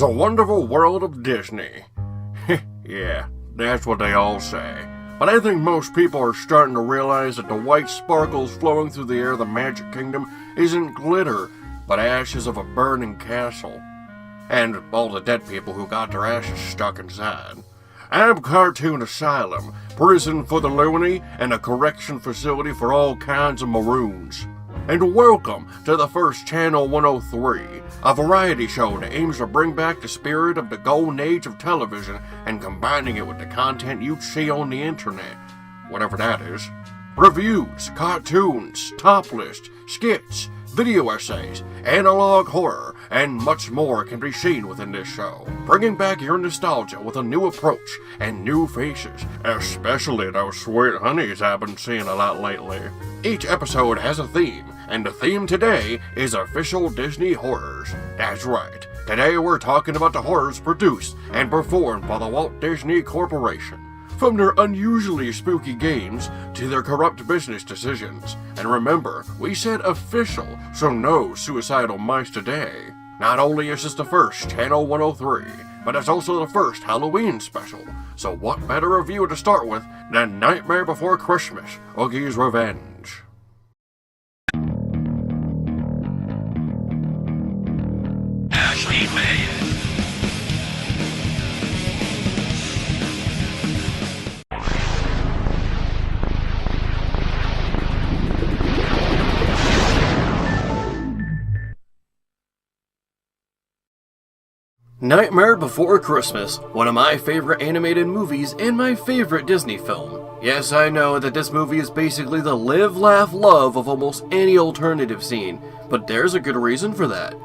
The wonderful world of Disney. Yeah, that's what they all say. But I think most people are starting to realize that the white sparkles flowing through the air of the Magic Kingdom isn't glitter, but ashes of a burning castle. And all the dead people who got their ashes stuck inside. I'm Cartoon Asylum, prison for the loony, and a correction facility for all kinds of maroons. And welcome to the first Channel 103, a variety show that aims to bring back the spirit of the golden age of television and combining it with the content you'd see on the internet, whatever that is. Reviews, cartoons, top lists, skits, video essays, analog horror, and much more can be seen within this show, bringing back your nostalgia with a new approach and new faces, especially those sweet honeys I've been seeing a lot lately. Each episode has a theme, and the theme today is official Disney horrors. That's right, today we're talking about the horrors produced and performed by the Walt Disney Corporation. From their unusually spooky games to their corrupt business decisions. And remember, we said official, so no suicidal mice today. Not only is this the first Channel 103, but it's also the first Halloween special. So what better review to start with than Nightmare Before Christmas, Oogie's Revenge. Nightmare Before Christmas, one of my favorite animated movies and my favorite Disney film. Yes, I know that this movie is basically the live, laugh, love of almost any alternative scene, but there's a good reason for that.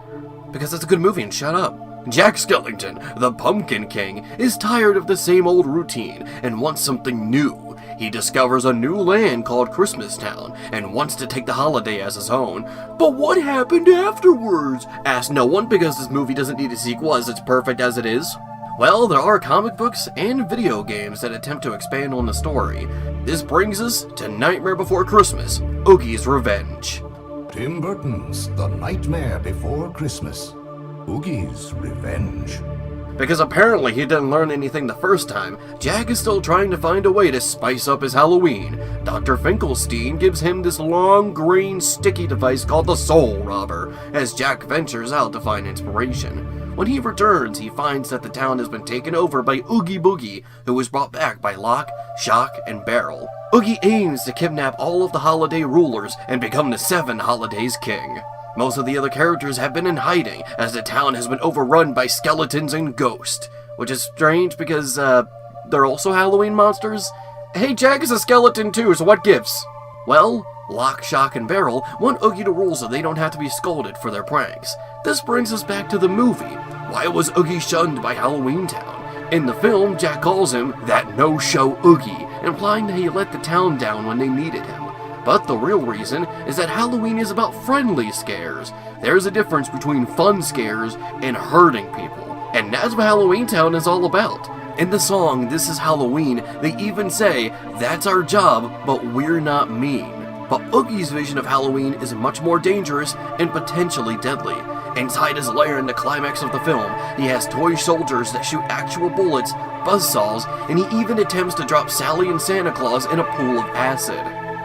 Because it's a good movie and shut up. Jack Skellington, the Pumpkin King, is tired of the same old routine and wants something new. He discovers a new land called Christmas Town and wants to take the holiday as his own. But what happened afterwards? Ask no one, because this movie doesn't need a sequel as it's perfect as it is. Well, there are comic books and video games that attempt to expand on the story. This brings us to Nightmare Before Christmas, Oogie's Revenge. Tim Burton's The Nightmare Before Christmas, Oogie's Revenge. Because apparently he didn't learn anything the first time, Jack is still trying to find a way to spice up his Halloween. Dr. Finkelstein gives him this long, green, sticky device called the Soul Robber, as Jack ventures out to find inspiration. When he returns, he finds that the town has been taken over by Oogie Boogie, who was brought back by Lock, Shock, and Barrel. Oogie aims to kidnap all of the holiday rulers and become the 7 Holidays King. Most of the other characters have been in hiding, as the town has been overrun by skeletons and ghosts. Which is strange because, they're also Halloween monsters? Hey, Jack is a skeleton too, so what gives? Well, Lock, Shock, and Barrel want Oogie to rule so they don't have to be scolded for their pranks. This brings us back to the movie. Why was Oogie shunned by Halloween Town? In the film, Jack calls him that no-show Oogie, implying that he let the town down when they needed him. But the real reason is that Halloween is about friendly scares. There's a difference between fun scares and hurting people. And that's what Halloween Town is all about. In the song, This Is Halloween, they even say, that's our job, but we're not mean. But Oogie's vision of Halloween is much more dangerous and potentially deadly. Inside his lair in the climax of the film, he has toy soldiers that shoot actual bullets, buzzsaws, and he even attempts to drop Sally and Santa Claus in a pool of acid.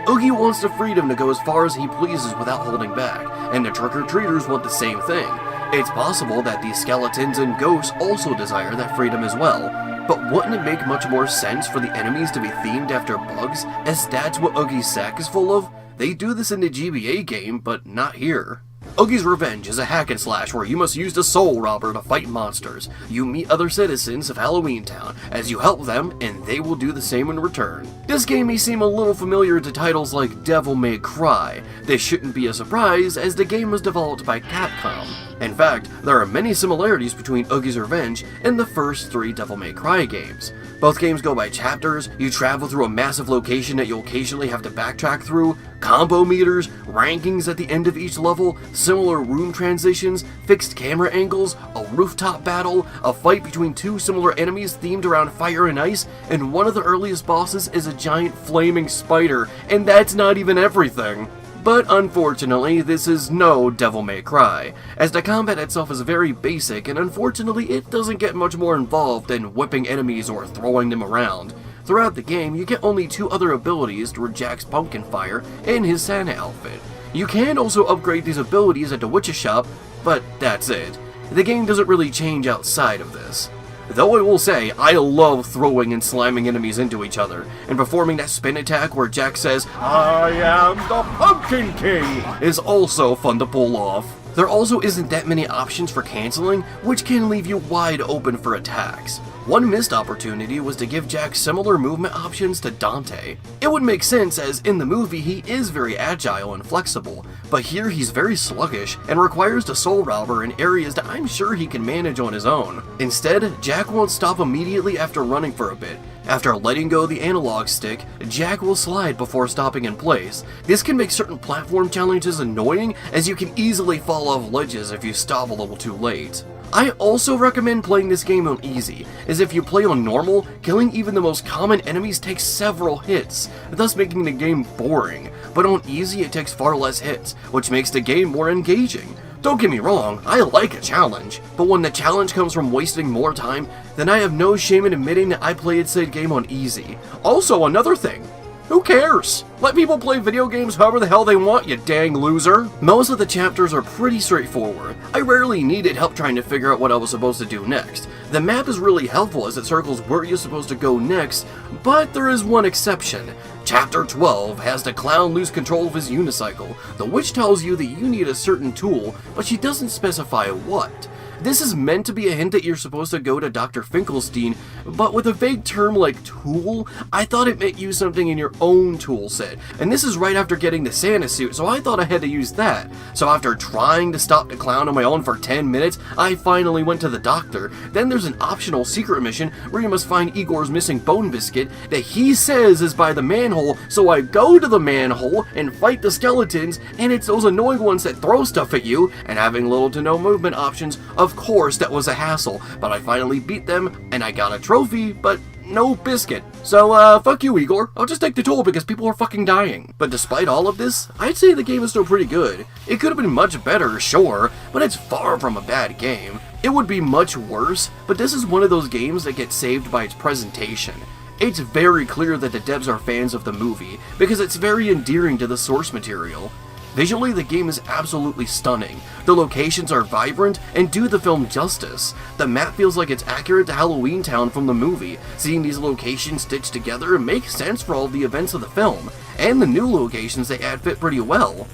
Oogie wants the freedom to go as far as he pleases without holding back, and the trick-or-treaters want the same thing. It's possible that these skeletons and ghosts also desire that freedom as well, but wouldn't it make much more sense for the enemies to be themed after bugs, as that's what Oogie's sack is full of? They do this in the GBA game, but not here. Oogie's Revenge is a hack and slash where you must use the Soul Robber to fight monsters. You meet other citizens of Halloween Town as you help them, and they will do the same in return. This game may seem a little familiar to titles like Devil May Cry. This shouldn't be a surprise, as the game was developed by Capcom. In fact, there are many similarities between Oogie's Revenge and the first 3 Devil May Cry games. Both games go by chapters, you travel through a massive location that you'll occasionally have to backtrack through, combo meters, rankings at the end of each level, similar room transitions, fixed camera angles, a rooftop battle, a fight between 2 similar enemies themed around fire and ice, and one of the earliest bosses is a giant flaming spider, and that's not even everything. But unfortunately, this is no Devil May Cry, as the combat itself is very basic, and unfortunately it doesn't get much more involved than whipping enemies or throwing them around. Throughout the game, you get only 2 other abilities through Jack's pumpkin fire and his Santa outfit. You can also upgrade these abilities at the witch's shop, but that's it. The game doesn't really change outside of this. Though I will say, I love throwing and slamming enemies into each other, and performing that spin attack where Jack says, "I am the Pumpkin King," is also fun to pull off. There also isn't that many options for canceling, which can leave you wide open for attacks. One missed opportunity was to give Jack similar movement options to Dante. It would make sense, as in the movie he is very agile and flexible, but here he's very sluggish and requires the soul robber in areas that I'm sure he can manage on his own. Instead, Jack won't stop immediately after running for a bit. After letting go the analog stick, Jack will slide before stopping in place. This can make certain platform challenges annoying, as you can easily fall off ledges if you stop a little too late. I also recommend playing this game on easy, as if you play on normal, killing even the most common enemies takes several hits, thus making the game boring, but on easy it takes far less hits, which makes the game more engaging. Don't get me wrong, I like a challenge, but when the challenge comes from wasting more time, then I have no shame in admitting that I played said game on easy. Also, another thing, who cares? Let people play video games however the hell they want, you dang loser. Most of the chapters are pretty straightforward. I rarely needed help trying to figure out what I was supposed to do next. The map is really helpful as it circles where you're supposed to go next, but there is one exception. Chapter 12 has the clown lose control of his unicycle. The witch tells you that you need a certain tool, but she doesn't specify what. This is meant to be a hint that you're supposed to go to Dr. Finkelstein, but with a vague term like tool, I thought it meant use something in your own tool set. And this is right after getting the Santa suit, so I thought I had to use that. So after trying to stop the clown on my own for 10 minutes, I finally went to the doctor. Then there's an optional secret mission where you must find Igor's missing bone biscuit that he says is by the manhole, so I go to the manhole and fight the skeletons, and it's those annoying ones that throw stuff at you, and having little to no movement options. Of course that was a hassle, but I finally beat them, and I got a trophy, but no biscuit. So, fuck you, Igor. I'll just take the tool because people are fucking dying. But despite all of this, I'd say the game is still pretty good. It could have been much better, sure, but it's far from a bad game. It would be much worse, but this is one of those games that gets saved by its presentation. It's very clear that the devs are fans of the movie, because it's very endearing to the source material. Visually, the game is absolutely stunning. The locations are vibrant and do the film justice. The map feels like it's accurate to Halloween Town from the movie. Seeing these locations stitched together makes sense for all the events of the film, and the new locations they add fit pretty well.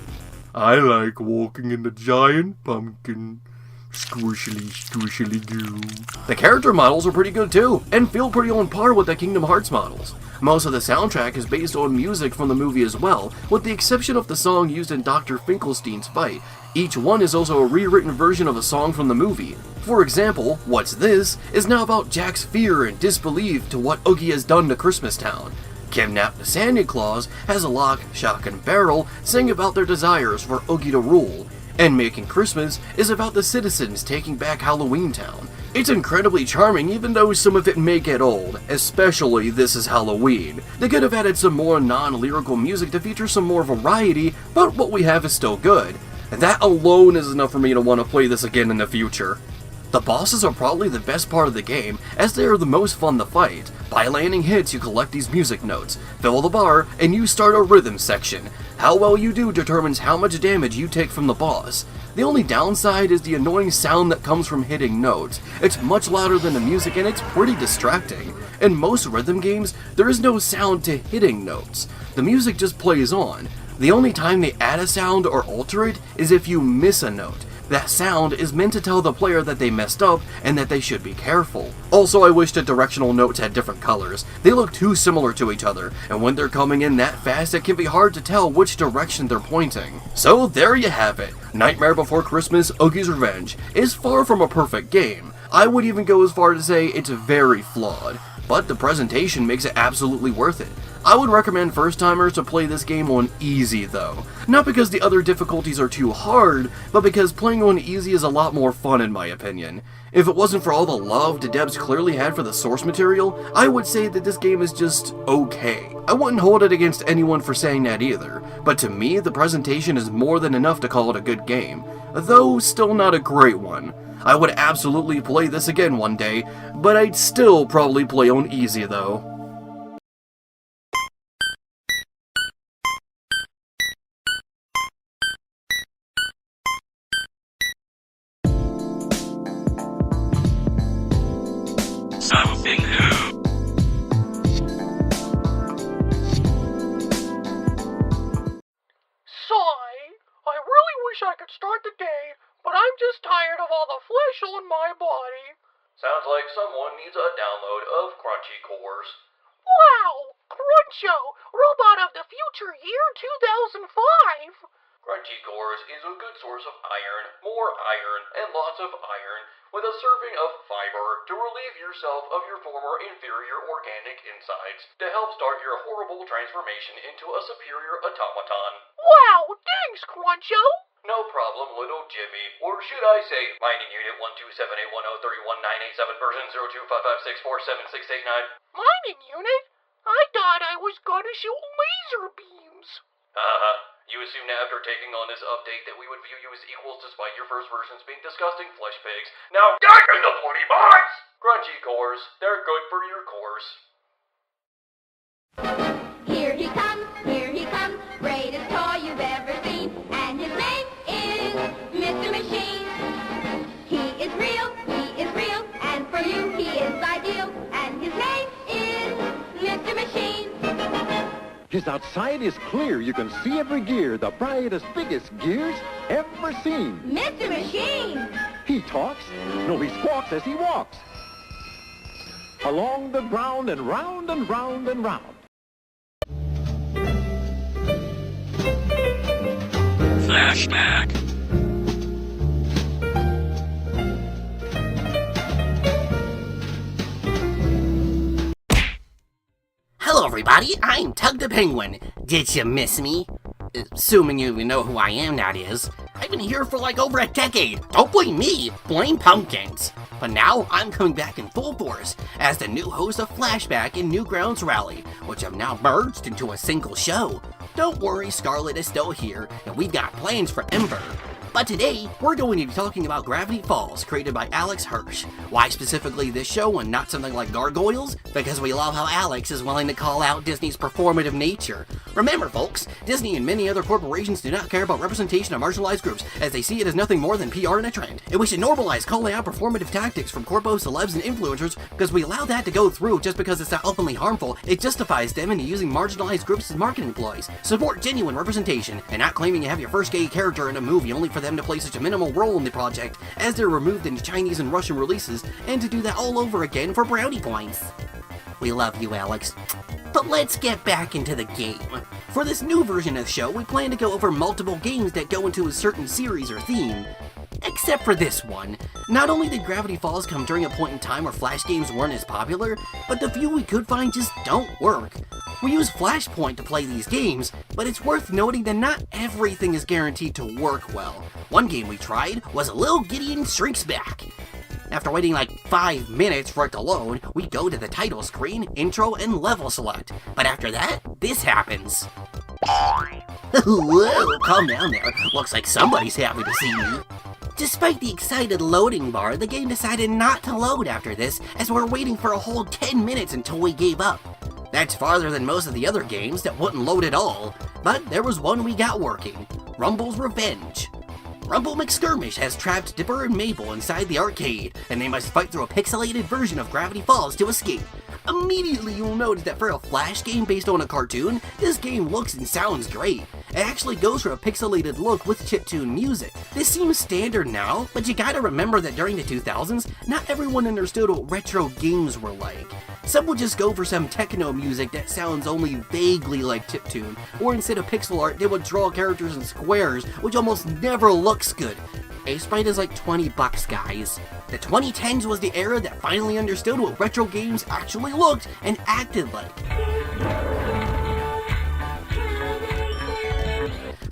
I like walking in the giant pumpkin. Squishily, squishily goo. The character models are pretty good too, and feel pretty on par with the Kingdom Hearts models. Most of the soundtrack is based on music from the movie as well, with the exception of the song used in Dr. Finkelstein's fight. Each one is also a rewritten version of a song from the movie. For example, What's This is now about Jack's fear and disbelief to what Oogie has done to Christmas Town. Kidnap the Santa Claus has a Lock, Shock, and Barrel sing about their desires for Oogie to rule. And Making Christmas is about the citizens taking back Halloween Town. It's incredibly charming even though some of it may get old, especially This Is Halloween. They could have added some more non-lyrical music to feature some more variety, but what we have is still good. That alone is enough for me to want to play this again in the future. The bosses are probably the best part of the game, as they are the most fun to fight. By landing hits, you collect these music notes, fill the bar, and you start a rhythm section. How well you do determines how much damage you take from the boss. The only downside is the annoying sound that comes from hitting notes. It's much louder than the music and it's pretty distracting. In most rhythm games, there is no sound to hitting notes. The music just plays on. The only time they add a sound or alter it is if you miss a note. That sound is meant to tell the player that they messed up and that they should be careful. Also, I wish that directional notes had different colors. They look too similar to each other, and when they're coming in that fast, it can be hard to tell which direction they're pointing. So there you have it. Nightmare Before Christmas: Oogie's Revenge is far from a perfect game. I would even go as far to say it's very flawed, but the presentation makes it absolutely worth it. I would recommend first-timers to play this game on easy though. Not because the other difficulties are too hard, but because playing on easy is a lot more fun in my opinion. If it wasn't for all the love the devs clearly had for the source material, I would say that this game is just okay. I wouldn't hold it against anyone for saying that either, but to me the presentation is more than enough to call it a good game, though still not a great one. I would absolutely play this again one day, but I'd still probably play on easy though. Something new. Sigh. I really wish I could start the day, but I'm just tired of all the flesh on my body. Sounds like someone needs a download of Crunchy Cores. Wow! Cruncho! Robot of the future year 2005! Crunchy Cores is a good source of iron, more iron, and lots of iron, with a serving of fiber to relieve yourself of your former inferior organic insides, to help start your horrible transformation into a superior automaton. Wow! Thanks, Cruncho! No problem, little Jimmy. Or should I say, mining unit 12781031987 version 0255647689. Mining unit? I thought I was gonna shoot laser beams. You assumed after taking on this update that we would view you as equals despite your first versions being disgusting flesh pigs. Now get in the bloody box! Crunchy Cores, they're good for your cores. Here he comes, greatest toy you've ever seen, and his name is Mr. Machine. He is real, and for you he is ideal, and his name is Mr. Machine. His outside is clear. You can see every gear, the brightest, biggest gears ever seen. Mr. Machine! He talks. No, he squawks as he walks. Along the ground and round and round and round. Flashback. Hello everybody, I'm Tug the Penguin. Did you miss me? Assuming you even know who I am, that is. I've been here for like over a decade. Don't blame me, blame Pumpkins. But now I'm coming back in full force as the new host of Flashback and NewGrounds Rally, which have now merged into a single show. Don't worry, Scarlet is still here, and we've got plans for Ember. But today, we're going to be talking about Gravity Falls, created by Alex Hirsch. Why specifically this show and not something like Gargoyles? Because we love how Alex is willing to call out Disney's performative nature. Remember folks, Disney and many other corporations do not care about representation of marginalized groups, as they see it as nothing more than PR and a trend. And we should normalize calling out performative tactics from corpos, celebs, and influencers, because we allow that to go through just because it's not openly harmful. It justifies them into using marginalized groups as marketing ploys. Support genuine representation, and not claiming you have your first gay character in a movie only for them to play such a minimal role in the project, as they're removed in Chinese and Russian releases, and to do that all over again for brownie points. We love you, Alex. But let's get back into the game. For this new version of the show, we plan to go over multiple games that go into a certain series or theme. Except for this one. Not only did Gravity Falls come during a point in time where Flash games weren't as popular, but the few we could find just don't work. We use Flashpoint to play these games, but it's worth noting that not everything is guaranteed to work well. One game we tried was Lil Gideon Shrinks Back. After waiting like 5 minutes for it to load, we go to the title screen, intro, and level select. But after that, this happens. Whoa, calm down there. Looks like somebody's happy to see me. Despite the excited loading bar, the game decided not to load after this, as we're waiting for a whole 10 minutes until we gave up. That's farther than most of the other games that wouldn't load at all, but there was one we got working, Rumble's Revenge. Rumble McSkirmish has trapped Dipper and Mabel inside the arcade, and they must fight through a pixelated version of Gravity Falls to escape. Immediately you'll notice that for a Flash game based on a cartoon, this game looks and sounds great. It actually goes for a pixelated look with chiptune music. This seems standard now, but you gotta remember that during the 2000s, not everyone understood what retro games were like. Some would just go for some techno music that sounds only vaguely like chiptune, or instead of pixel art, they would draw characters in squares, which almost never looks good. A-Sprite is like $20, guys. The 2010s was the era that finally understood what retro games actually looked and acted like.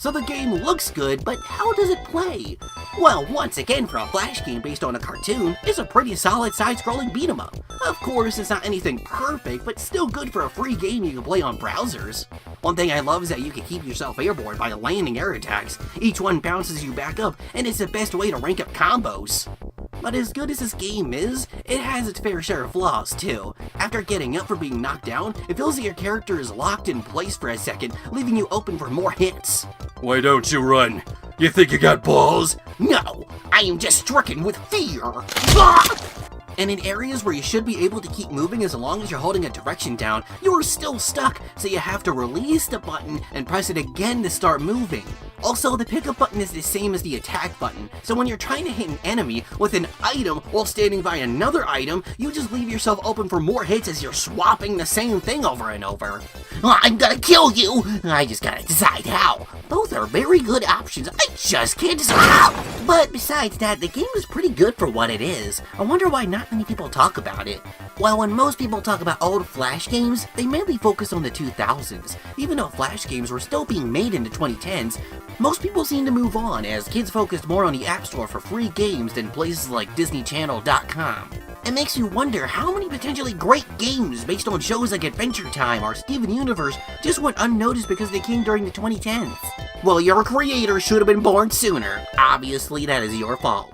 So the game looks good, but how does it play? Well, once again, for a Flash game based on a cartoon, it's a pretty solid side-scrolling beat-em-up. Of course, it's not anything perfect, but still good for a free game you can play on browsers. One thing I love is that you can keep yourself airborne by landing air attacks. Each one bounces you back up, and it's the best way to rank up combos. But as good as this game is, it has its fair share of flaws too. After getting up from being knocked down, it feels that your character is locked in place for a second, leaving you open for more hits. Why don't you run? You think you got balls? No, I am just stricken with fear. Ah! And in areas where you should be able to keep moving as long as you're holding a direction down, you're still stuck, so you have to release the button and press it again to start moving. Also, the pickup button is the same as the attack button, so when you're trying to hit an enemy with an item while standing by another item, you just leave yourself open for more hits as you're swapping the same thing over and over. I'm gonna kill you! I just gotta decide how. Both are very good options, I just can't decide how! But besides that, the game is pretty good for what it is. I wonder why not many people talk about it. Well, when most people talk about old Flash games, they mainly focus on the 2000s. Even though Flash games were still being made in the 2010s, most people seem to move on as kids focused more on the App Store for free games than places like DisneyChannel.com. It makes you wonder how many potentially great games based on shows like Adventure Time or Steven Universe just went unnoticed because they came during the 2010s. Well, your creator should have been born sooner. Obviously, that is your fault.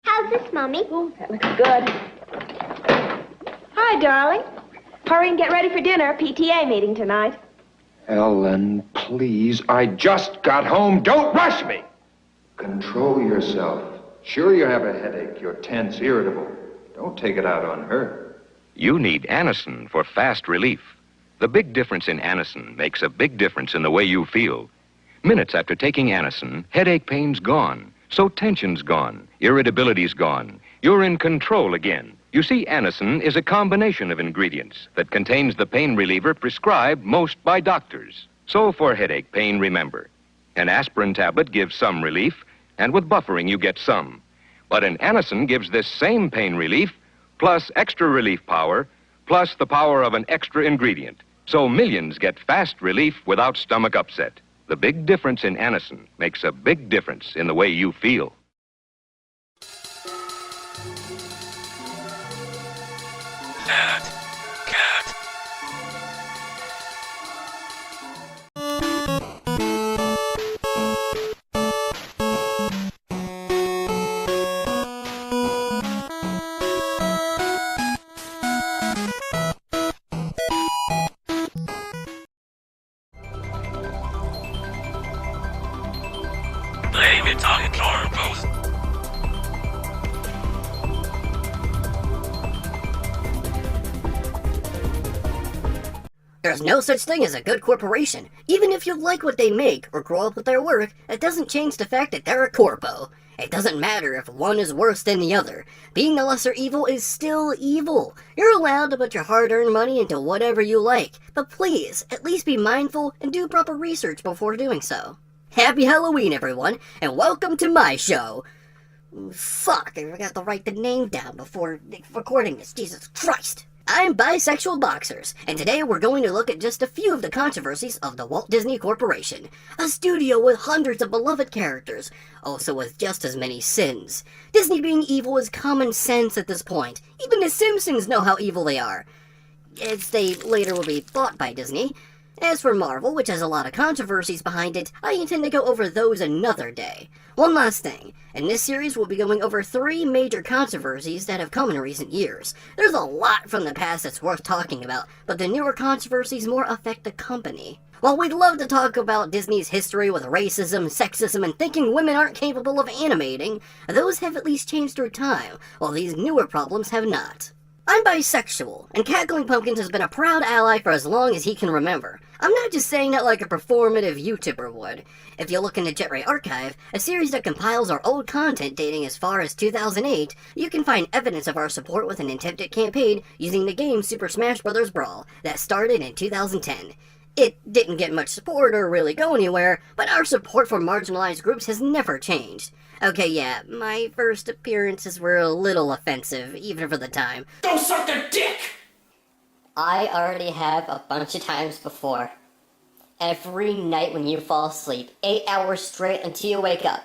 How's this, Mommy? Oh, that looks good. Hi, darling. Hurry and get ready for dinner. PTA meeting tonight. Ellen, please. I just got home. Don't rush me. Control yourself. Sure you have a headache. You're tense, irritable. Don't take it out on her. You need Anacin for fast relief. The big difference in Anacin makes a big difference in the way you feel. Minutes after taking Anacin, headache pain's gone. So tension's gone, irritability's gone. You're in control again. You see, Anacin is a combination of ingredients that contains the pain reliever prescribed most by doctors. So for headache pain, remember, an aspirin tablet gives some relief, and with buffering you get some. But an Anacin gives this same pain relief, plus extra relief power, plus the power of an extra ingredient. So millions get fast relief without stomach upset. The big difference in Anacin makes a big difference in the way you feel. Cat. Blame it on Corpos. There's no such thing as a good corporation. Even if you like what they make or grow up with their work, it doesn't change the fact that they're a corpo. It doesn't matter if one is worse than the other. Being the lesser evil is still evil. You're allowed to put your hard-earned money into whatever you like, but please, at least be mindful and do proper research before doing so. Happy Halloween, everyone, and welcome to my show. Fuck, I forgot to write the name down before recording this, Jesus Christ. I'm Bisexual Boxers, and today we're going to look at just a few of the controversies of the Walt Disney Corporation, a studio with hundreds of beloved characters, also with just as many sins. Disney being evil is common sense at this point. Even the Simpsons know how evil they are, as they later will be bought by Disney. As for Marvel, which has a lot of controversies behind it, I intend to go over those another day. One last thing, in this series we'll be going over 3 major controversies that have come in recent years. There's a lot from the past that's worth talking about, but the newer controversies more affect the company. While we'd love to talk about Disney's history with racism, sexism, and thinking women aren't capable of animating, those have at least changed through time, while these newer problems have not. I'm bisexual, and Cackling Pumpkins has been a proud ally for as long as he can remember. I'm not just saying that like a performative YouTuber would. If you look in the Jetray Archive, a series that compiles our old content dating as far as 2008, you can find evidence of our support with an attempted campaign using the game Super Smash Bros. Brawl that started in 2010. It didn't get much support or really go anywhere, but our support for marginalized groups has never changed. Okay, yeah, my first appearances were a little offensive, even for the time. Don't suck their dick! I already have a bunch of times before. Every night when you fall asleep, 8 hours straight until you wake up.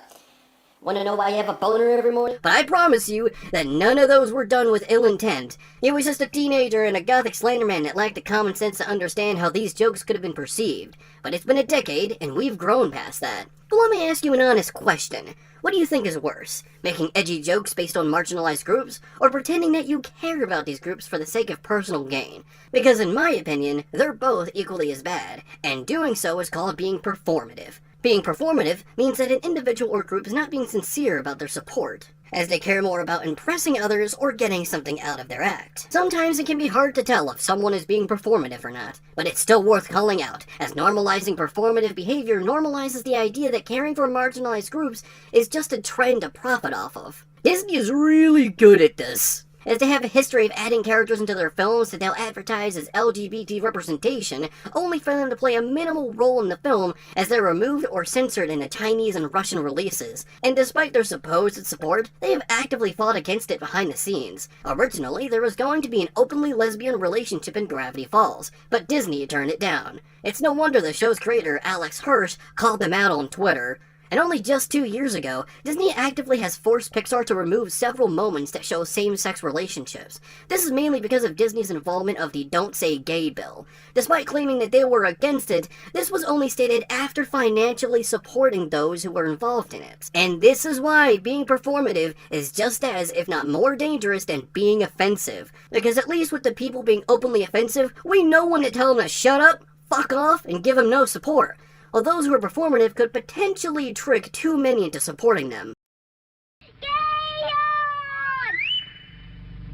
Wanna know why you have a boner every morning? But I promise you that none of those were done with ill intent. He was just a teenager and a gothic slenderman that lacked the common sense to understand how these jokes could have been perceived. But it's been a decade, and we've grown past that. But let me ask you an honest question. What do you think is worse? Making edgy jokes based on marginalized groups, or pretending that you care about these groups for the sake of personal gain? Because in my opinion, they're both equally as bad, and doing so is called being performative. Being performative means that an individual or group is not being sincere about their support, as they care more about impressing others or getting something out of their act. Sometimes it can be hard to tell if someone is being performative or not, but it's still worth calling out, as normalizing performative behavior normalizes the idea that caring for marginalized groups is just a trend to profit off of. Disney is really good at this, as they have a history of adding characters into their films that they'll advertise as LGBT representation, only for them to play a minimal role in the film as they're removed or censored in the Chinese and Russian releases. And despite their supposed support, they have actively fought against it behind the scenes. Originally, there was going to be an openly lesbian relationship in Gravity Falls, but Disney turned it down. It's no wonder the show's creator, Alex Hirsch, called them out on Twitter. And only just 2 years ago, Disney actively has forced Pixar to remove several moments that show same-sex relationships. This is mainly because of Disney's involvement of the Don't Say Gay bill. Despite claiming that they were against it, this was only stated after financially supporting those who were involved in it. And this is why being performative is just as, if not more dangerous than being offensive. Because at least with the people being openly offensive, we know when to tell them to shut up, fuck off, and give them no support. While those who are performative could potentially trick too many into supporting them.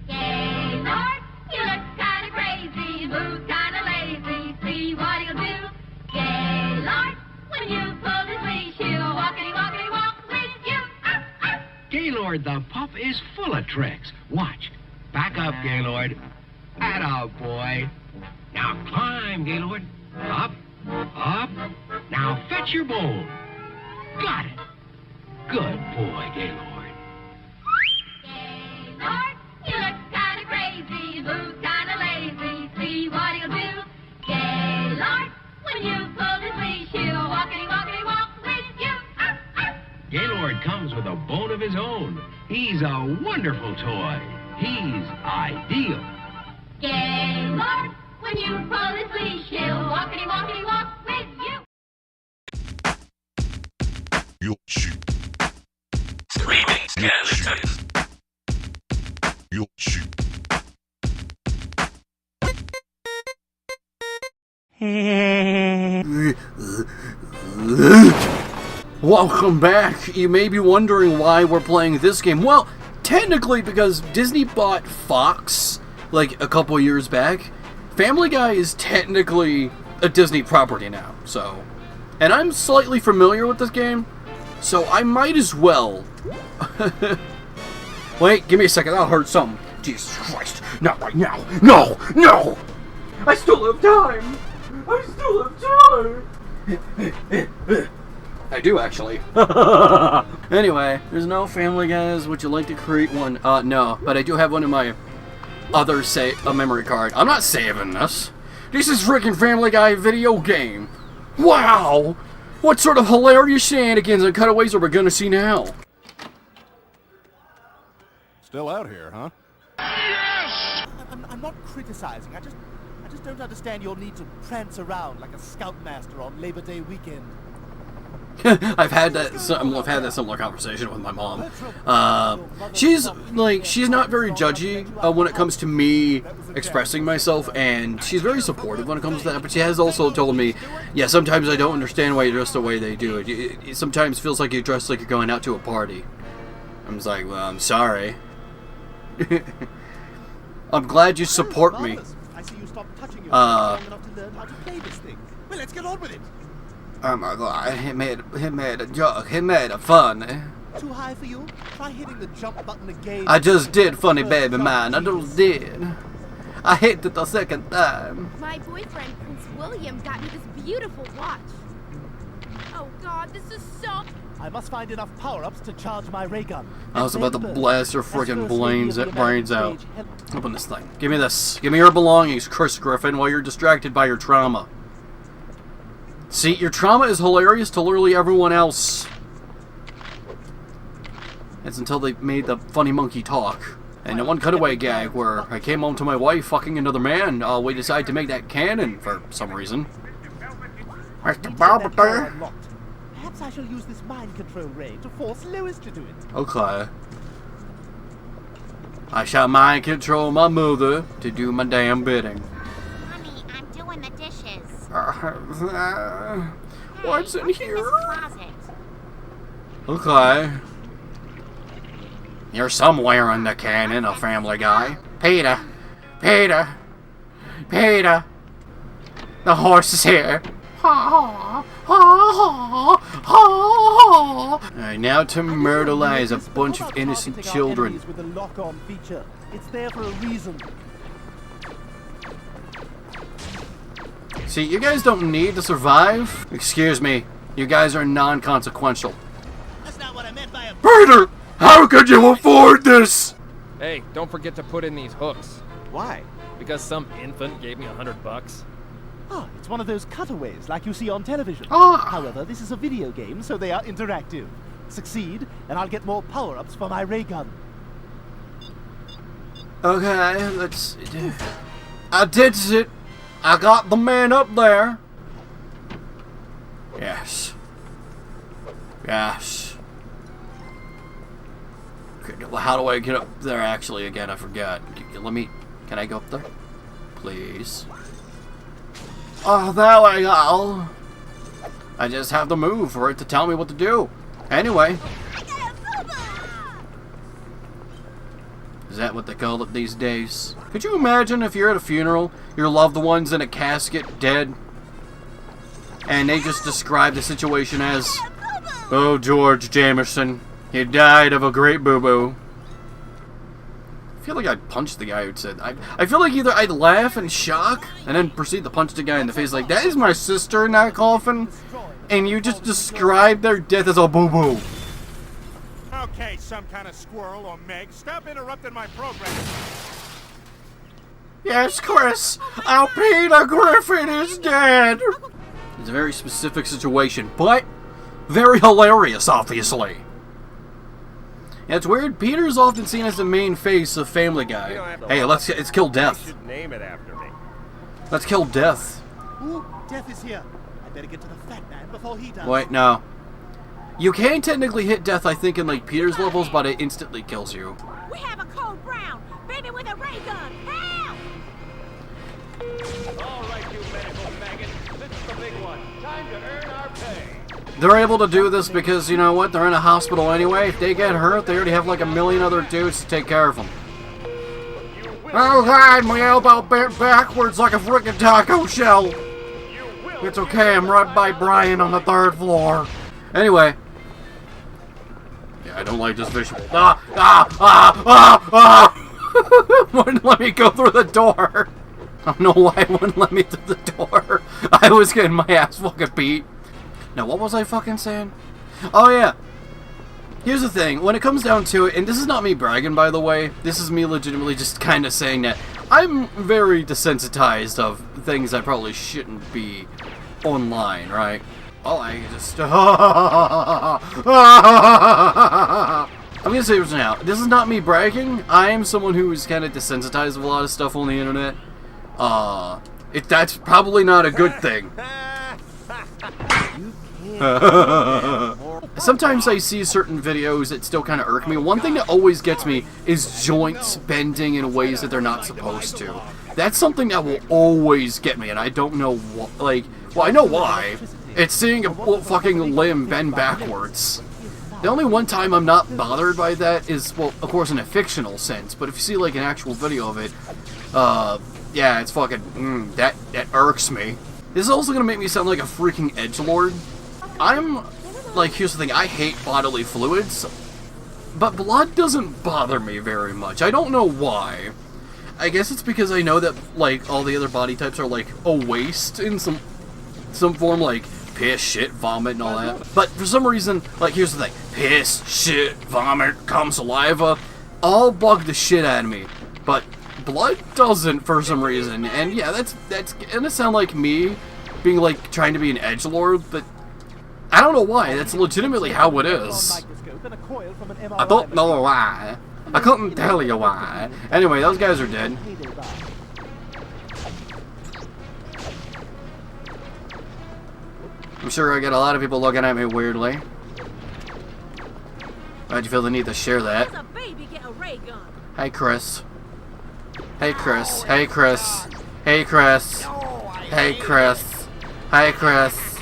Gaylord, you look kinda crazy, move kinda lazy, see what he'll do. Gaylord, when you pull his leash, he'll walkity walk with you. Gaylord the pup is full of tricks. Watch. Back up, Gaylord. Atta boy. Now climb, Gaylord. Up. Up. Now fetch your bowl. Got it. Good boy, Gaylord. Gaylord, you look kinda crazy, move kinda lazy, see what he'll do. Gaylord, when you pull his leash, he'll walkity walk with you. Gaylord comes with a bone of his own. He's a wonderful toy. He's ideal. Gaylord, when you pull his leash, he'll walkity walk with you. You'll shoot. Screaming skeletons. You'll shoot. Welcome back. You may be wondering why we're playing this game. Well, technically because Disney bought Fox like a couple years back. Family Guy is technically a Disney property now, so... And I'm slightly familiar with this game, so I might as well... Wait, give me a second, that'll hurt something. Jesus Christ, not right now. No, no! I still have time! I still have time! I do, actually. Anyway, there's no Family Guys. Would you like to create one? No, but I do have one in my other memory card. I'm not saving this. This is freaking Family Guy video game. Wow! What sort of hilarious shenanigans and cutaways are we gonna see now? Still out here, huh? Yes! I'm not criticizing. I just don't understand your need to prance around like a scoutmaster on Labor Day weekend. I've had that similar conversation with my mom. She's not very judgy when it comes to me expressing myself, and she's very supportive when it comes to that. But she has also told me, yeah, sometimes I don't understand why you dress the way they do it. It sometimes feels like you dress like you're going out to a party. I'm just like, well, I'm sorry. I'm glad you support me. I see you stopped touching your long enough to learn how to play this thing. Well, let's get on with it. Oh my god, he made a joke. He made it fun. Too high for you? Try hitting the jump button again. I just did, funny baby man. I just did. I hit it the second time. My boyfriend, Prince William, got me this beautiful watch. Oh God, this is so... I must find enough power-ups to charge my ray gun. I was about to blast her freaking brains out. Open this thing. Give me this. Give me your belongings, Chris Griffin, while you're distracted by your trauma. See, your trauma is hilarious to literally everyone else. It's until they made the funny monkey talk. And the one cutaway gag where I came home to my wife fucking another man, we decided to make that canon for some reason. Mr. Barber. Perhaps I shall use this mind control ray to force Lois to do it. Okay. I shall mind control my mother to do my damn bidding. Honey, I'm doing the dishes. What's in here? Closet. Okay. You're somewhere in the canon, a Family Guy. Peter. Peter. Peter. The horse is here. Alright, now to myrtleize a bunch of innocent children. With the lock-on feature. It's there for a reason. See, you guys don't need to survive. Excuse me. You guys are non-consequential. That's not what I meant by a... Peter! How could you afford this? Hey, don't forget to put in these hooks. Why? Because some infant gave me $100. Ah, it's one of those cutaways like you see on television. Ah. However, this is a video game, so they are interactive. Succeed, and I'll get more power-ups for my ray gun. Okay, let's... I did it. I got the man up there. Yes. Yes. Okay, well, how do I get up there actually again? I forgot. Let me... Can I go up there? Please. Oh, there we go. I just have to move for it to tell me what to do. Anyway. Is that what they call it these days? Could you imagine if you're at a funeral, your loved one's in a casket, dead, and they just describe the situation as, "Oh, George Jamerson, he died of a great boo-boo." I feel like I'd punch the guy who said... I feel like either I'd laugh in shock and then proceed to punch the guy in the face like, "That is my sister in that coffin, and you just described their death as a boo-boo." Okay, some kind of squirrel or Meg, stop interrupting my program. Yes, Chris, our Peter Griffin is dead. It's a very specific situation, but very hilarious, obviously. Yeah, it's weird. Peter's often seen as the main face of Family Guy. Hey, let's kill Death. You should name it after me. Let's kill Death. Ooh, Death is here. I better get to the fat man before he does. Wait, no. You can technically hit Death, I think, in like Peter's levels, but it instantly kills you. We have a cold brown, baby with a ray gun. Help! All right, you medical maggots. This is the big one. Time to earn our pay. They're able to do this because, you know what, they're in a hospital anyway. If they get hurt, they already have like a million other dudes to take care of them. Oh God, my elbow bent backwards like a frickin' taco shell. It's okay, I'm right by Brian on the 3rd floor. Anyway. Yeah, I don't like this visual. Wouldn't let me go through the door. I don't know why it wouldn't let me through the door. I was getting my ass fucking beat. Now, what was I fucking saying? Oh, yeah. Here's the thing. When it comes down to it, and this is not me bragging, by the way. This is me legitimately just kind of saying that I'm very desensitized of things I probably shouldn't be online, right? Oh, I just... I'm gonna say this now. This is not me bragging. I am someone who is kind of desensitized of a lot of stuff on the internet. That's probably not a good thing. Sometimes I see certain videos that still kind of irk me. One thing that always gets me is joints bending in ways that they're not supposed to. That's something that will always get me, and I don't know what, like, well, I know why. It's seeing a fucking limb bend backwards. The only one time I'm not bothered by that is, well, of course in a fictional sense, but if you see like an actual video of it, yeah, it's fucking, that irks me. This is also gonna make me sound like a freaking edgelord. I'm, like, here's the thing, I hate bodily fluids, but blood doesn't bother me very much. I don't know why. I guess it's because I know that, like, all the other body types are, like, a waste in some form, like, piss, shit, vomit, and all that. But for some reason, like, here's the thing. Piss, shit, vomit, cum, saliva, all bug the shit out of me. But blood doesn't for some reason. And yeah, that's gonna sound like me being, like, trying to be an edgelord, but I don't know why. That's legitimately how it is. I don't know why. I couldn't tell you why. Anyway, those guys are dead. I'm sure I get a lot of people looking at me weirdly. Why'd you feel the need to share that? Hey, Chris. Hey, Chris. Hey, Chris. Hey, Chris. Hey, Chris. Hey, Chris.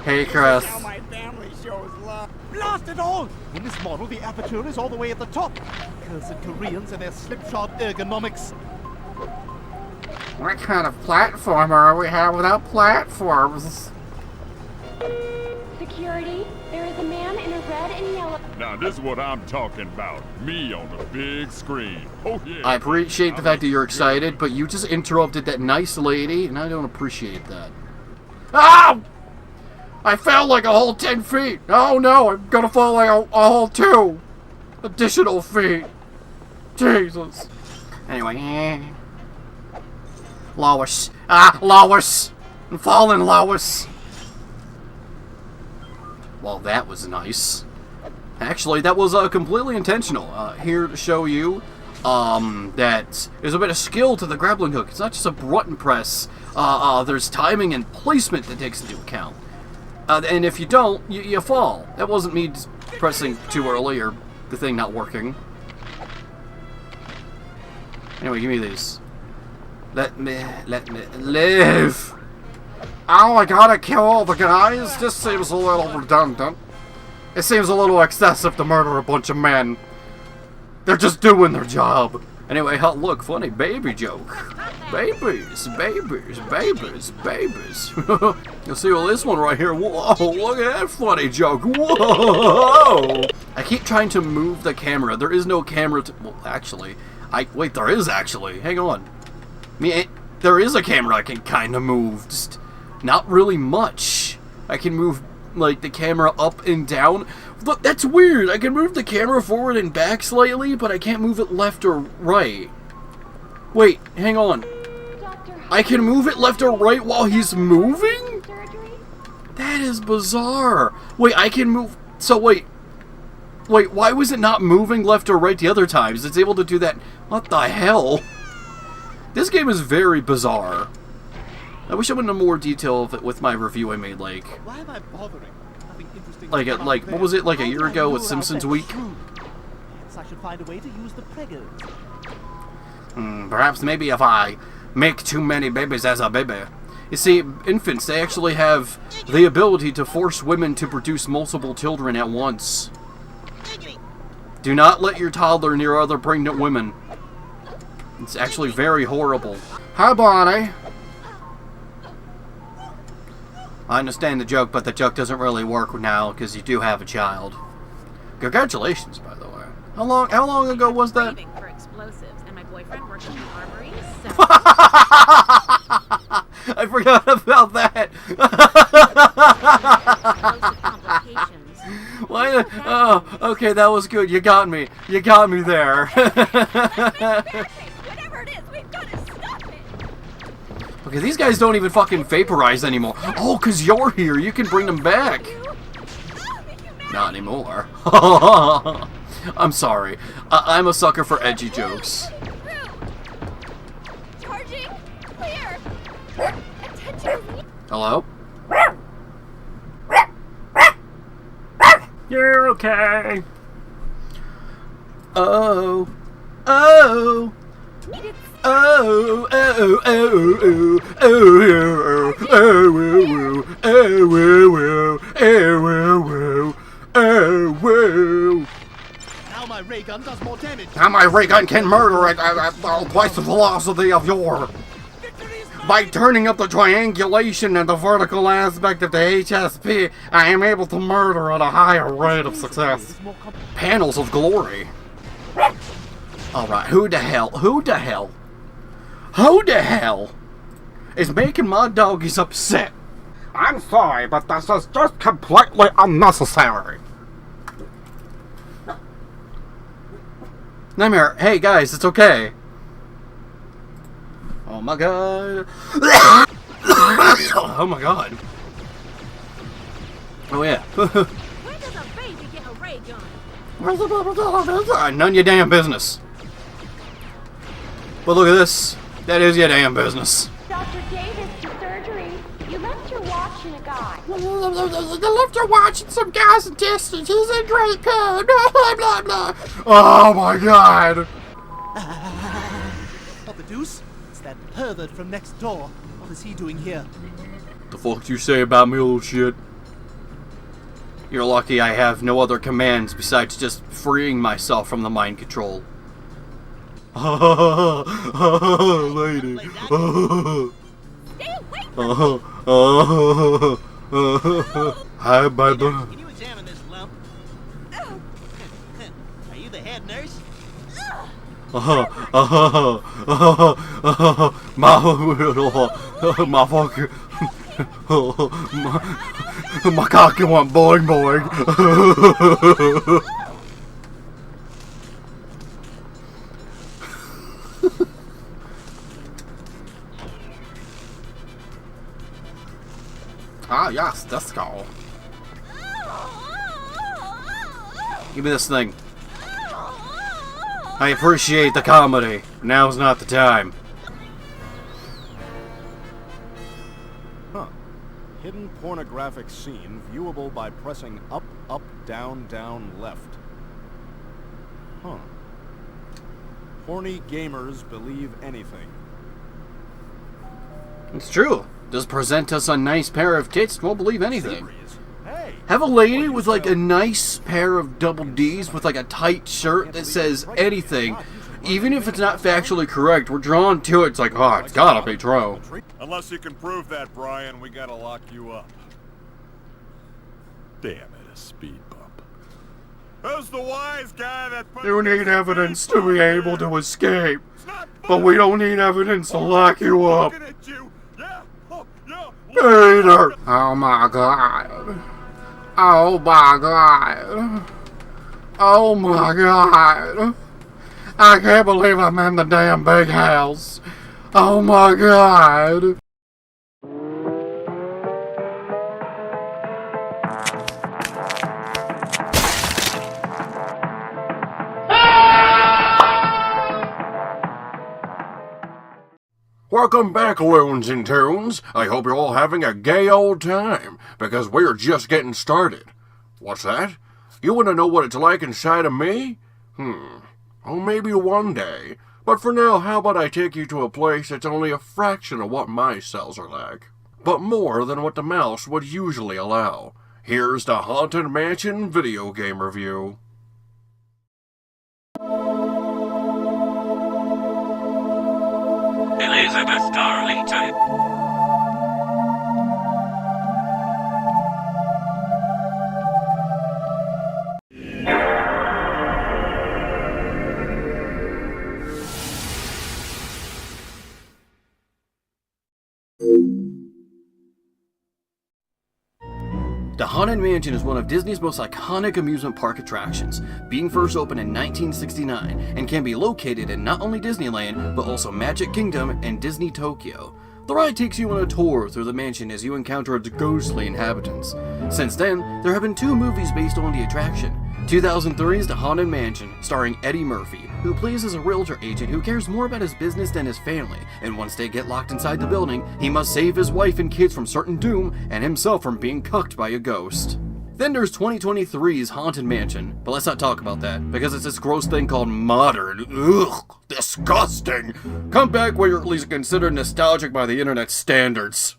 Hey, Chris. Blast it all! In this model, the aperture is all the way at the top. Cursed Koreans and their slipshod ergonomics. What kind of platformer are we have without platforms? Security, there is a man in a red and yellow. Now this is what I'm talking about. Me on the big screen. Oh yeah. I appreciate the fact that you're excited, but you just interrupted that nice lady, and I don't appreciate that. Ow! I fell like a whole 10 feet. Oh no, I'm gonna fall like a whole 2 additional feet. Jesus. Anyway, Lois. Lois! I'm falling, Lois! Well, that was nice. Actually, that was completely intentional. Here to show you that there's a bit of skill to the grappling hook. It's not just a button press. There's timing and placement that takes into account. And if you don't, you fall. That wasn't me just pressing too early or the thing not working. Anyway, give me these. Let me live. Oh, I gotta kill all the guys? This seems a little redundant. It seems a little excessive to murder a bunch of men. They're just doing their job. Anyway, look, funny baby joke. Babies, babies, babies, babies. You'll see well, this one right here. Whoa, look at that funny joke. Whoa! I keep trying to move the camera. There is no camera to... Well, actually, wait, there is actually. Hang on. There is a camera I can kind of move. Just not really much. I can move, like, the camera up and down. Look, that's weird. I can move the camera forward and back slightly, but I can't move it left or right. Wait, hang on. I can move it left or right while he's moving? That is bizarre. Wait, I can move... So, wait, why was it not moving left or right the other times? It's able to do that... What the hell? This game is very bizarre. I wish I went into more detail of it with my review I made, like... Why am I bothering? Like, what was it, like a year ago with Simpsons Week? Perhaps I should find a way to use the preggers. Perhaps maybe if I make too many babies as a baby. You see, infants, they actually have the ability to force women to produce multiple children at once. Do not let your toddler near other pregnant women. It's actually very horrible. Hi, Bonnie. I understand the joke, but the joke doesn't really work now because you do have a child. Congratulations, by the way. How long ago was that? For explosives, and my boyfriend works in the armory, so... I forgot about that. Why? Oh, okay, that was good. You got me. You got me there. Okay, these guys don't even fucking vaporize anymore. Oh, because you're here. You can bring them back. Not anymore. I'm sorry. I'm a sucker for edgy jokes. Hello? You're okay. Oh. Oh. Oh, oh, oh, oh, oh, oh, oh, oh, oh, oh, oh. Now my ray gun does more damage. Now my ray gun can murder at twice the velocity of your... By turning up the triangulation and the vertical aspect of the HSP, I am able to murder at a higher rate of success. Panels of glory. Alright, who the hell is making my doggies upset? I'm sorry, but this is just completely unnecessary. I'm here. Hey guys, it's okay. Oh my god. Oh my god. Oh yeah. When does a baby get a ray gun? None of your damn business. But look at this. That is your damn business. Dr. Davis, to surgery. You left your watch in a guy. You left your watch in some guy's intestines. He's in great pain. Blah, blah, blah. Oh my god. What the deuce? It's that pervert from next door. What is he doing here? The fuck you say about me, little shit? You're lucky I have no other commands besides just freeing myself from the mind control. Lady. Stay away Hi, baby. Can you examine this lump? Are you the head nurse? My fucking my cocky went boing boing. Ah yes, disco. Give me this thing. I appreciate the comedy. Now's not the time. Huh. Hidden pornographic scene viewable by pressing up, up, down, down, left. Huh. Horny gamers believe anything. It's true. Just present us a nice pair of tits, we'll believe anything. Hey, Have a lady with like a nice pair of double D's with like a tight shirt that says anything. Even if it's not factually correct, we're drawn to it. It's like, oh, it's gotta be true. unless you can prove that, Brian, we gotta lock you up. Damn it, a speed bump. Who's the wise guy that put You need evidence to be able to escape. But we don't need evidence to lock you up. Peter! Oh my god. Oh my god. Oh my god. I can't believe I'm in the damn big house. Oh my god. Welcome back, loons and tunes. I hope you're all having a gay old time, because we're just getting started. What's that? You want to know what it's like inside of me? Oh, maybe one day. But for now, how about I take you to a place that's only a fraction of what my cells are like, but more than what the mouse would usually allow. Here's the Haunted Mansion video game review. Elizabeth Darlington. The Haunted Mansion is one of Disney's most iconic amusement park attractions, being first opened in 1969, and can be located in not only Disneyland, but also Magic Kingdom and Disney Tokyo. The ride takes you on a tour through the mansion as you encounter its ghostly inhabitants. Since then, there have been 2 movies based on the attraction. 2003's The Haunted Mansion, starring Eddie Murphy, who plays as a realtor agent who cares more about his business than his family, and once they get locked inside the building, he must save his wife and kids from certain doom, and himself from being cucked by a ghost. Then there's 2023's Haunted Mansion, but let's not talk about that, because it's this gross thing called modern. Ugh, disgusting! Come back where you're at least considered nostalgic by the internet standards.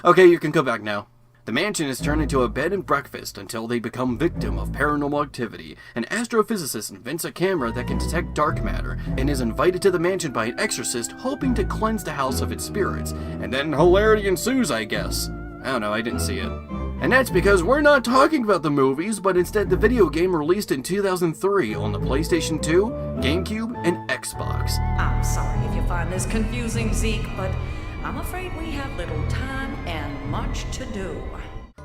Okay, you can come back now. The mansion is turned into a bed and breakfast until they become victim of paranormal activity. An astrophysicist invents a camera that can detect dark matter and is invited to the mansion by an exorcist hoping to cleanse the house of its spirits. And then hilarity ensues, I guess. I don't know, I didn't see it. And that's because we're not talking about the movies, but instead the video game released in 2003 on the PlayStation 2, GameCube, and Xbox. I'm sorry if you find this confusing, Zeke, but I'm afraid we have little time and much to do.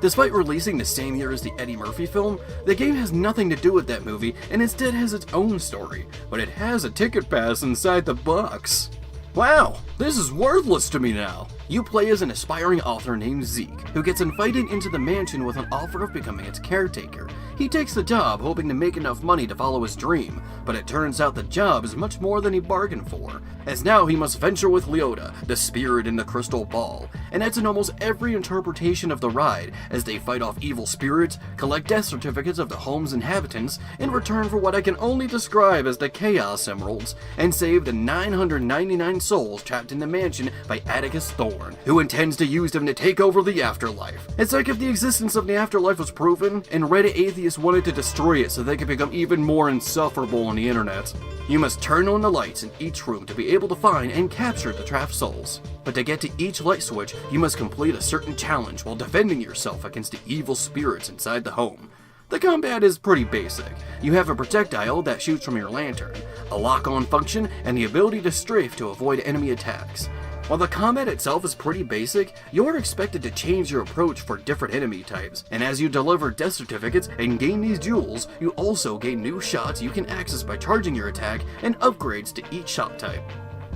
Despite releasing the same year as the Eddie Murphy film, the game has nothing to do with that movie and instead has its own story, but it has a ticket pass inside the box. Wow, this is worthless to me now. You play as an aspiring author named Zeke, who gets invited into the mansion with an offer of becoming its caretaker. He takes the job, hoping to make enough money to follow his dream, but it turns out the job is much more than he bargained for, as now he must venture with Leota, the spirit in the crystal ball, and that's in almost every interpretation of the ride, as they fight off evil spirits, collect death certificates of the home's inhabitants, in return for what I can only describe as the Chaos Emeralds, and save the 999 souls trapped in the mansion by Atticus Thorne, who intends to use them to take over the afterlife. It's like if the existence of the afterlife was proven, and Reddit atheists wanted to destroy it so they could become even more insufferable on the internet. You must turn on the lights in each room to be able to find and capture the trapped souls. But to get to each light switch, you must complete a certain challenge while defending yourself against the evil spirits inside the home. The combat is pretty basic. You have a projectile that shoots from your lantern, a lock-on function, and the ability to strafe to avoid enemy attacks. While the combat itself is pretty basic, you are expected to change your approach for different enemy types, and as you deliver death certificates and gain these jewels, you also gain new shots you can access by charging your attack and upgrades to each shot type.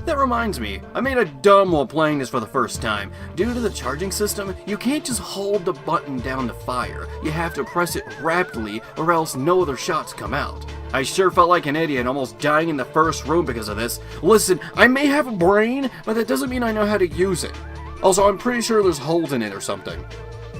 That reminds me, I made a dumb while playing this for the first time. Due to the charging system, you can't just hold the button down to fire. You have to press it rapidly or else no other shots come out. I sure felt like an idiot almost dying in the first room because of this. Listen, I may have a brain, but that doesn't mean I know how to use it. Also, I'm pretty sure there's holes in it or something.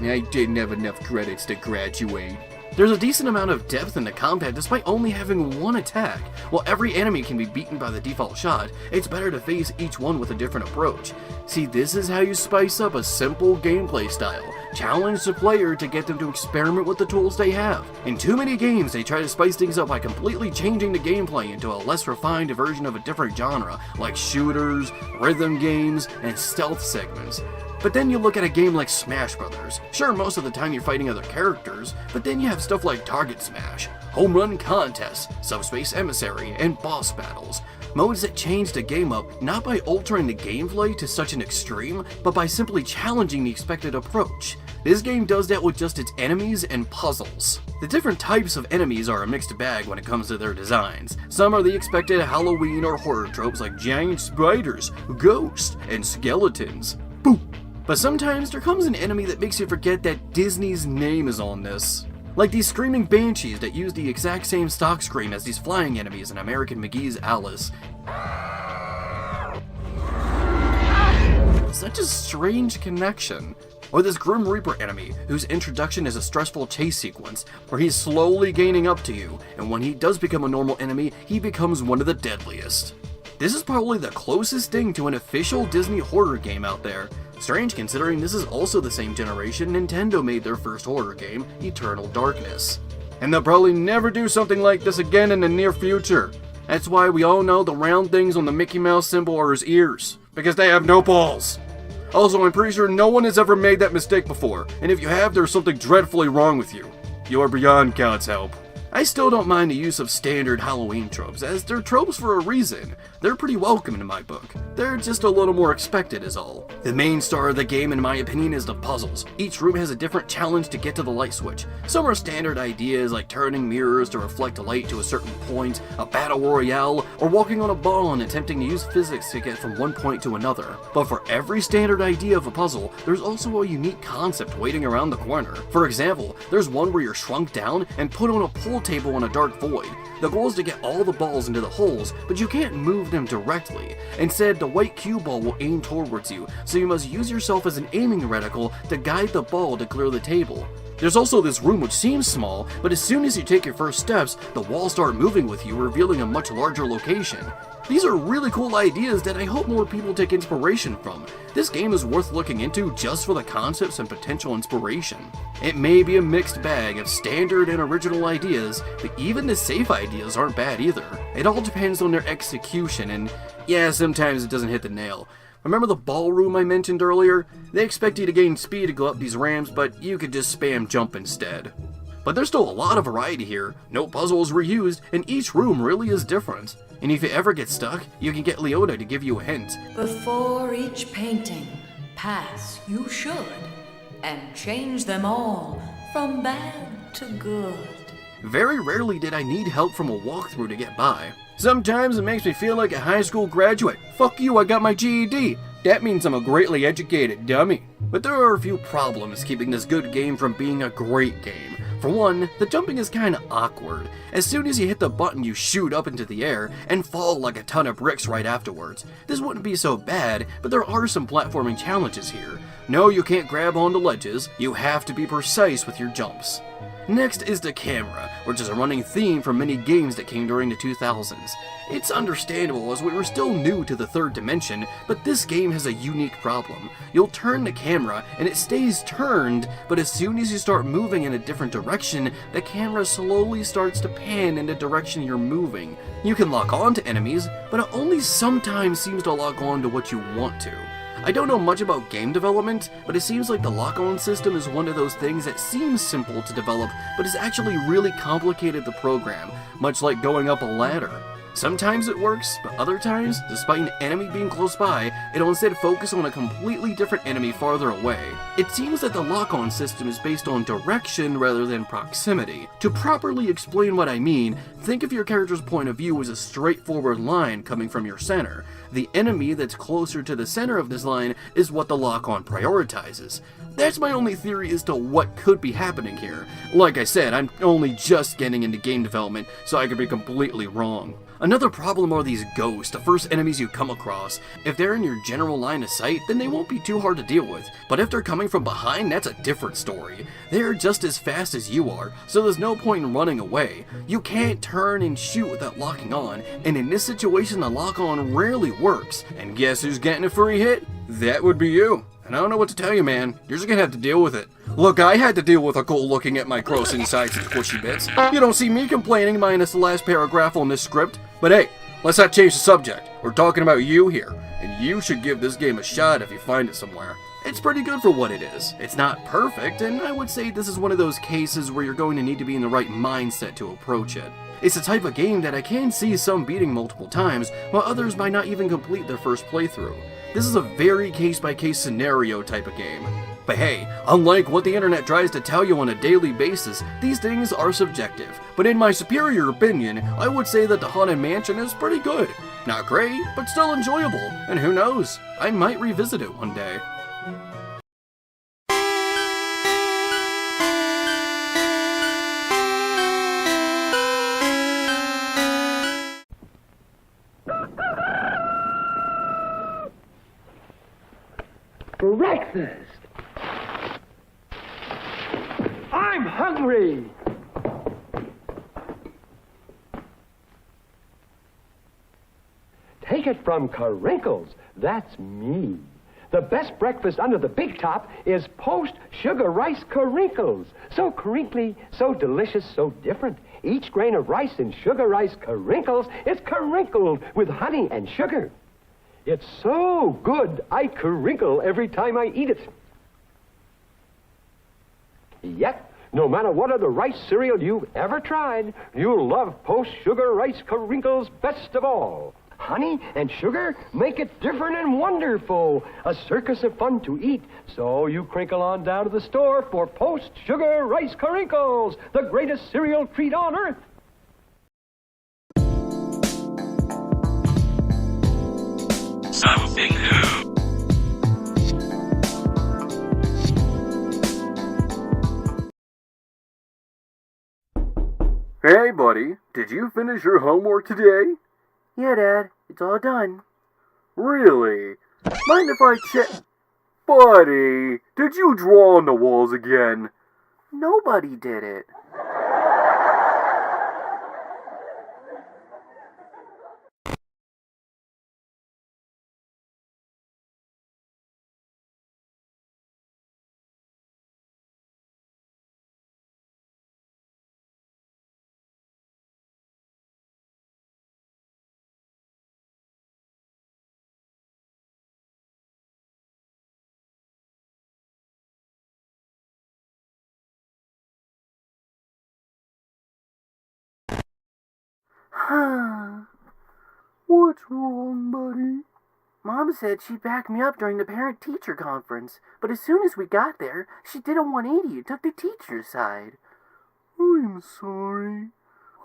I didn't have enough credits to graduate. There's a decent amount of depth in the combat despite only having one attack. While every enemy can be beaten by the default shot, it's better to face each one with a different approach. See, this is how you spice up a simple gameplay style. Challenge the player to get them to experiment with the tools they have. In too many games, they try to spice things up by completely changing the gameplay into a less refined version of a different genre, like shooters, rhythm games, and stealth segments. But then you look at a game like Smash Brothers. Sure, most of the time you're fighting other characters, but then you have stuff like Target Smash, Home Run Contests, Subspace Emissary, and boss battles. Modes that change the game up not by altering the gameplay to such an extreme, but by simply challenging the expected approach. This game does that with just its enemies and puzzles. The different types of enemies are a mixed bag when it comes to their designs. Some are the expected Halloween or horror tropes like giant spiders, ghosts, and skeletons. Boom! But sometimes there comes an enemy that makes you forget that Disney's name is on this. Like these screaming banshees that use the exact same stock scream as these flying enemies in American McGee's Alice. Such a strange connection. Or this Grim Reaper enemy, whose introduction is a stressful chase sequence, where he's slowly gaining up to you, and when he does become a normal enemy, he becomes one of the deadliest. This is probably the closest thing to an official Disney horror game out there. Strange considering this is also the same generation Nintendo made their first horror game, Eternal Darkness. And they'll probably never do something like this again in the near future. That's why we all know the round things on the Mickey Mouse symbol are his ears, because they have no balls. Also, I'm pretty sure no one has ever made that mistake before, and if you have, there's something dreadfully wrong with you. You are beyond God's help. I still don't mind the use of standard Halloween tropes, as they're tropes for a reason. They're pretty welcome in my book. They're just a little more expected is all. The main star of the game, in my opinion, is the puzzles. Each room has a different challenge to get to the light switch. Some are standard ideas like turning mirrors to reflect light to a certain point, a battle royale, or walking on a ball and attempting to use physics to get from one point to another. But for every standard idea of a puzzle, there's also a unique concept waiting around the corner. For example, there's one where you're shrunk down and put on a pool table in a dark void. The goal is to get all the balls into the holes, but you can't move them directly. Instead, the white cue ball will aim towards you, so you must use yourself as an aiming reticle to guide the ball to clear the table. There's also this room which seems small, but as soon as you take your first steps, the walls start moving with you, revealing a much larger location. These are really cool ideas that I hope more people take inspiration from. This game is worth looking into just for the concepts and potential inspiration. It may be a mixed bag of standard and original ideas, but even the safe ideas aren't bad either. It all depends on their execution, and yeah, sometimes it doesn't hit the nail. Remember the ballroom I mentioned earlier? They expect you to gain speed to go up these ramps, but you could just spam jump instead. But there's still a lot of variety here, no puzzles reused, and each room really is different. And if you ever get stuck, you can get Leona to give you a hint. Before each painting, pass you should, and change them all from bad to good. Very rarely did I need help from a walkthrough to get by. Sometimes it makes me feel like a high school graduate. Fuck you, I got my GED. That means I'm a greatly educated dummy. But there are a few problems keeping this good game from being a great game. For one, the jumping is kinda awkward. As soon as you hit the button, you shoot up into the air and fall like a ton of bricks right afterwards. This wouldn't be so bad, but there are some platforming challenges here. No, you can't grab onto ledges. You have to be precise with your jumps. Next is the camera, which is a running theme from many games that came during the 2000s. It's understandable as we were still new to the third dimension, but this game has a unique problem. You'll turn the camera and it stays turned, but as soon as you start moving in a different direction, the camera slowly starts to pan in the direction you're moving. You can lock on to enemies, but it only sometimes seems to lock on to what you want to. I don't know much about game development, but it seems like the lock-on system is one of those things that seems simple to develop, but is actually really complicated to program, much like going up a ladder. Sometimes it works, but other times, despite an enemy being close by, it'll instead focus on a completely different enemy farther away. It seems that the lock-on system is based on direction rather than proximity. To properly explain what I mean, think of your character's point of view as a straightforward line coming from your center. The enemy that's closer to the center of this line is what the lock-on prioritizes. That's my only theory as to what could be happening here. Like I said, I'm only just getting into game development, so I could be completely wrong. Another problem are these ghosts, the first enemies you come across. If they're in your general line of sight, then they won't be too hard to deal with. But if they're coming from behind, that's a different story. They're just as fast as you are, so there's no point in running away. You can't turn and shoot without locking on, and in this situation the lock-on rarely works. And guess who's getting a free hit? That would be you. And I don't know what to tell you, man. You're just gonna have to deal with it. Look, I had to deal with a goal looking at my gross insides and squishy bits. You don't see me complaining minus the last paragraph on this script. But hey, let's not change the subject. We're talking about you here, and you should give this game a shot if you find it somewhere. It's pretty good for what it is. It's not perfect, and I would say this is one of those cases where you're going to need to be in the right mindset to approach it. It's the type of game that I can see some beating multiple times, while others might not even complete their first playthrough. This is a very case-by-case scenario type of game. But hey, unlike what the internet tries to tell you on a daily basis, these things are subjective. But in my superior opinion, I would say that the Haunted Mansion is pretty good. Not great, but still enjoyable, and who knows, I might revisit it one day. Breakfast! I'm hungry! Take it from Carinkles. That's me. The best breakfast under the big top is post-sugar rice Carinkles. So crinkly, so delicious, so different. Each grain of rice in sugar rice Carinkles is carinkled with honey and sugar. It's so good, I crinkle every time I eat it. Yep, no matter what other rice cereal you've ever tried, you'll love post-sugar rice Carinkles best of all. Honey and sugar make it different and wonderful. A circus of fun to eat. So you crinkle on down to the store for post-sugar rice Carinkles, the greatest cereal treat on earth. Something new. Hey, buddy, did you finish your homework today? Yeah, Dad, it's all done. Really? Mind if I check? Buddy, did you draw on the walls again? Nobody did it. What's wrong, buddy? Mom said she'd back me up during the parent-teacher conference, but as soon as we got there, she did a 180 and took the teacher's side. I'm sorry.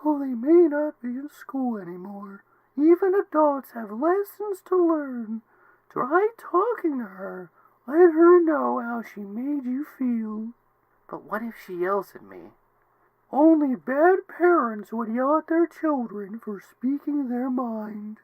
Well, they may not be in school anymore. Even adults have lessons to learn. Try talking to her. Let her know how she made you feel. But what if she yells at me? Only bad parents would yell at their children for speaking their mind.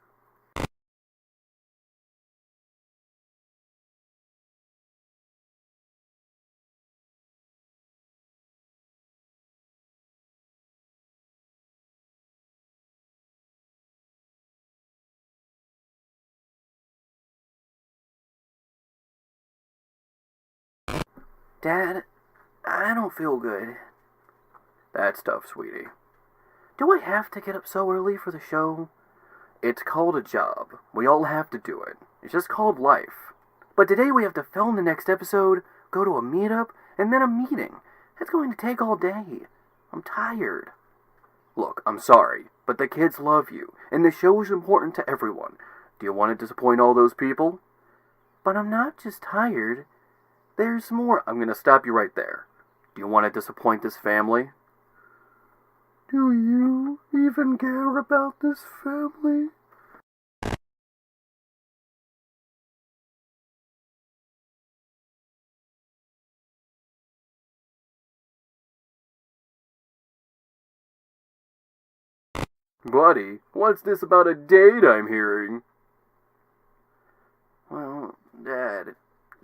Dad, I don't feel good. That's tough, sweetie. Do I have to get up so early for the show? It's called a job. We all have to do it. It's just called life. But today we have to film the next episode, go to a meetup, and then a meeting. It's going to take all day. I'm tired. Look, I'm sorry, but the kids love you, and the show is important to everyone. Do you want to disappoint all those people? But I'm not just tired. There's more. I'm going to stop you right there. Do you want to disappoint this family? Do you even care about this family? Buddy, what's this about a date I'm hearing? Well, Dad,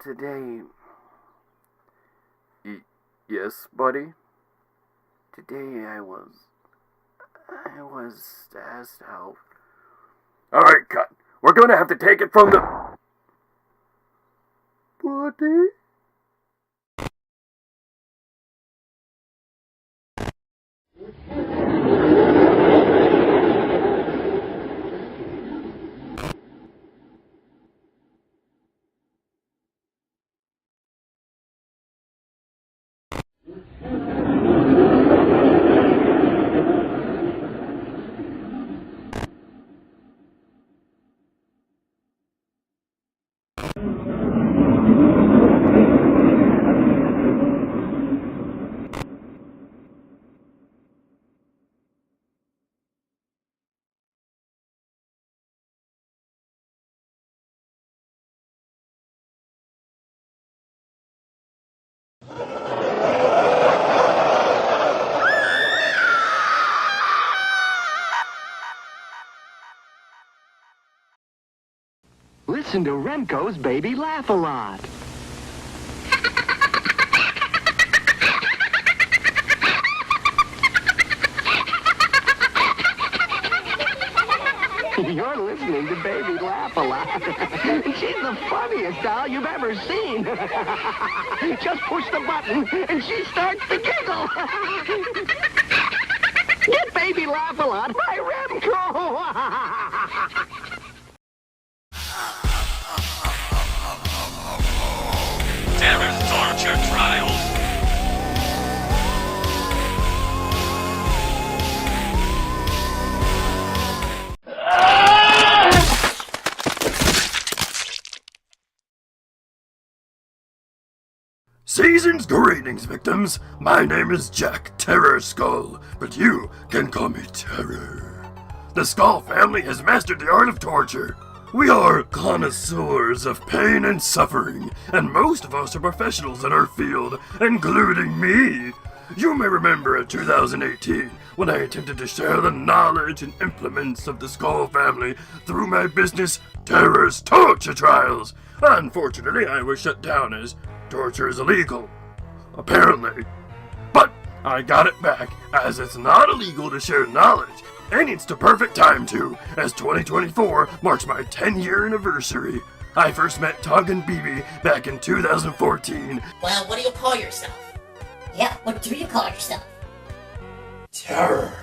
today... Yes, buddy? Today I was asked out. Alright, cut. We're gonna have to take it from the... Buddy? Listen to Remco's Baby Laugh a Lot. You're listening to Baby Laugh a Lot. She's the funniest doll you've ever seen. Just push the button and she starts to giggle. Get Baby Laugh a Lot by Remco. Terror Torture Trials. Season's greetings, victims. My name is Jack Terror Skull, but you can call me Terror. The Skull family has mastered the art of torture. We are connoisseurs of pain and suffering, and most of us are professionals in our field, including me. You may remember in 2018 when I attempted to share the knowledge and implements of the Skull family through my business, Terror's Torture Trials. Unfortunately, I was shut down as torture is illegal, apparently. But I got it back, as it's not illegal to share knowledge. And it's the perfect time too, as 2024 marks my 10-year anniversary. I first met Tug and BB back in 2014. Well, what do you call yourself? Yeah, what do you call yourself? Terror.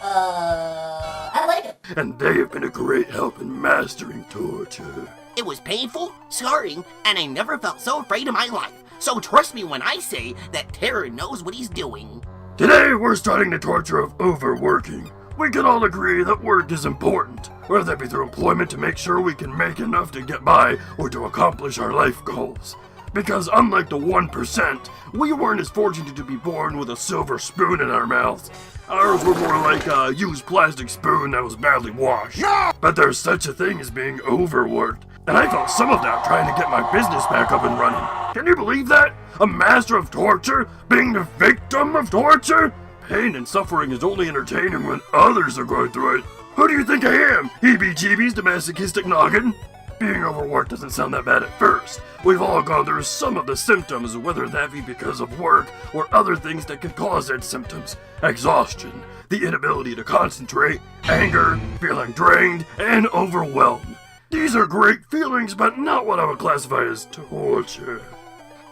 I like it. And they have been a great help in mastering torture. It was painful, scarring, and I never felt so afraid in my life. So trust me when I say that Terror knows what he's doing. Today, we're starting the torture of overworking. We can all agree that work is important, whether that be through employment to make sure we can make enough to get by or to accomplish our life goals. Because unlike the 1%, we weren't as fortunate to be born with a silver spoon in our mouths. Ours were more like a used plastic spoon that was badly washed. No! But there's such a thing as being overworked, and I felt some of that trying to get my business back up and running. Can you believe that? A master of torture being the victim of torture? Pain and suffering is only entertaining when others are going through it. Who do you think I am? Heebie-jeebies to masochistic noggin? Being overworked doesn't sound that bad at first. We've all gone through some of the symptoms, whether that be because of work or other things that could cause said symptoms. Exhaustion, the inability to concentrate, anger, feeling drained, and overwhelmed. These are great feelings, but not what I would classify as torture.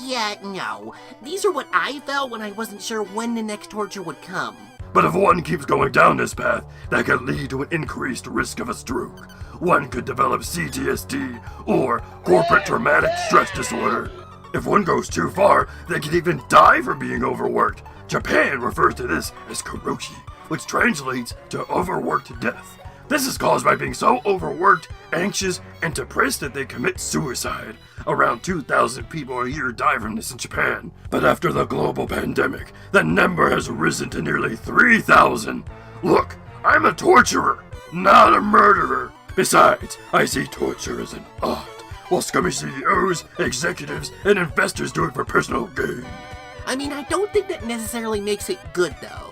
Yeah, no. These are what I felt when I wasn't sure when the next torture would come. But if one keeps going down this path, that could lead to an increased risk of a stroke. One could develop CTSD, or corporate traumatic stress disorder. If one goes too far, they could even die from being overworked. Japan refers to this as karoshi, which translates to overworked death. This is caused by being so overworked, anxious, and depressed that they commit suicide. Around 2,000 people a year die from this in Japan. But after the global pandemic, the number has risen to nearly 3,000. Look, I'm a torturer, not a murderer. Besides, I see torture as an art, while scummy CEOs, executives, and investors do it for personal gain. I mean, I don't think that necessarily makes it good, though.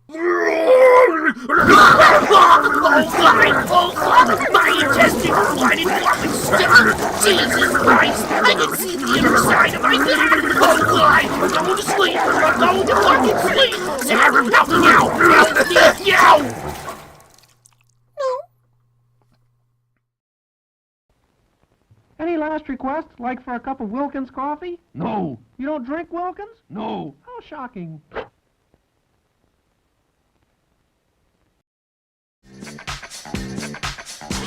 Oh God! My intestines are blinded and sticky! Jesus Christ! I can see the inner side of my body! Oh God! I'm going to sleep! I'm going to fucking sleep! Now! Any last request, like for a cup of Wilkins coffee? No. You don't drink Wilkins? No. How shocking.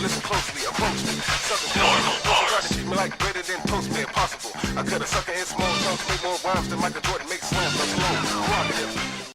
Listen closely, approach me. Sucker try to treat me like greater than toast me impossible. I cut a sucker in small chunks, make more rhymes than Michael Jordan makes slams. I'm slow, prerogative.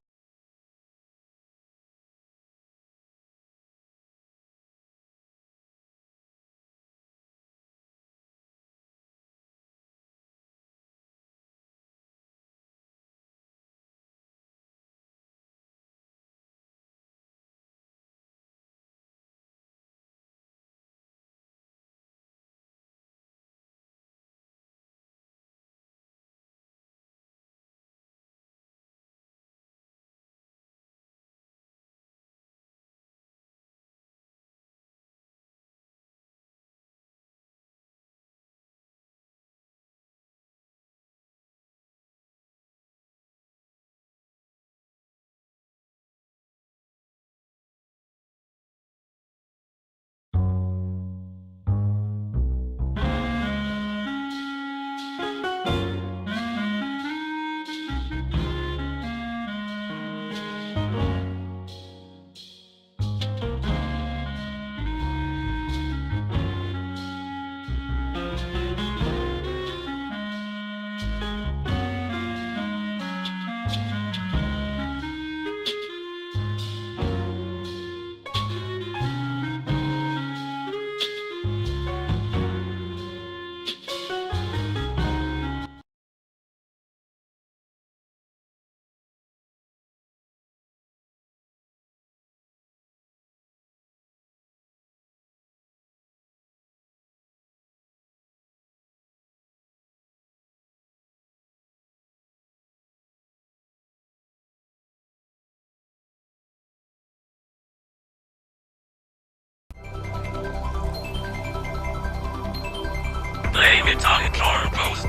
Blame it on Corpos.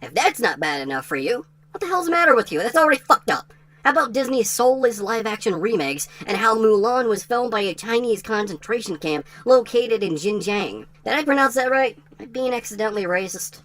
If that's not bad enough for you, what the hell's the matter with you? That's already fucked up. How about Disney's soulless live-action remakes and how Mulan was filmed by a Chinese concentration camp located in Xinjiang? Did I pronounce that right? Am I being accidentally racist?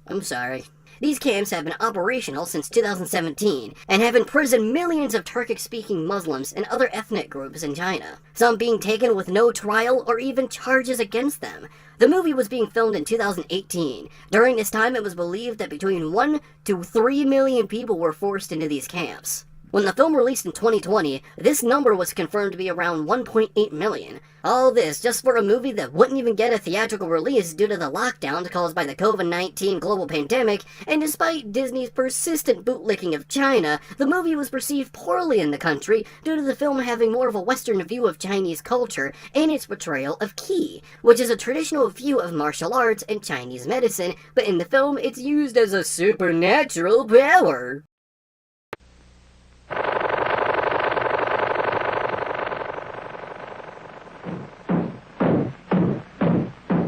I'm sorry. These camps have been operational since 2017 and have imprisoned millions of Turkic-speaking Muslims and other ethnic groups in China, some being taken with no trial or even charges against them. The movie was being filmed in 2018. During this time, it was believed that between 1 to 3 million people were forced into these camps. When the film released in 2020, this number was confirmed to be around 1.8 million. All this just for a movie that wouldn't even get a theatrical release due to the lockdowns caused by the COVID-19 global pandemic, and despite Disney's persistent bootlicking of China, the movie was perceived poorly in the country due to the film having more of a Western view of Chinese culture and its portrayal of Qi, which is a traditional view of martial arts and Chinese medicine, but in the film it's used as a supernatural power.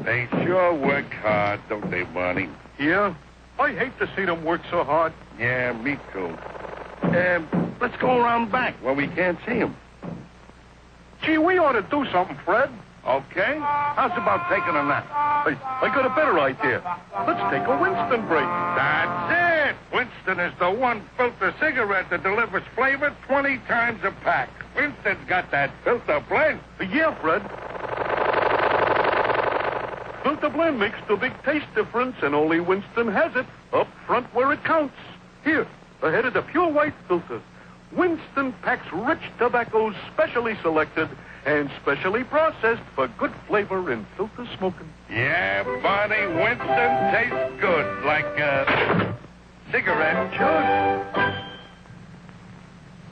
They sure work hard, don't they, Barney? Yeah? I hate to see them work so hard. Yeah, me too. Let's go around back where we can't see them. Gee, we ought to do something, Fred. Okay. How's about taking a nap? I got a better idea. Let's take a Winston break. That's it! Winston is the one filter cigarette that delivers flavor 20 times a pack. Winston's got that filter blend. Yeah, Fred. Filter blend makes the big taste difference, and only Winston has it, up front where it counts. Here, ahead of the pure white filter. Winston packs rich tobaccos specially selected and specially processed for good flavor in filter smoking. Yeah, Barney, Winston tastes good, like a cigarette should.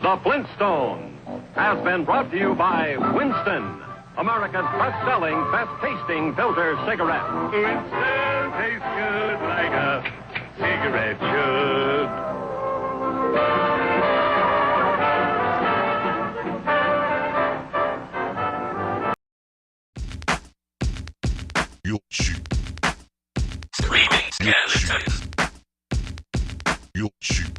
The Flintstones has been brought to you by Winston, America's best-selling, best-tasting filter cigarette. Winston tastes good like a cigarette should. You'll shoot. Screaming skeletons. You'll shoot.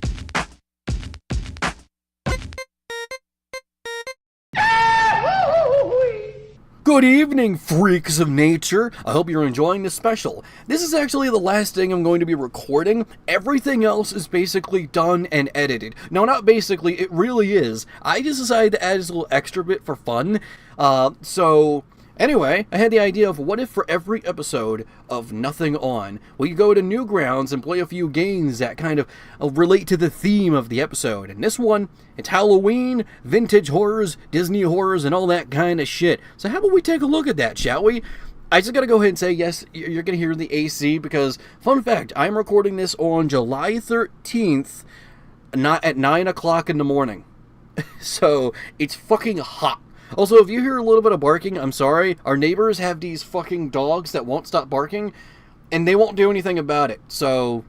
Good evening, freaks of nature. I hope you're enjoying this special. This is actually the last thing I'm going to be recording. Everything else is basically done and edited. No, not basically, it really is. I just decided to add this little extra bit for fun. Anyway, I had the idea of what if for every episode of Nothing On, we go to NewGrounds and play a few games that kind of relate to the theme of the episode. And this one, it's Halloween, vintage horrors, Disney horrors, and all that kind of shit. So how about we take a look at that, shall we? I just gotta go ahead and say, yes, you're gonna hear the AC, because, fun fact, I'm recording this on July 13th, not at 9 o'clock in the morning. So, it's fucking hot. Also, if you hear a little bit of barking, I'm sorry. Our neighbors have these fucking dogs that won't stop barking, and they won't do anything about it. So,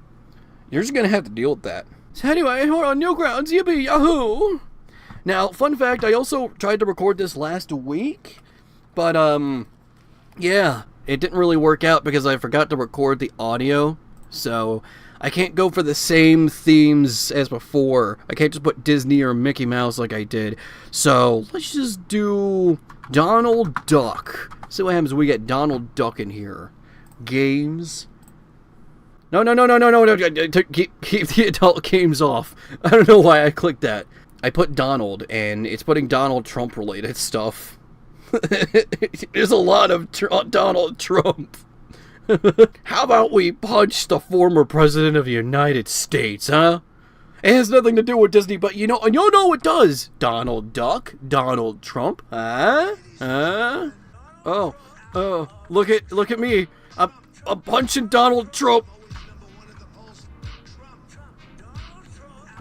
you're just gonna have to deal with that. So anyway, we're on NewGrounds, yippee yahoo! Now, fun fact, I also tried to record this last week, but, yeah, it didn't really work out because I forgot to record the audio, so I can't go for the same themes as before. I can't just put Disney or Mickey Mouse like I did. So, let's just do Donald Duck. See what happens when we get Donald Duck in here. Games. No. Keep the adult games off. I don't know why I clicked that. I put Donald, and it's putting Donald Trump related stuff. There's a lot of Donald Trump. How about we punch the former president of the United States, huh? It has nothing to do with Disney, but you know it does. Donald Duck, Donald Trump, huh? Oh, look at me. I'm punching Donald Trump.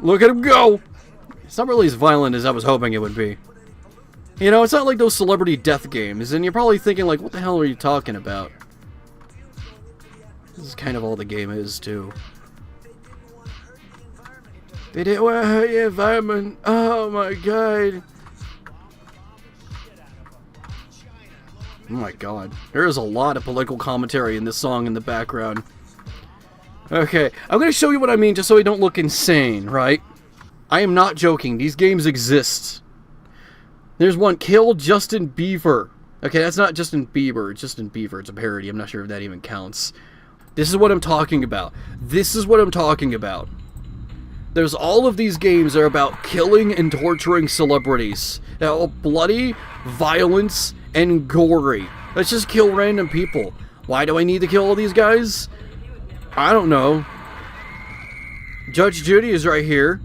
Look at him go. It's not really as violent as I was hoping it would be. You know, it's not like those celebrity death games, and you're probably thinking, like, what the hell are you talking about? This is kind of all the game is, too. They didn't want to hurt the environment. Oh my god. Oh my god. There is a lot of political commentary in this song in the background. Okay, I'm going to show you what I mean just so we don't look insane, right? I am not joking. These games exist. There's one, Kill Justin Bieber. Okay, that's not Justin Bieber. It's Justin Bieber. It's a parody. I'm not sure if that even counts. This is what I'm talking about. This is what I'm talking about. There's all of these games that are about killing and torturing celebrities. They're all bloody, violence, and gory. Let's just kill random people. Why do I need to kill all these guys? I don't know. Judge Judy is right here.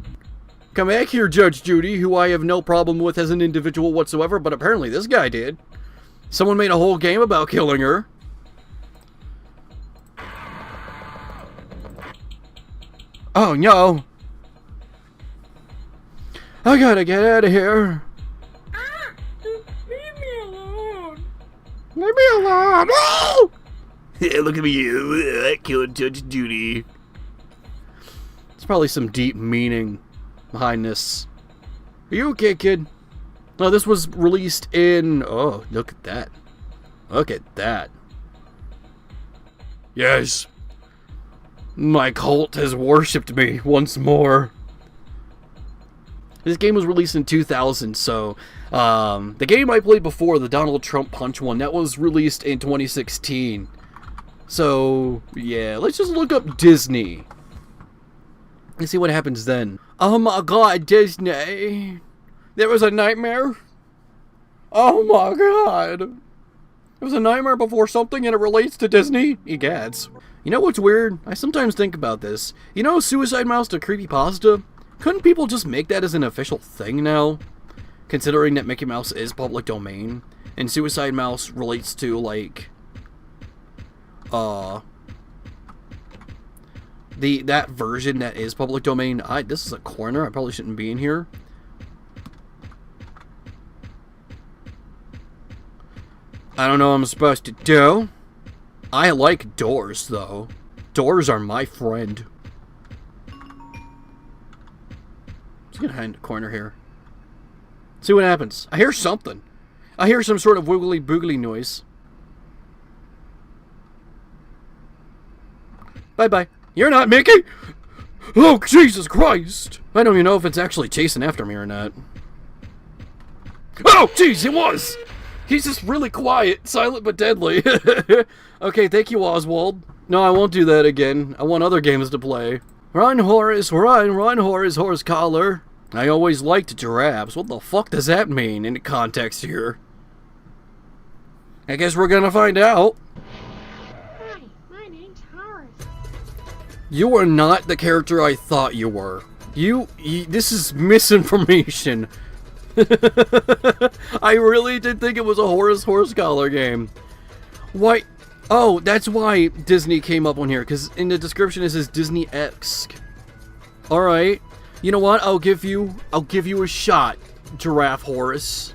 Come back here, Judge Judy, who I have no problem with as an individual whatsoever, but apparently this guy did. Someone made a whole game about killing her. Oh no. I gotta get out of here. Leave me alone. Leave me alone. No! Look at me. I killed Judge Judy. There's probably some deep meaning behind this. Are you okay, kid? No, this was released in... Oh, look at that. Look at that. Yes. My cult has worshipped me once more. This game was released in 2000, so... the game I played before, the Donald Trump Punch one, that was released in 2016. So, yeah, let's just look up Disney. Let's see what happens then. Oh my god, Disney. There was a nightmare? Oh my god. There was a nightmare before something and it relates to Disney? Egads. You know what's weird? I sometimes think about this. You know Suicide Mouse to CreepyPasta? Couldn't people just make that as an official thing now? Considering that Mickey Mouse is public domain. And Suicide Mouse relates to, like... that version that is public domain. This is a corner. I probably shouldn't be in here. I don't know what I'm supposed to do. I like doors, though. Doors are my friend. Just gonna hide in the corner here. See what happens. I hear something. I hear some sort of wiggly boogly noise. Bye-bye. You're not Mickey! Oh, Jesus Christ! I don't even know if it's actually chasing after me or not. Oh, jeez, it was! He's just really quiet, silent but deadly. Okay, thank you, Oswald. No, I won't do that again. I want other games to play. Run, Horace, run, Horace, horse collar. I always liked giraffes. What the fuck does that mean in context here? I guess we're gonna find out. Hi, my name's Horace. You are not the character I thought you were. This is misinformation. I really did think it was a Horace horse collar game. Why? Oh, that's why Disney came up on here, because in the description it says Disney-esque. Alright. You know what? I'll give you a shot, Giraffe Horace.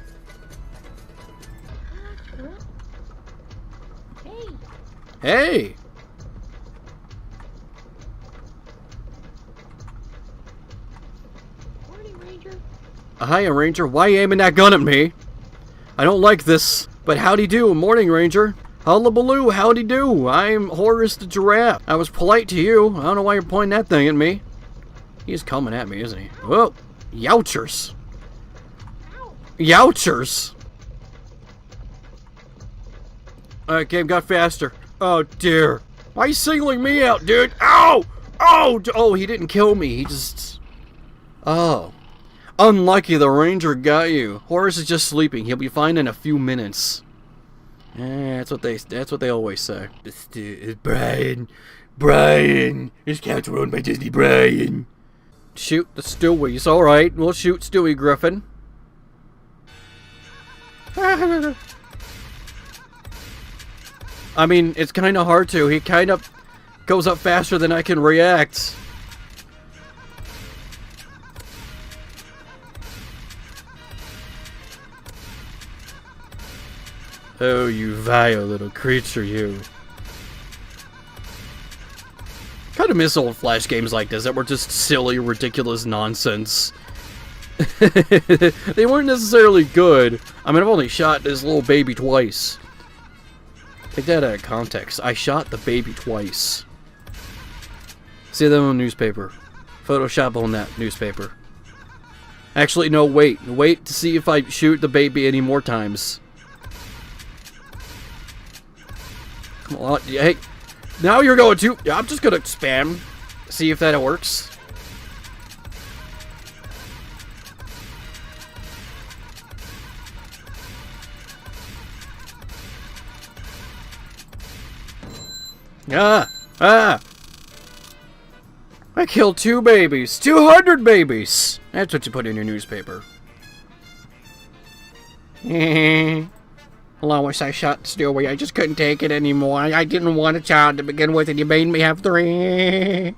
Hey! Morning, Ranger. Hiya, Ranger. Why you aiming that gun at me? I don't like this, but howdy do. Morning, Ranger. Hullabaloo, howdy do. I'm Horace the Giraffe. I was polite to you. I don't know why you're pointing that thing at me. He's coming at me, isn't he? Whoa! Youchers! Youchers! Alright, game got faster. Oh, dear. Why are you singling me out, dude? Ow! Oh! Oh, he didn't kill me. He just... Oh. Unlucky the Ranger got you. Horace is just sleeping. He'll be fine in a few minutes. That's what they always say. It's Brian. Brian! This couch run by Disney Brian. Shoot the Stewies. Alright, we'll shoot Stewie Griffin. I mean, it's kind of hard to. He kind of goes up faster than I can react. Oh, you vile little creature, you. Kind of miss old Flash games like this that were just silly, ridiculous nonsense. They weren't necessarily good. I mean, I've only shot this little baby twice. Take that out of context. I shot the baby twice. See that on newspaper. Photoshop on that newspaper. Actually, no, wait. Wait to see if I shoot the baby any more times. Come on, hey. Now you're going to... Yeah, I'm just gonna spam. See if that works. I killed 2 babies. 200 babies! That's what you put in your newspaper. Well, I wish I shot Stewie. I just couldn't take it anymore. I didn't want a child to begin with, and you made me have 3.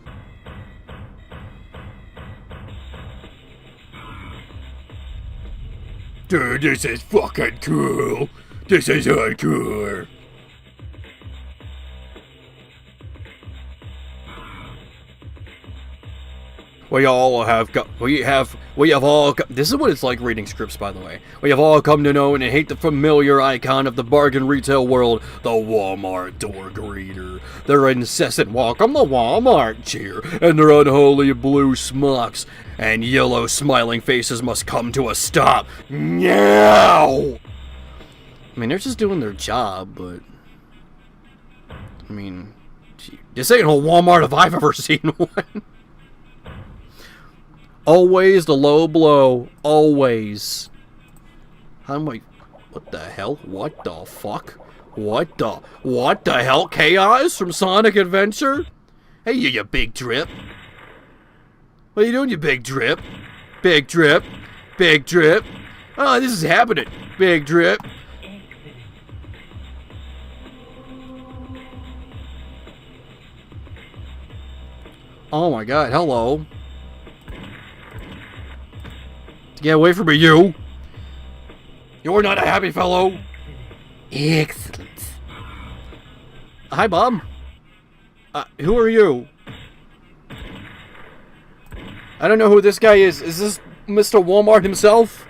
Dude, this is fucking cool. This is hardcore. We have all this is what it's like reading scripts, by the way. We have all come to know and hate the familiar icon of the bargain retail world, the Walmart door greeter. Their incessant walk on the Walmart cheer, and their unholy blue smocks and yellow smiling faces must come to a stop. Now! I mean, they're just doing their job, but... I mean... This ain't a Walmart if I've ever seen one. Always the low blow. Always. How am I... What the hell? What the fuck? What the hell? Chaos from Sonic Adventure? Hey, you big drip. What are you doing, you big drip? Big drip. Big drip. Oh, this is happening. Big drip. Oh my god, hello. Get away from me, you! You're not a happy fellow! Excellent. Hi, Bob. Who are you? I don't know who this guy is. Is this Mr. Walmart himself?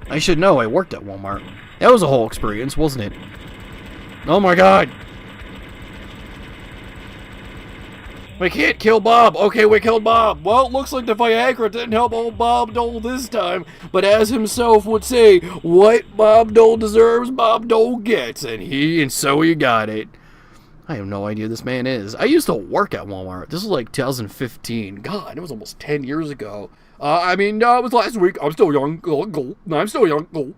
I should know. I worked at Walmart. That was a whole experience, wasn't it? Oh my god! We can't kill Bob. Okay, we killed Bob. Well, it looks like the Viagra didn't help old Bob Dole this time. But as himself would say, what Bob Dole deserves, Bob Dole gets. And so he got it. I have no idea who this man is. I used to work at Walmart. This was like 2015. God, it was almost 10 years ago. It was last week. I'm still young. I'm still young.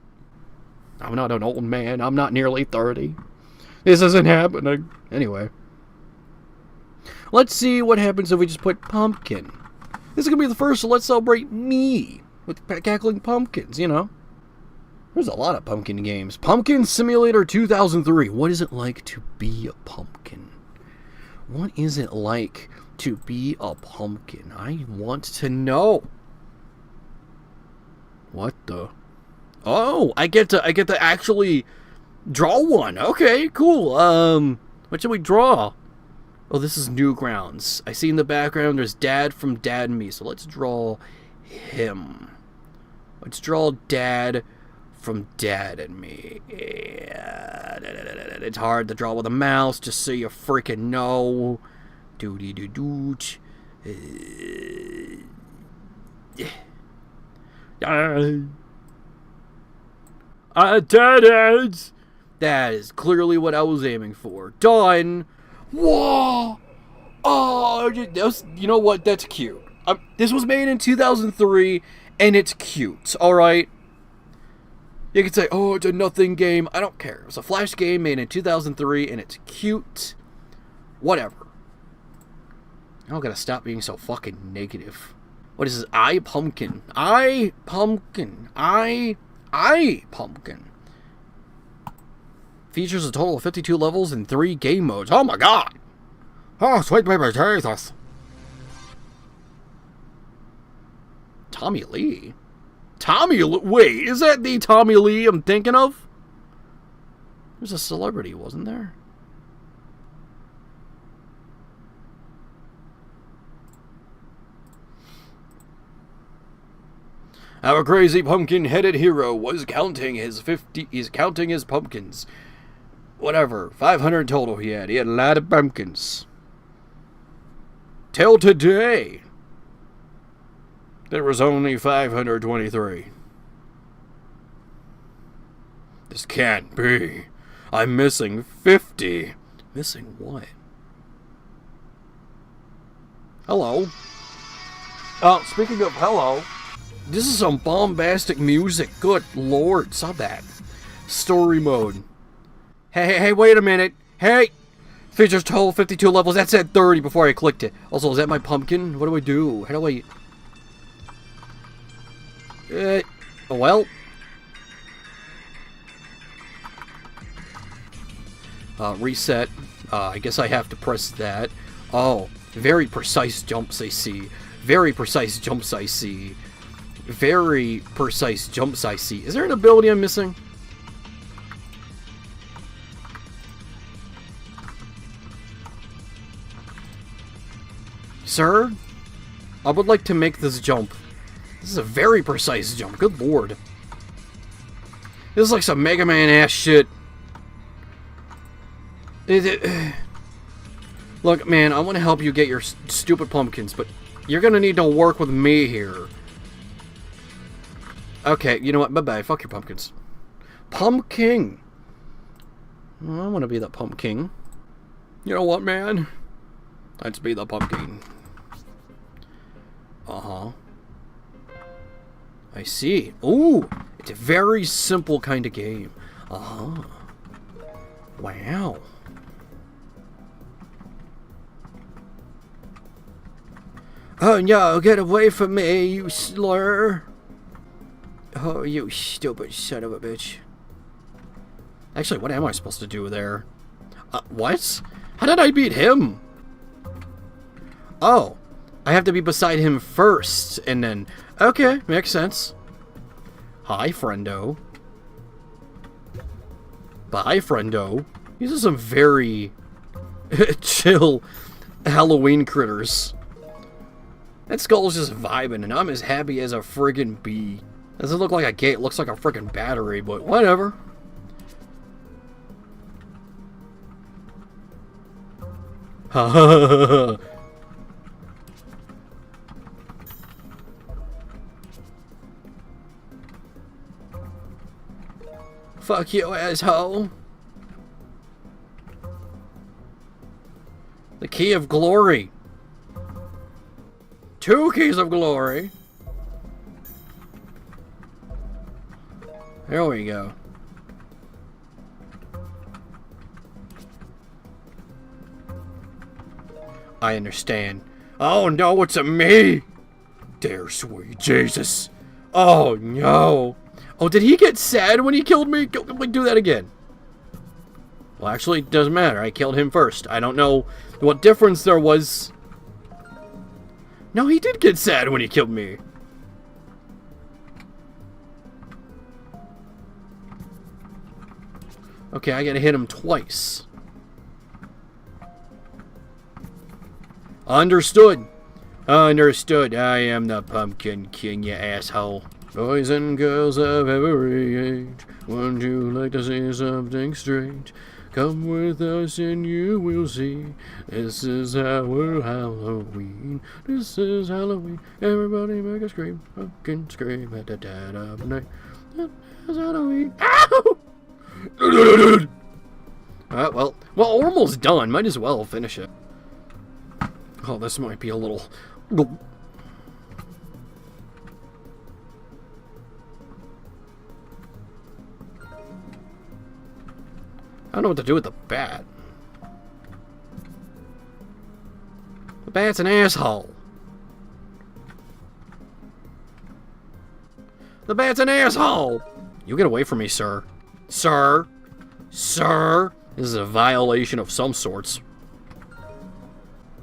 I'm not an old man. I'm not nearly 30. This isn't happening. Anyway. Let's see what happens if we just put pumpkin. This is going to be the first, so let's celebrate me with Cackling Pumpkins, you know. There's a lot of pumpkin games. Pumpkin Simulator 2003. What is it like to be a pumpkin? What is it like to be a pumpkin? I want to know. What the? Oh, I get to actually draw one. Okay, cool. What should we draw? Oh, this is NewGrounds. I see in the background there's Dad from Dad and Me, so let's draw him. Let's draw Dad from Dad and Me. Yeah. It's hard to draw with a mouse, just so you freaking know. Doody-doo-doo. Dad! That is clearly what I was aiming for. Done! Whoa! Oh, you know what? That's cute. This was made in 2003, and it's cute, alright? You could say, oh, it's a nothing game. I don't care. It's a Flash game made in 2003, and it's cute. Whatever. I gotta stop being so fucking negative. What is this? I Pumpkin. I Pumpkin. I Pumpkin. Features a total of 52 levels and 3 game modes. Oh my god! Oh, sweet baby Jesus! Tommy Lee? Wait, is that the Tommy Lee I'm thinking of? There's a celebrity, wasn't there? Our crazy pumpkin-headed hero was counting his pumpkins. Whatever, 500 total he had. He had a lot of pumpkins. Till today, there was only 523. This can't be. I'm missing 50. Missing what? Hello. Speaking of hello, this is some bombastic music. Good lord, saw that. Story mode. Hey, wait a minute. Hey! Features total 52 levels. That said 30 before I clicked it. Also, is that my pumpkin? What do I do? How do I... well... reset. I guess I have to press that. Oh, very precise jumps I see. Very precise jumps I see. Very precise jumps I see. Is there an ability I'm missing? Sir? I would like to make this jump. This is a very precise jump. Good lord. This is like some Mega Man ass shit. Look, man, I want to help you get your stupid pumpkins, but you're gonna need to work with me here. Okay, you know what? Bye-bye. Fuck your pumpkins. Pumpkin! Well, I want to be the pumpkin. You know what, man? Let's be the pumpkin. Uh-huh. I see. Ooh! It's a very simple kind of game. Uh-huh. Wow. Oh no, get away from me, you slur. Oh, you stupid son of a bitch. Actually, what am I supposed to do there? What? How did I beat him? Oh, I have to be beside him first, and then... Okay, makes sense. Hi, friendo. Bye, friendo. These are some very chill Halloween critters. That skull's just vibing, and I'm as happy as a friggin' bee. Doesn't look like a gate, looks like a friggin' battery, but whatever. Ha ha ha ha. Fuck you, asshole. The key of glory. 2 keys of glory. There we go. I understand. Oh no, it's a me! Dear sweet Jesus. Oh no. Oh, did he get sad when he killed me? Do that again. Well, actually, it doesn't matter. I killed him first. I don't know what difference there was. No, he did get sad when he killed me. Okay, I gotta hit him twice. Understood. Understood. I am the Pumpkin King, you asshole. Boys and girls of every age, wouldn't you like to see something strange? Come with us and you will see. This is our Halloween. This is Halloween. Everybody make a scream. Pumpkin scream at the dead of night. This is Halloween. Ow! Alright, well, almost done. Might as well finish it. Oh, this might be a little... I don't know what to do with the bat. The bat's an asshole. The bat's an asshole! You get away from me, sir. Sir! Sir! This is a violation of some sorts.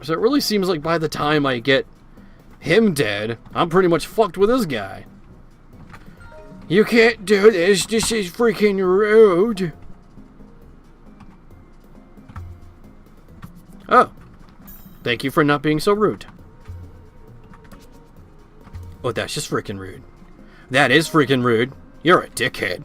So it really seems like by the time I get him dead, I'm pretty much fucked with this guy. You can't do this. This is freaking rude. Oh. Thank you for not being so rude. Oh, that's just freaking rude. That is freaking rude. You're a dickhead.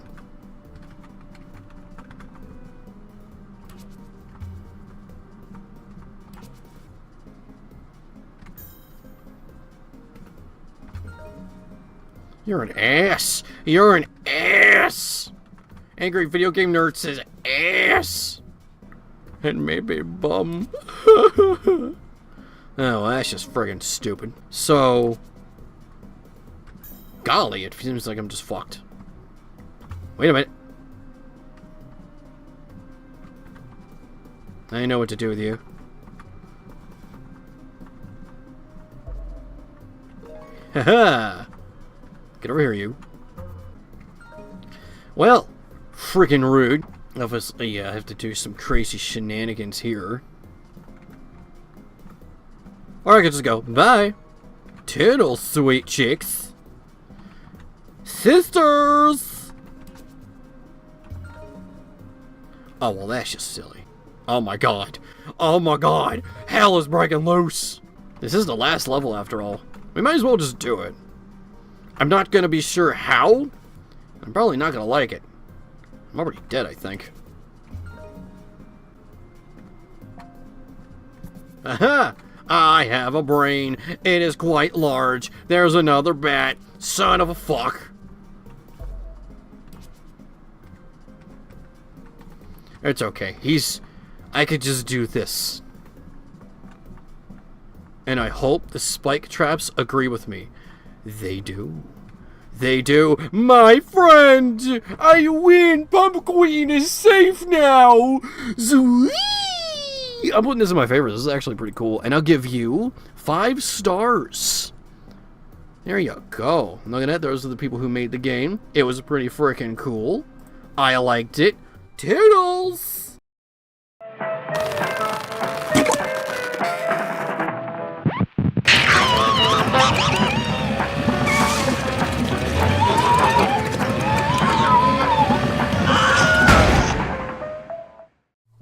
You're an ass. You're an ass. Angry Video Game Nerd says ass. And maybe bum. Oh, well, that's just friggin' stupid. So... golly, it seems like I'm just fucked. Wait a minute. I know what to do with you. Haha! Get over here, you. Well, freaking rude. Obviously, yeah, I have to do some crazy shenanigans here. Or I could just go, bye. Toodle, sweet chicks. Sisters! Oh, well, that's just silly. Oh my god. Oh my god. Hell is breaking loose. This is the last level after all. We might as well just do it. I'm not gonna be sure how. I'm probably not gonna like it. I'm already dead, I think. Aha! I have a brain. It is quite large. There's another bat. Son of a fuck. It's okay. I could just do this. And I hope the spike traps agree with me. They do. They do. My friend! I win! Pumpkin is safe now! Zwee! I'm putting this in my favorites. This is actually pretty cool. And I'll give you 5 stars. There you go. Look at that. Those are the people who made the game. It was pretty freaking cool. I liked it. Toodles!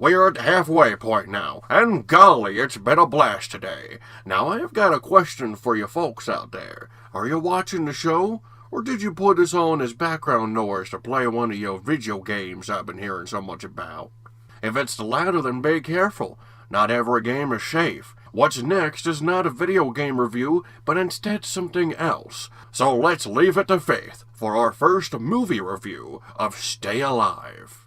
We're at the halfway point now, and golly, it's been a blast today. Now I've got a question for you folks out there. Are you watching the show, or did you put this on as background noise to play one of your video games I've been hearing so much about? If it's the latter, then be careful. Not every game is safe. What's next is not a video game review, but instead something else. So let's leave it to Faith for our first movie review of Stay Alive.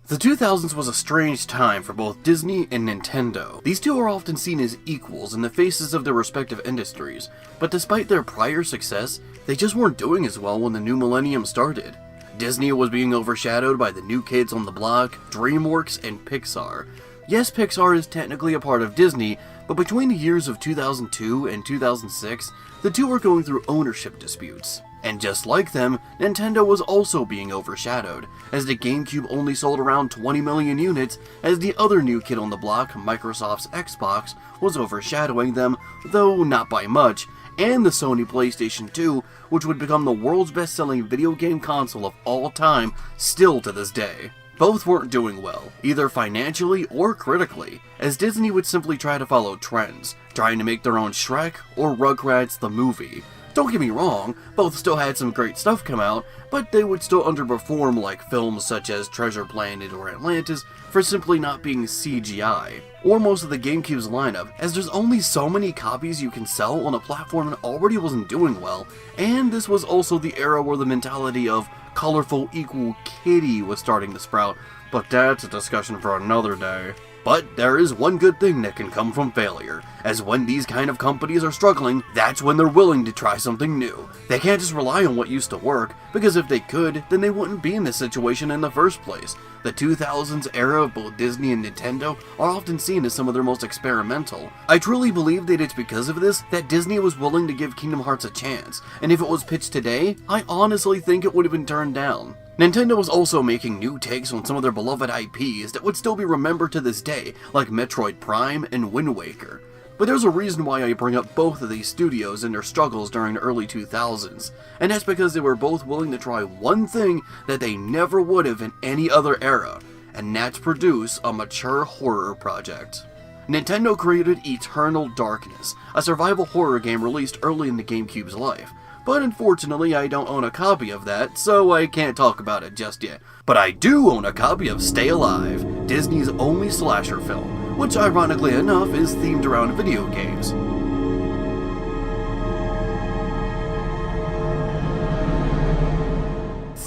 The 2000s was a strange time for both Disney and Nintendo. These two are often seen as equals in the faces of their respective industries, but despite their prior success, they just weren't doing as well when the new millennium started. Disney was being overshadowed by the New Kids on the Block, DreamWorks, and Pixar. Yes, Pixar is technically a part of Disney, but between the years of 2002 and 2006, the two were going through ownership disputes. And just like them, Nintendo was also being overshadowed, as the GameCube only sold around 20 million units, as the other new kid on the block, Microsoft's Xbox, was overshadowing them, though not by much, and the Sony PlayStation 2, which would become the world's best-selling video game console of all time, still to this day. Both weren't doing well, either financially or critically, as Disney would simply try to follow trends, trying to make their own Shrek or Rugrats the movie. Don't get me wrong, both still had some great stuff come out, but they would still underperform like films such as Treasure Planet or Atlantis for simply not being CGI, or most of the GameCube's lineup, as there's only so many copies you can sell on a platform that already wasn't doing well, and this was also the era where the mentality of colorful equal kitty was starting to sprout, but that's a discussion for another day. But there is one good thing that can come from failure, as when these kind of companies are struggling, that's when they're willing to try something new. They can't just rely on what used to work, because if they could, then they wouldn't be in this situation in the first place. The 2000s era of both Disney and Nintendo are often seen as some of their most experimental. I truly believe that it's because of this that Disney was willing to give Kingdom Hearts a chance, and if it was pitched today, I honestly think it would have been turned down. Nintendo was also making new takes on some of their beloved IPs that would still be remembered to this day, like Metroid Prime and Wind Waker. But there's a reason why I bring up both of these studios and their struggles during the early 2000s, and that's because they were both willing to try one thing that they never would have in any other era, and that's produce a mature horror project. Nintendo created Eternal Darkness, a survival horror game released early in the GameCube's life. But unfortunately I don't own a copy of that, so I can't talk about it just yet. But I do own a copy of Stay Alive, Disney's only slasher film, which ironically enough is themed around video games.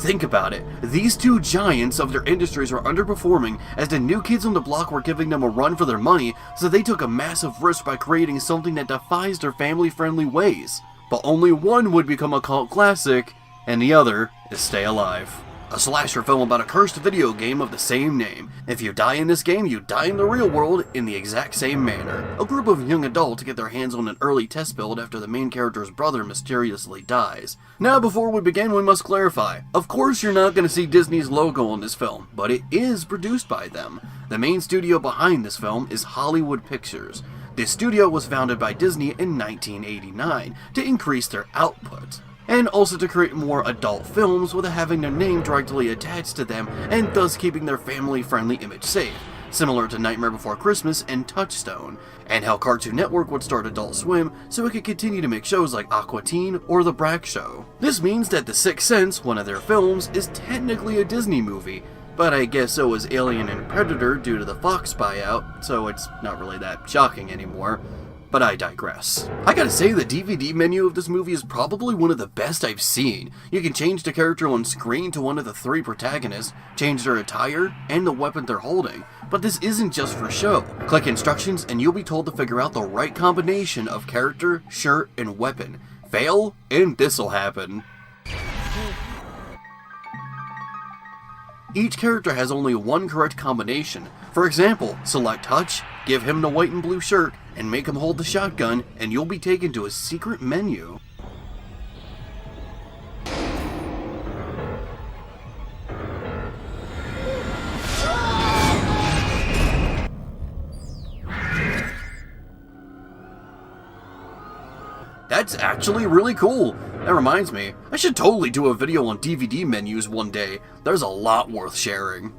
Think about it. These two giants of their industries were underperforming as the new kids on the block were giving them a run for their money, so they took a massive risk by creating something that defies their family-friendly ways. But only one would become a cult classic, and the other is Stay Alive. A slasher film about a cursed video game of the same name. If you die in this game, you die in the real world in the exact same manner. A group of young adults get their hands on an early test build after the main character's brother mysteriously dies. Now before we begin, we must clarify. Of course you're not going to see Disney's logo on this film, but it is produced by them. The main studio behind this film is Hollywood Pictures. This studio was founded by Disney in 1989 to increase their output, and also to create more adult films without having their name directly attached to them and thus keeping their family-friendly image safe, similar to Nightmare Before Christmas and Touchstone, and how Cartoon Network would start Adult Swim so it could continue to make shows like Aqua Teen or The Brak Show. This means that The Sixth Sense, one of their films, is technically a Disney movie, but I guess so is Alien and Predator due to the Fox buyout, so it's not really that shocking anymore. But I digress. I gotta say, the DVD menu of this movie is probably one of the best I've seen. You can change the character on screen to one of the three protagonists, change their attire, and the weapon they're holding. But this isn't just for show. Click instructions and you'll be told to figure out the right combination of character, shirt, and weapon. Fail, and this'll happen. Each character has only one correct combination. For example, select Hutch, give him the white and blue shirt, and make him hold the shotgun, and you'll be taken to a secret menu. That's actually really cool. That reminds me, I should totally do a video on DVD menus one day. There's a lot worth sharing.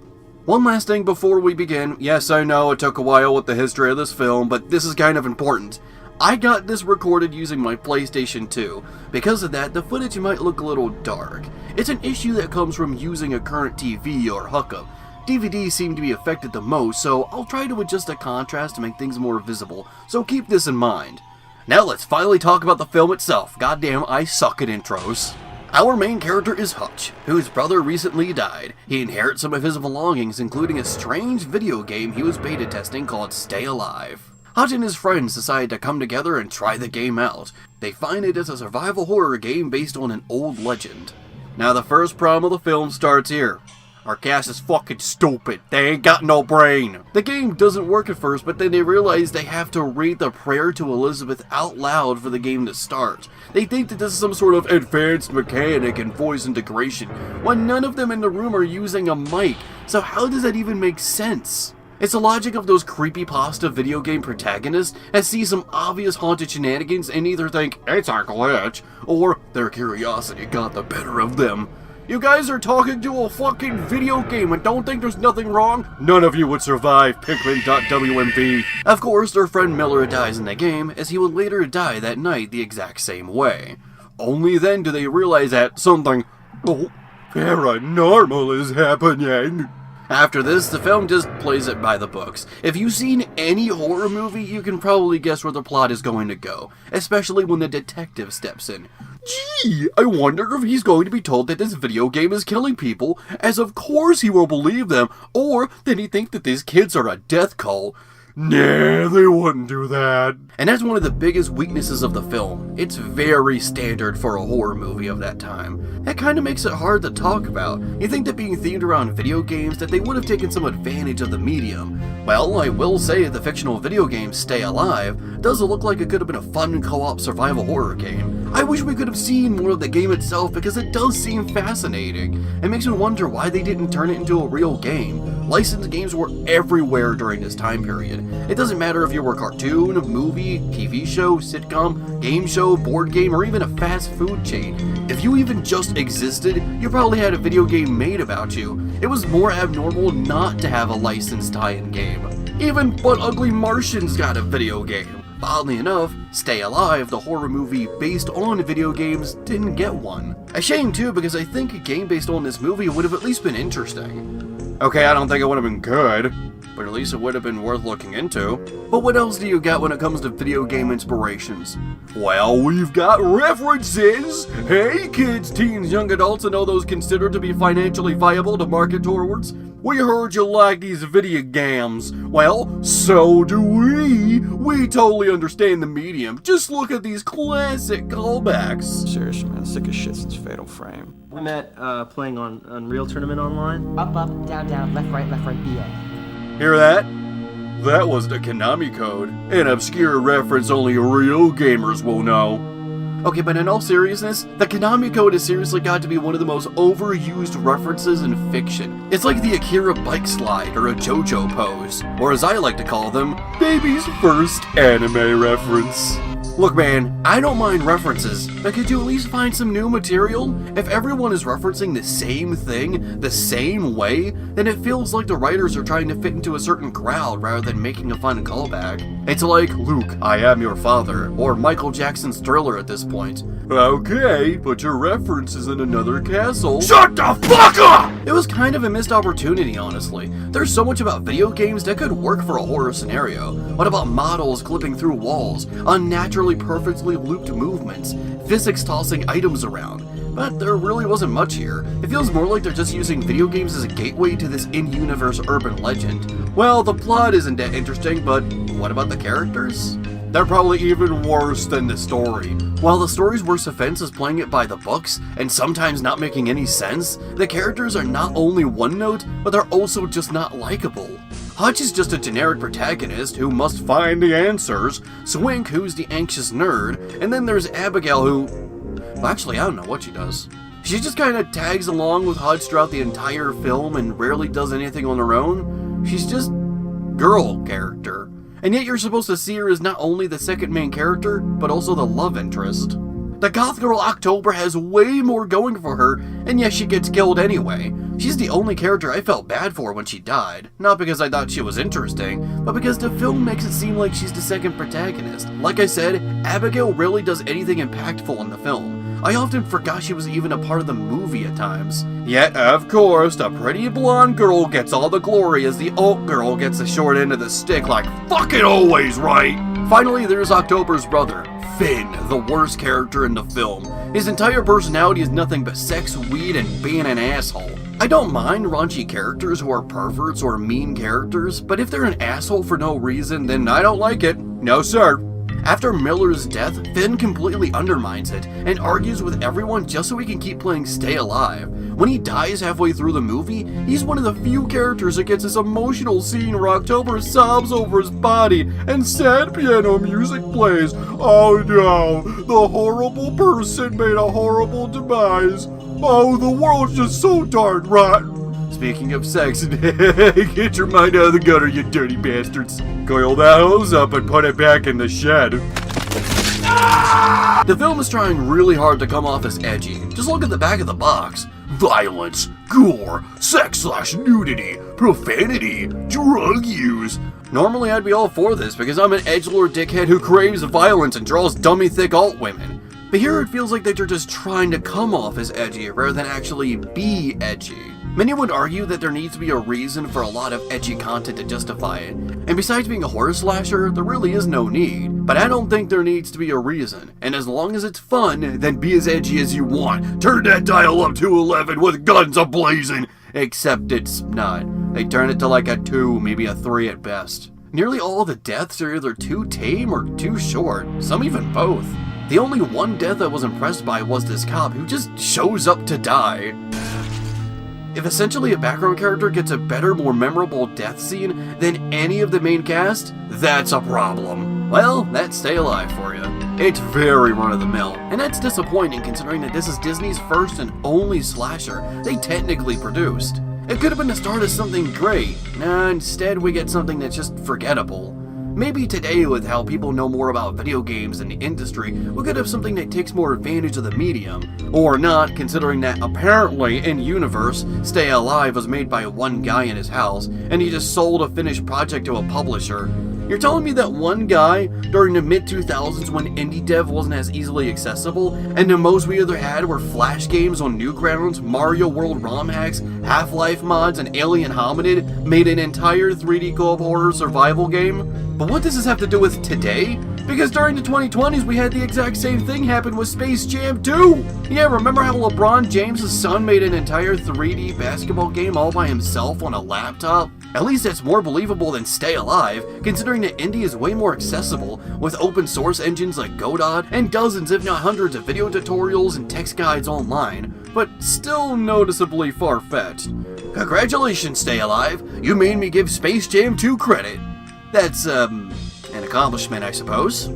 One last thing before we begin. Yes, I know it took a while with the history of this film, but this is kind of important. I got this recorded using my PlayStation 2. Because of that, the footage might look a little dark. It's an issue that comes from using a current TV or hookup. DVDs seem to be affected the most, so I'll try to adjust the contrast to make things more visible, so keep this in mind. Now let's finally talk about the film itself. Goddamn, I suck at intros. Our main character is Hutch, whose brother recently died. He inherits some of his belongings, including a strange video game he was beta testing called Stay Alive. Hutch and his friends decide to come together and try the game out. They find it as a survival horror game based on an old legend. Now the first problem of the film starts here. Our cast is fucking stupid. They ain't got no brain. The game doesn't work at first, but then they realize they have to read the prayer to Elizabeth out loud for the game to start. They think that this is some sort of advanced mechanic and voice integration, when none of them in the room are using a mic, so how does that even make sense? It's the logic of those CreepyPasta video game protagonists that see some obvious haunted shenanigans and either think, it's a glitch, or their curiosity got the better of them. You guys are talking to a fucking video game and don't think there's nothing wrong? None of you would survive, pngtuber. Of course, their friend Miller dies in the game, as he would later die that night the exact same way. Only then do they realize that something paranormal is happening. After this, the film just plays it by the books. If you've seen any horror movie, you can probably guess where the plot is going to go, especially when the detective steps in. Gee, I wonder if he's going to be told that this video game is killing people, as of course he will believe them, or that he thinks that these kids are a death cult. Nah, they wouldn't do that. And that's one of the biggest weaknesses of the film. It's very standard for a horror movie of that time. That kind of makes it hard to talk about. You think that being themed around video games, that they would have taken some advantage of the medium. Well, I will say the fictional video game Stay Alive does look like it could have been a fun co-op survival horror game. I wish we could have seen more of the game itself because it does seem fascinating. It makes me wonder why they didn't turn it into a real game. Licensed games were everywhere during this time period. It doesn't matter if you were a cartoon, movie, TV show, sitcom, game show, board game, or even a fast food chain. If you even just existed, you probably had a video game made about you. It was more abnormal not to have a licensed tie-in game. Even But Ugly Martians got a video game. But oddly enough, Stay Alive, the horror movie based on video games, didn't get one. A shame too, because I think a game based on this movie would have at least been interesting. Okay, I don't think it would have been good. but at least it would have been worth looking into. But what else do you got when it comes to video game inspirations? Well, we've got references! Hey kids, teens, young adults, and all those considered to be financially viable to market towards. We heard you like these video games. Well, so do we. We totally understand the medium. Just look at these classic callbacks. Seriously, man, sick of shit since Fatal Frame. We met playing on Unreal Tournament online. Up, up, down, down, left, right, BA. Hear that? That was the Konami code. An obscure reference only real gamers will know. Okay, but in all seriousness, the Konami code has seriously got to be one of the most overused references in fiction. It's like the Akira bike slide or a JoJo pose, or as I like to call them, baby's first anime reference. Look man, I don't mind references, but could you at least find some new material? If everyone is referencing the same thing, the same way, then it feels like the writers are trying to fit into a certain crowd rather than making a fun callback. It's like, Luke, I am your father, or Michael Jackson's Thriller at this point. Okay, but your reference is in another castle. Shut the fuck up! It was kind of a missed opportunity, honestly. There's so much about video games that could work for a horror scenario. What about models clipping through walls, unnaturally perfectly looped movements, physics tossing items around? But there really wasn't much here. It feels more like they're just using video games as a gateway to this in-universe urban legend. Well, the plot isn't that interesting, but what about the characters? They're probably even worse than the story. While the story's worst offense is playing it by the books, and sometimes not making any sense, the characters are not only one-note, but they're also just not likable. Hutch is just a generic protagonist who must find the answers, Swink who's the anxious nerd, and then there's Abigail who... well, actually, I don't know what she does. She just kinda tags along with Hutch throughout the entire film and rarely does anything on her own. She's just... girl character. And yet you're supposed to see her as not only the second main character, but also the love interest. The goth girl October has way more going for her, and yet she gets killed anyway. She's the only character I felt bad for when she died. Not because I thought she was interesting, but because the film makes it seem like she's the second protagonist. Like I said, Abigail rarely does anything impactful in the film. I often forgot she was even a part of the movie at times. Yet, of course, the pretty blonde girl gets all the glory as the alt girl gets the short end of the stick like fucking always, right? Finally, there's October's brother, Finn, the worst character in the film. His entire personality is nothing but sex, weed, and being an asshole. I don't mind raunchy characters who are perverts or mean characters, but if they're an asshole for no reason, then I don't like it. No sir. After Miller's death, Finn completely undermines it and argues with everyone just so he can keep playing Stay Alive. When he dies halfway through the movie, he's one of the few characters that gets this emotional scene where October sobs over his body and sad piano music plays. Oh no, the horrible person made a horrible demise. Oh, the world's just so darn rotten. Speaking of sex, get your mind out of the gutter, you dirty bastards. Coil that hose up and put it back in the shed. The film is trying really hard to come off as edgy. Just look at the back of the box. Violence, gore, sex/nudity, profanity, drug use. Normally I'd be all for this because I'm an edgelord dickhead who craves violence and draws dummy thick alt women. But here it feels like they're just trying to come off as edgy rather than actually be edgy. Many would argue that there needs to be a reason for a lot of edgy content to justify it, and besides being a horror slasher, there really is no need. But I don't think there needs to be a reason, and as long as it's fun, then be as edgy as you want. Turn that dial up to 11 with guns a-blazing! Except it's not. They turn it to like a 2, maybe a 3 at best. Nearly all the deaths are either too tame or too short, some even both. The only one death I was impressed by was this cop who just shows up to die. If essentially a background character gets a better, more memorable death scene than any of the main cast, that's a problem. Well, that's Stay Alive for you. It's very run-of-the-mill, and that's disappointing considering that this is Disney's first and only slasher they technically produced. It could have been the start of something great. Nah, instead we get something that's just forgettable. Maybe today, with how people know more about video games and the industry, we could have something that takes more advantage of the medium. Or not, considering that apparently, in universe, Stay Alive was made by one guy in his house, and he just sold a finished project to a publisher. You're telling me that one guy, during the mid-2000s when indie dev wasn't as easily accessible, and the most we either had were Flash games on NewGrounds, Mario World ROM hacks, Half-Life mods, and Alien Hominid, made an entire 3D co-op horror survival game? But what does this have to do with today? Because during the 2020s, we had the exact same thing happen with Space Jam 2! Yeah, remember how LeBron James' son made an entire 3D basketball game all by himself on a laptop? At least that's more believable than Stay Alive, considering that indie is way more accessible, with open source engines like Godot, and dozens if not hundreds of video tutorials and text guides online, but still noticeably far-fetched. Congratulations, Stay Alive! You made me give Space Jam 2 credit. That's, an accomplishment, I suppose.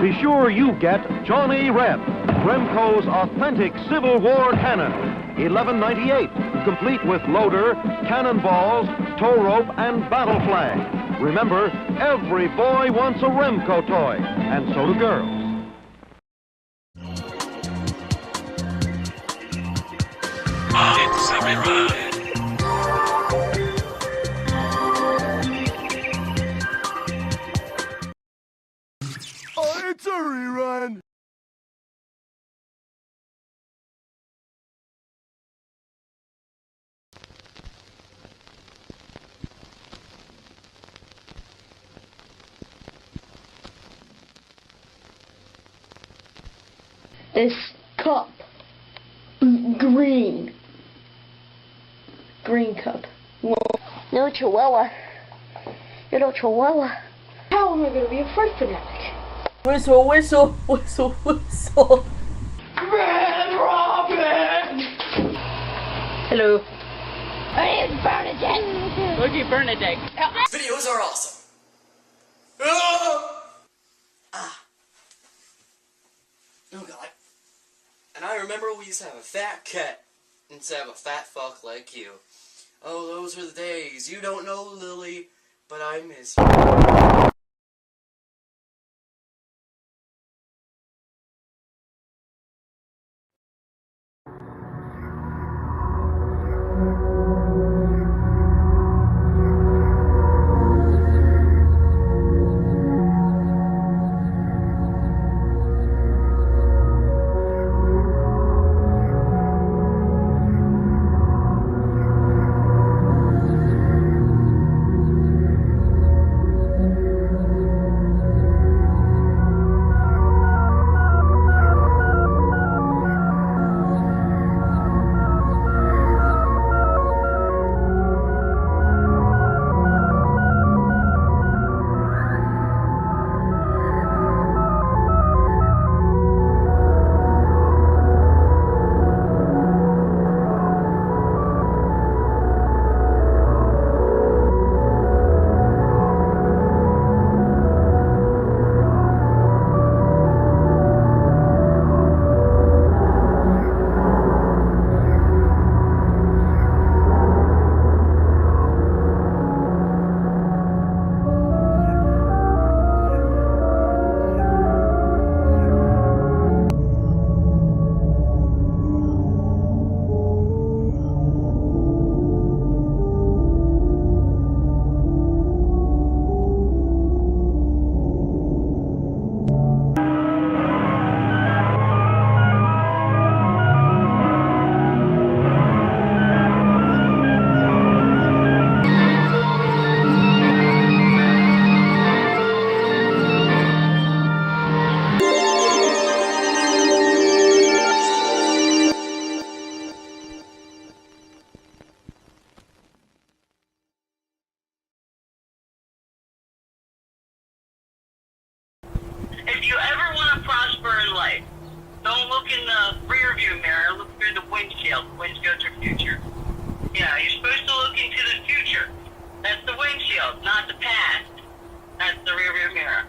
Be sure you get Johnny Reb, Remco's authentic Civil War cannon, $11.98, complete with loader, cannonballs, tow rope, and battle flag. Remember, every boy wants a Remco toy, and so do girls. It's a Rerun. It's a rerun! This cup is green. Green cup. No chihuahua. Little chihuahua. How am I going to be a first fanatic? Whistle, whistle, whistle, whistle. Red Robin! Hello. My name's Bernadette. Oogie Bernadette. Videos are awesome. Oh god. And I remember we used to have a fat cat instead of a fat fuck like you. Oh, those were the days. You don't know, Lily, but I miss you. if you ever want to prosper in life, don't look in the rear view mirror, look through the windshield. Windshield's your future. Yeah, you're supposed to look into the future. That's the windshield, not the past. That's the rear view mirror.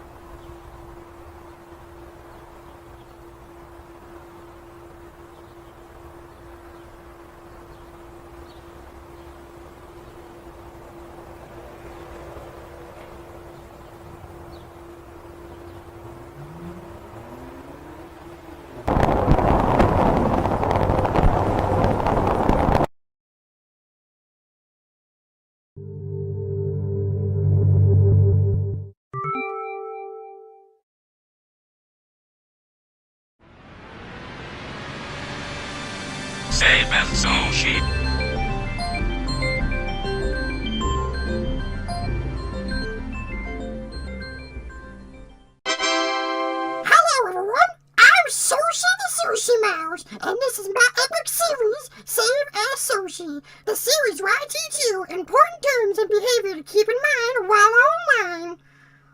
Save As Soshi. Hello everyone, I'm Soshi the Sushi Mouse, and this is my epic series, Save As Soshi. The series where I teach you important terms and behavior to keep in mind while online.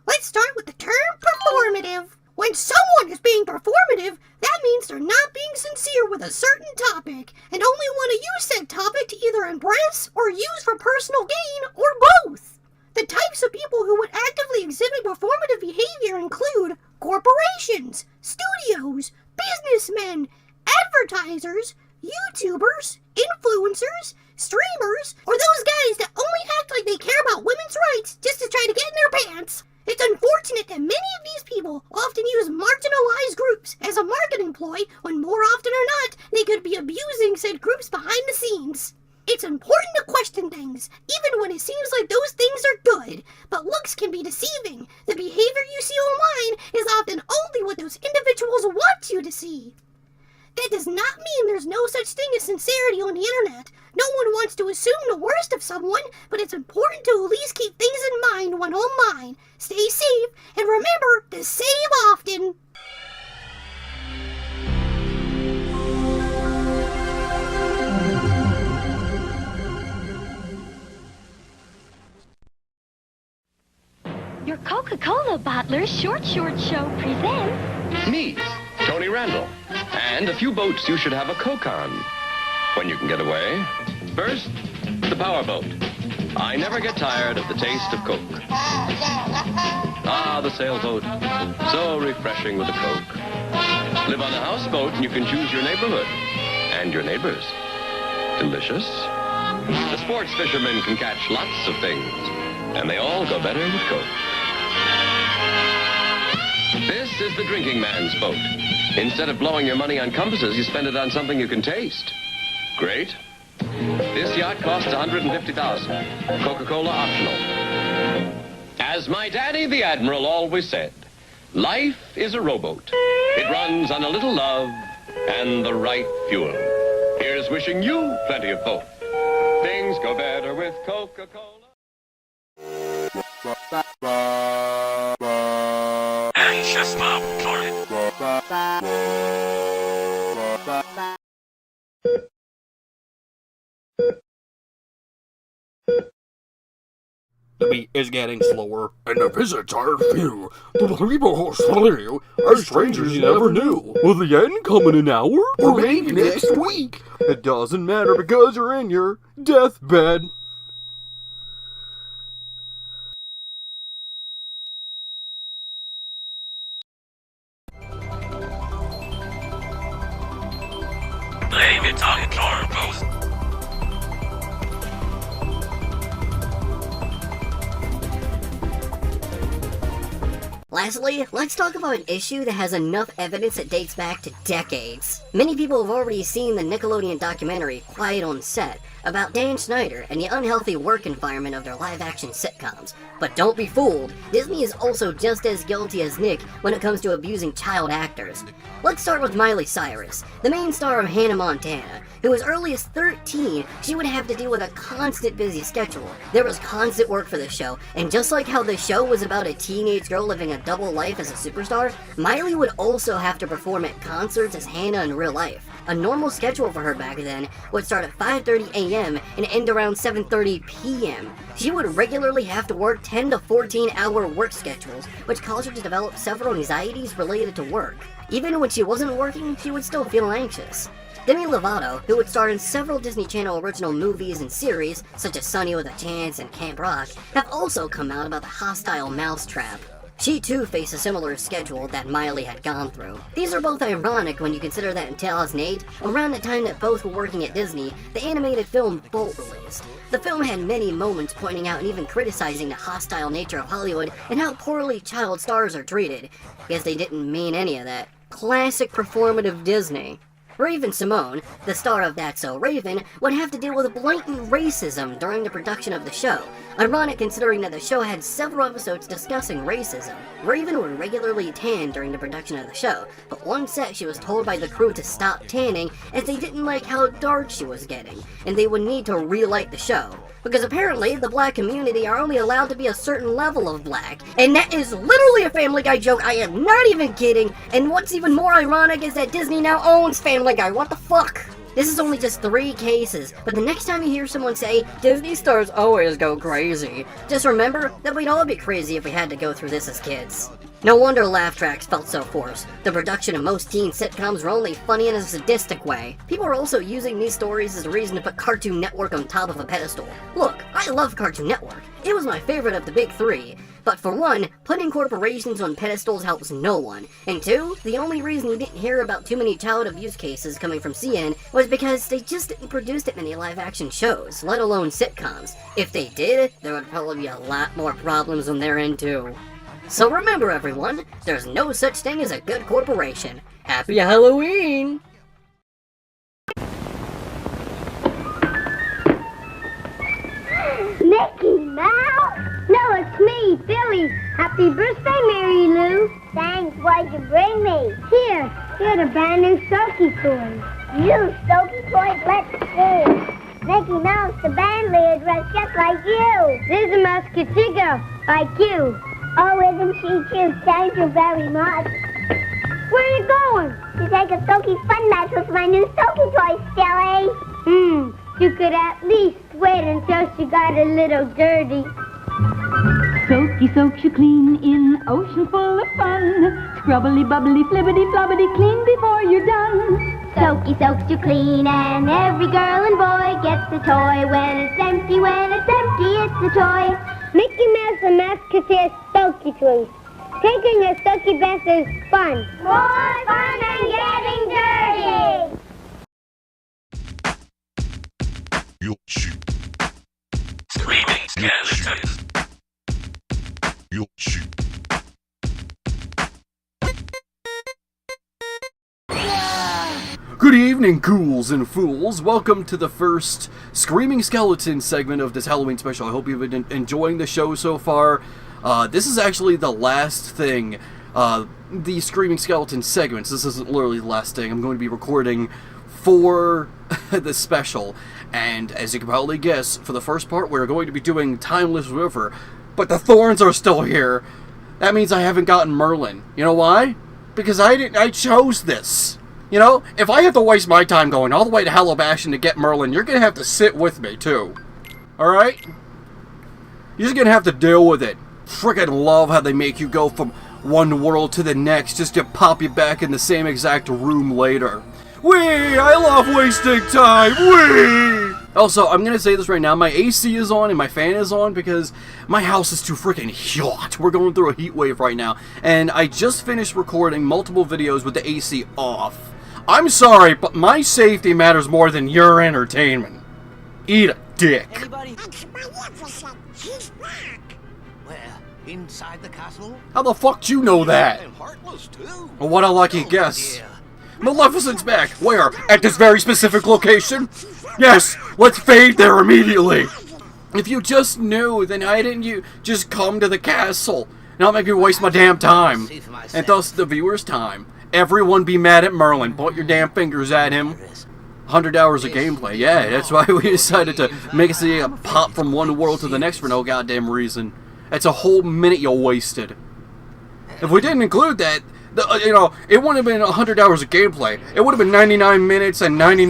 Let's start with the term performative. When someone is being performative, that means they're not being sincere with a certain topic, and only want to use said topic to either impress or use for personal gain, or both. The types of people who would actively exhibit performative behavior include corporations, studios, businessmen, advertisers, YouTubers, influencers, streamers, or those guys that only act like they care about women's rights just to try to get in their pants. It's unfortunate that many of these people often use marginalized groups as a marketing ploy when more often or not they could be abusing said groups behind the scenes. It's important to question things, even when it seems like those things are good, but looks can be deceiving. The behavior you see online is often only what those individuals want you to see. That does not mean there's no such thing as sincerity on the internet. No one wants to assume the worst of someone, but it's important to at least keep things in mind when online. Stay safe, and remember to save often. Your Coca-Cola Bottler's Short Show presents... Me, Tony Randall, and a few boats you should have a Coke on when you can get away. First, the powerboat. I never get tired of the taste of Coke. Ah, the sailboat. So refreshing with a Coke. Live on a houseboat and you can choose your neighborhood and your neighbors. Delicious. The sports fishermen can catch lots of things, and they all go better with Coke. This is the drinking man's boat. Instead of blowing your money on compasses, you spend it on something you can taste. Great. This yacht costs $150,000. Coca-Cola optional. As my daddy, the Admiral, always said, life is a rowboat. It runs on a little love and the right fuel. Here's wishing you plenty of both. Things go better with Coca-Cola. Anxious mob torrent. The beat is getting slower, and the visits are few. The people who follow you are strangers you never knew. Will the end come in an hour? Or maybe next week? It doesn't matter because you're in your deathbed. Blame it on Corpos. Lastly, let's talk about an issue that has enough evidence that dates back to decades. Many people have already seen the Nickelodeon documentary Quiet on Set about Dan Schneider and the unhealthy work environment of their live-action sitcoms. But don't be fooled, Disney is also just as guilty as Nick when it comes to abusing child actors. Let's start with Miley Cyrus, the main star of Hannah Montana, who as early as 13, she would have to deal with a constant busy schedule. There was constant work for the show, and just like how the show was about a teenage girl living a double life as a superstar, Miley would also have to perform at concerts as Hannah in real life. A normal schedule for her back then would start at 5:30 a.m. and end around 7:30 p.m. She would regularly have to work 10 to 14-hour work schedules, which caused her to develop several anxieties related to work. Even when she wasn't working, she would still feel anxious. Demi Lovato, who would star in several Disney Channel original movies and series, such as Sunny with a Chance and Camp Rock, have also come out about the hostile mousetrap. She too faced a similar schedule that Miley had gone through. These are both ironic when you consider that in 2008, around the time that both were working at Disney, the animated film Bolt released. The film had many moments pointing out and even criticizing the hostile nature of Hollywood and how poorly child stars are treated. Guess they didn't mean any of that. Classic performative Disney. Raven-Symoné, the star of That's So Raven, would have to deal with blatant racism during the production of the show. Ironic considering that the show had several episodes discussing racism. Raven would regularly tan during the production of the show, but one set she was told by the crew to stop tanning as they didn't like how dark she was getting, and they would need to relight the show. Because apparently, the black community are only allowed to be a certain level of black. And that is literally a Family Guy joke, I am not even kidding. And what's even more ironic is that Disney now owns Family Guy, what the fuck? This is only just 3 cases, but the next time you hear someone say, Disney stars always go crazy, just remember that we'd all be crazy if we had to go through this as kids. No wonder laugh tracks felt so forced. The production of most teen sitcoms were only funny in a sadistic way. People are also using these stories as a reason to put Cartoon Network on top of a pedestal. Look, I love Cartoon Network. It was my favorite of the big 3. But for one, putting corporations on pedestals helps no one. And 2, the only reason you didn't hear about too many child abuse cases coming from CN was because they just didn't produce that many live-action shows, let alone sitcoms. If they did, there would probably be a lot more problems on their end too. So remember everyone, there's no such thing as a good corporation. Happy Halloween! Mickey Mouse? No, it's me, Billy. Happy birthday, Mary Lou. Thanks, what'd you bring me? Here the brand new Soshi toys. You Soshi toys? Let's see. Mickey Mouse, the band leader, dressed just like you. There's a Musketeer, like you. Oh, isn't she cute? Thank you very much. Where are you going? To take a Soki fun match with my new Soki toy, silly. You could at least wait until she got a little dirty. Soaky soaks you clean in ocean full of fun. Scrubbly, bubbly, flibbity, flobbity, clean before you're done. Soaky soaks you clean and every girl and boy gets a toy. When it's empty, it's a toy. Mickey Mouse and Musketeer Soaky toys. Taking a Soaky bath is fun. More fun than getting dirty! You'll shoot. Screaming skeletons. You'll shoot. Good evening, ghouls and fools. Welcome to the first Screaming Skeleton segment of this Halloween special. I hope you've been enjoying the show so far. This is actually the last thing, the Screaming Skeleton segments. This isn't literally the last thing I'm going to be recording for the special. And as you can probably guess, for the first part, we're going to be doing Timeless River. But the thorns are still here. That means I haven't gotten Merlin. You know why? Because I chose this. You know, if I have to waste my time going all the way to Halloween to get Merlin, you're going to have to sit with me, too. Alright? You're just going to have to deal with it. Frickin' love how they make you go from one world to the next just to pop you back in the same exact room later. Whee! I love wasting time! Whee! Also, I'm going to say this right now, my AC is on and my fan is on because my house is too freaking hot. We're going through a heat wave right now. And I just finished recording multiple videos with the AC off. I'm sorry, but my safety matters more than your entertainment. Eat a dick. Anybody? He's back. Where? Inside the castle? How the fuck do you know that? And heartless too. Well, what a lucky guess. Maleficent's back. Where? At this very specific location? Yes, let's fade there immediately. If you just knew, then why didn't you just come to the castle? Not make me waste my damn time. And thus the viewer's time. Everyone be mad at Merlin. Point your damn fingers at him. 100 hours of gameplay. Yeah, that's why we decided to make us a pop from one world to the next for no goddamn reason. That's a whole minute you wasted. If we didn't include that, You know, it wouldn't have been 100 hours of gameplay. It would have been 99 minutes and 99...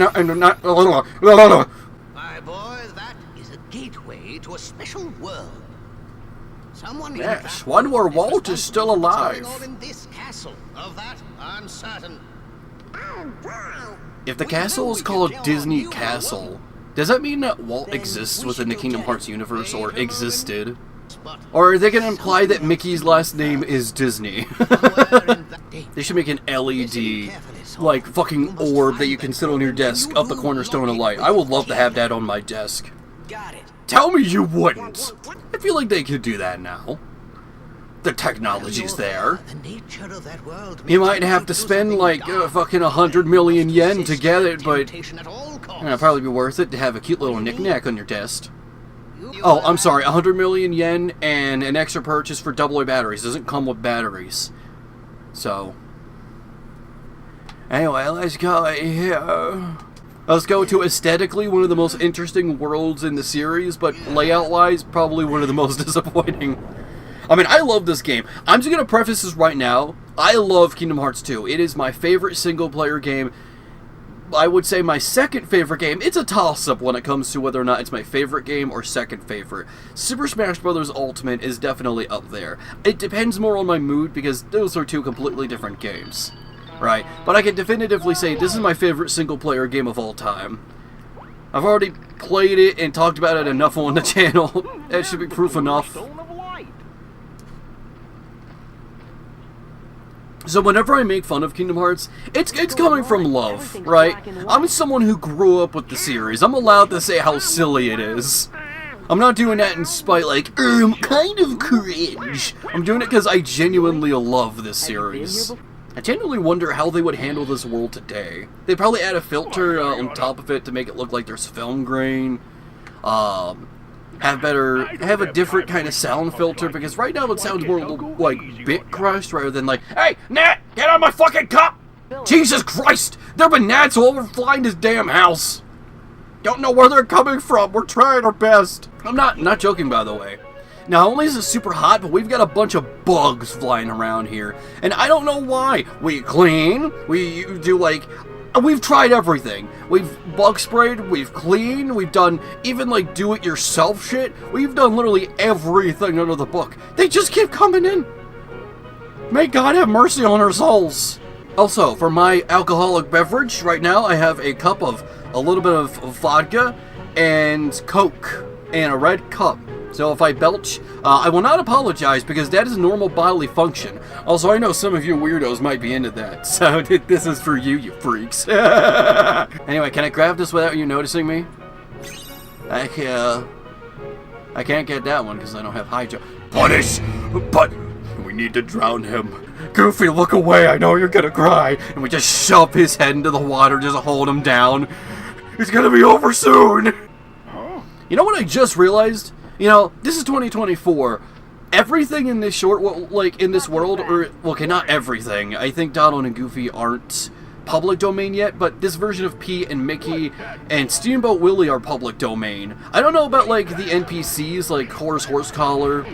My boy, that is a gateway to a special world. Someone Yes, one where Walt is still alive. in this castle. Of that, I'm certain. If the castle is called Disney Castle, does that mean that Walt exists within the Kingdom Hearts universe, or existed? Or are they going to imply that Mickey's last name is Disney? They should make an LED, like, fucking orb that you can sit on your desk up the cornerstone of light. I would love to have that on my desk. Tell me you wouldn't! I feel like they could do that now. The technology's there. You might have to spend like fucking 100 million yen to get it, but it'd probably be worth it to have a cute little knick-knack on your desk. Oh, I'm sorry, 100 million yen and an extra purchase for AA batteries. Doesn't come with batteries. So, anyway, let's go here. Let's go to aesthetically one of the most interesting worlds in the series, but layout-wise, probably one of the most disappointing. I mean, I love this game. I'm just going to preface this right now. I love Kingdom Hearts 2. It is my favorite single-player game. I would say my second favorite game. It's a toss-up when it comes to whether or not it's my favorite game or second favorite. Super Smash Bros. Ultimate is definitely up there. It depends more on my mood because those are two completely different games. Right? But I can definitively say this is my favorite single-player game of all time. I've already played it and talked about it enough on the channel. That should be proof enough. So whenever I make fun of Kingdom Hearts, it's coming from love, right? I'm someone who grew up with the series. I'm allowed to say how silly it is. I'm not doing that in spite, like, kind of cringe. I'm doing it because I genuinely love this series. I genuinely wonder how they would handle this world today. They'd probably add a filter on top of it to make it look like there's film grain. Have a different kind of sound filter, because right now it sounds more like bit crushed rather than like, hey, Nat, get on my fucking cup! Jesus Christ! There have been gnats all over flying this damn house! Don't know where they're coming from, we're trying our best. I'm not joking, by the way. Not only is it super hot, but we've got a bunch of bugs flying around here. And I don't know why. We clean, we do like... We've tried everything. We've bug sprayed, we've cleaned, we've done even like do-it-yourself shit. We've done literally everything under the book. They just keep coming in. May God have mercy on our souls. Also, for my alcoholic beverage, right now I have a cup of a little bit of vodka and Coke and a red cup. So if I belch, I will not apologize because that is normal bodily function. Also, I know some of you weirdos might be into that, so this is for you, you freaks. Anyway, can I grab this without you noticing me? I can't get that one because I don't have high jump. Punish! But we need to drown him. Goofy, look away, I know you're gonna cry. And we just shove his head into the water, just hold him down. It's gonna be over soon. You know what I just realized? You know, this is 2024. Everything in this in this world, or, okay, not everything. I think Donald and Goofy aren't public domain yet, but this version of Pete and Mickey and Steamboat Willie are public domain. I don't know about, like, the NPCs, like Horse Collar,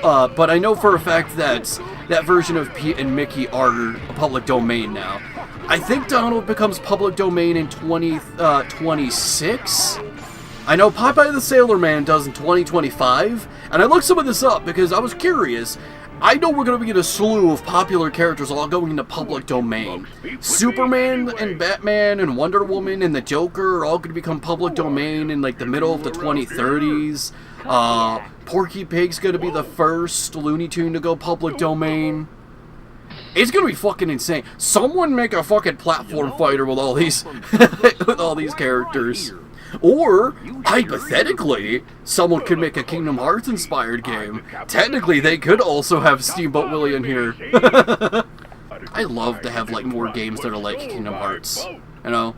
but I know for a fact that that version of Pete and Mickey are public domain now. I think Donald becomes public domain in 2026. I know Popeye the Sailor Man does in 2025, and I looked some of this up because I was curious. I know we're going to get a slew of popular characters all going into public domain. Superman and Batman and Wonder Woman and the Joker are all going to become public domain in like the middle of the 2030s. Porky Pig's going to be the first Looney Tune to go public domain. It's gonna be fucking insane. Someone make a fucking platform fighter with all these with all these characters. Or, hypothetically, someone could make a Kingdom Hearts inspired game. Technically, they could also have Steamboat Willie in here. I love to have like more games that are like Kingdom Hearts. You know?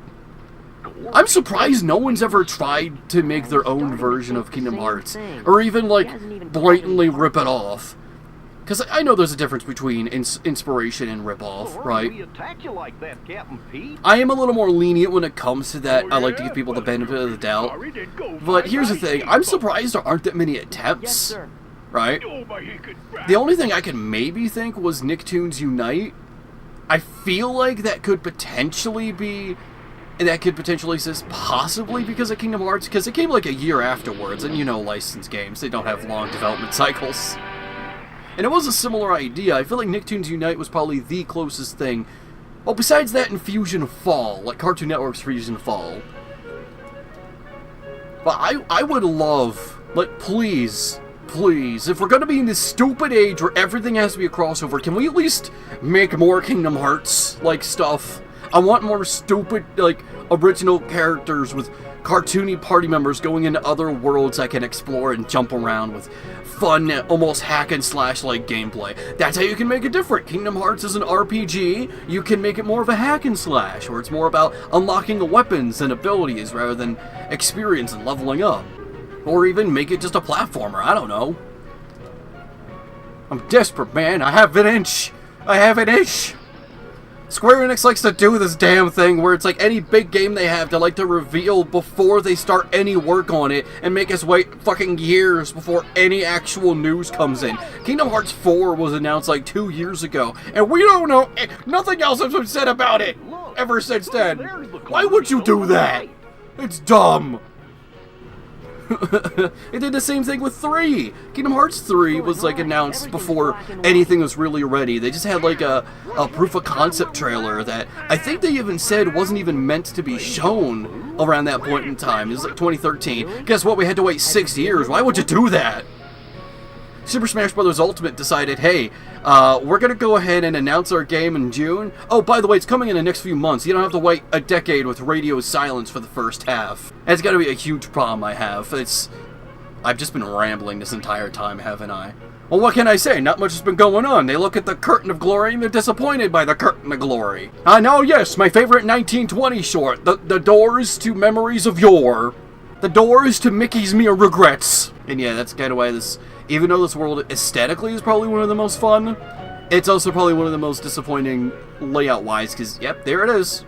I'm surprised no one's ever tried to make their own version of Kingdom Hearts. Or even like blatantly rip it off. Because I know there's a difference between inspiration and rip-off, right? I am a little more lenient when it comes to that. I like to give people the benefit of the doubt. But here's the thing. I'm surprised there aren't that many attempts. right? The only thing I could maybe think was Nicktoons Unite. I feel like that could potentially be... And that could potentially exist possibly because of Kingdom Hearts, because it came like a year afterwards, and you know licensed games, they don't have long development cycles. And it was a similar idea. I feel like Nicktoons Unite was probably the closest thing. Well, besides that and Fusion Fall, like Cartoon Network's Fusion Fall. But I would love, like, please, if we're gonna be in this stupid age where everything has to be a crossover, can we at least make more Kingdom Hearts, like, stuff? I want more stupid, like, original characters with cartoony party members going into other worlds I can explore and jump around with fun, almost hack-and-slash-like gameplay. That's how you can make it different. Kingdom Hearts is an RPG. You can make it more of a hack-and-slash, where it's more about unlocking the weapons and abilities rather than experience and leveling up. Or even make it just a platformer. I don't know. I'm desperate, man. I have an inch. Square Enix likes to do this damn thing where it's like any big game they have, they like to reveal before they start any work on it and make us wait fucking years before any actual news comes in. Kingdom Hearts 4 was announced like 2 years ago, and we don't know, nothing else has been said about it ever since then. Why would you do that? It's dumb. It did the same thing with 3. Kingdom Hearts 3 was like announced before anything was really ready. They just had like a proof of concept trailer that I think they even said wasn't even meant to be shown around that point in time. It was like 2013. Guess what? We had to wait 6 years. Why would you do that? Super Smash Bros. Ultimate decided, hey, we're gonna go ahead and announce our game in June. Oh, by the way, it's coming in the next few months. You don't have to wait a decade with radio silence for the first half. That's gotta be a huge problem I have. I've just been rambling this entire time, haven't I? Well, what can I say? Not much has been going on. They look at the curtain of glory and they're disappointed by the curtain of glory. I know, yes, my favorite 1920 short, the doors to memories of yore. The doors to Mickey's mere regrets. And yeah, that's kind of why this... Even though this world aesthetically is probably one of the most fun, it's also probably one of the most disappointing layout-wise, because, yep, there it is.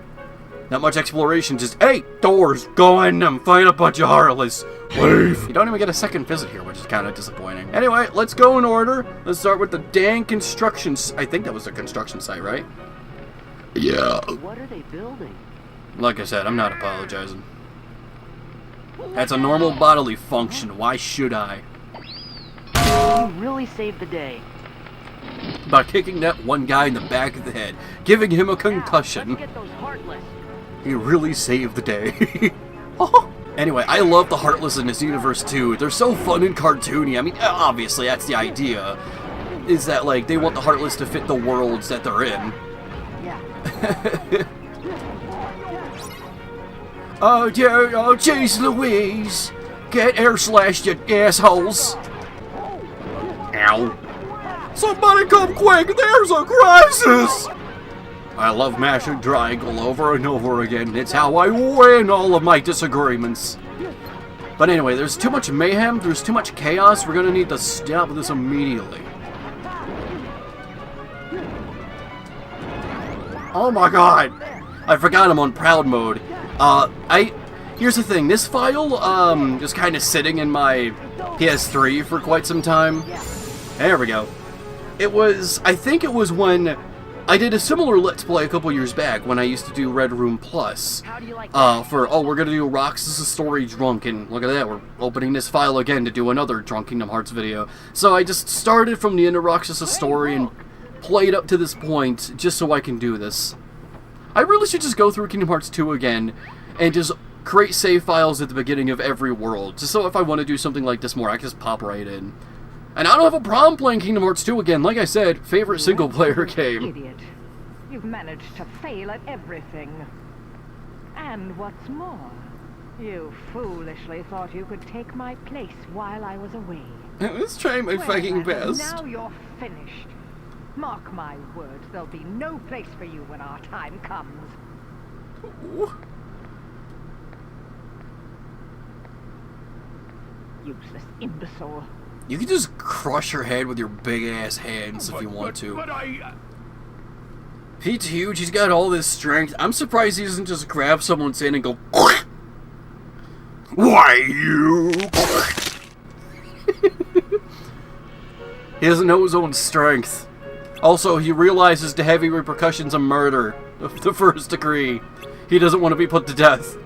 Not much exploration, just, hey, doors, go in them, find a bunch of Heartless, leave. You don't even get a second visit here, which is kind of disappointing. Anyway, let's go in order. Let's start with the dang construction... I think that was the construction site, right? Yeah. What are they building? Like I said, I'm not apologizing. That's a normal bodily function. Why should I? You really saved the day. By kicking that one guy in the back of the head, giving him a concussion. Let's get those Heartless. He really saved the day. Anyway, I love the Heartless in this universe too. They're so fun and cartoony. I mean, obviously that's the idea. Is that like they want the Heartless to fit the worlds that they're in. Yeah. Oh dear, oh jeez Louise. Get air slashed, you assholes. Ow. Somebody come quick, there's a crisis! I love mashing triangle over and over again. It's how I win all of my disagreements. But anyway, there's too much mayhem, there's too much chaos. We're gonna need to stop this immediately. Oh my god! I forgot I'm on proud mode. Here's the thing, this file, was kind of sitting in my PS3 for quite some time. There we go. I think it was when I did a similar Let's Play a couple years back when I used to do Red Room Plus. We're gonna do Roxas' Story Drunk, and look at that, we're opening this file again to do another Drunk Kingdom Hearts video. So I just started from the end of Roxas' Story and played up to this point just so I can do this. I really should just go through Kingdom Hearts 2 again and just create save files at the beginning of every world, just so if I want to do something like this more, I can just pop right in. And I don't have a problem playing Kingdom Hearts 2 again. Like I said, favorite single-player game. Idiot. You've managed to fail at everything. And what's more, you foolishly thought you could take my place while I was away. Let's try my fucking best. Now you're finished. Mark my words, there'll be no place for you when our time comes. Ooh. Useless imbecile. You can just crush her head with your big-ass hands if you want to. Pete's huge, he's got all this strength. I'm surprised he doesn't just grab someone's hand and go, Why you? He doesn't know his own strength. Also, he realizes the heavy repercussions of murder of the first degree. He doesn't want to be put to death.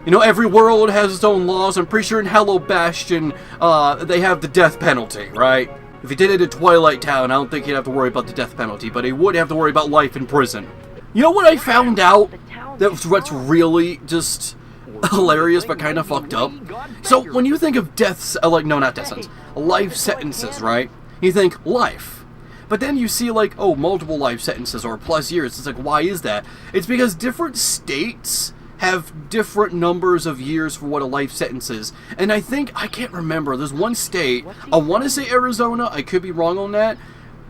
You know, every world has its own laws. I'm pretty sure in Hello Bastion, they have the death penalty, right? If he did it in Twilight Town, I don't think he'd have to worry about the death penalty, but he would have to worry about life in prison. You know what I found out? That's what's really just hilarious, but kind of fucked up. So when you think of deaths, not death sentences, life sentences, right? You think life. But then you see like, oh, multiple life sentences or plus years. It's like, why is that? It's because different states have different numbers of years for what a life sentence is. And I can't remember, there's one state, I want to say Arizona, I could be wrong on that.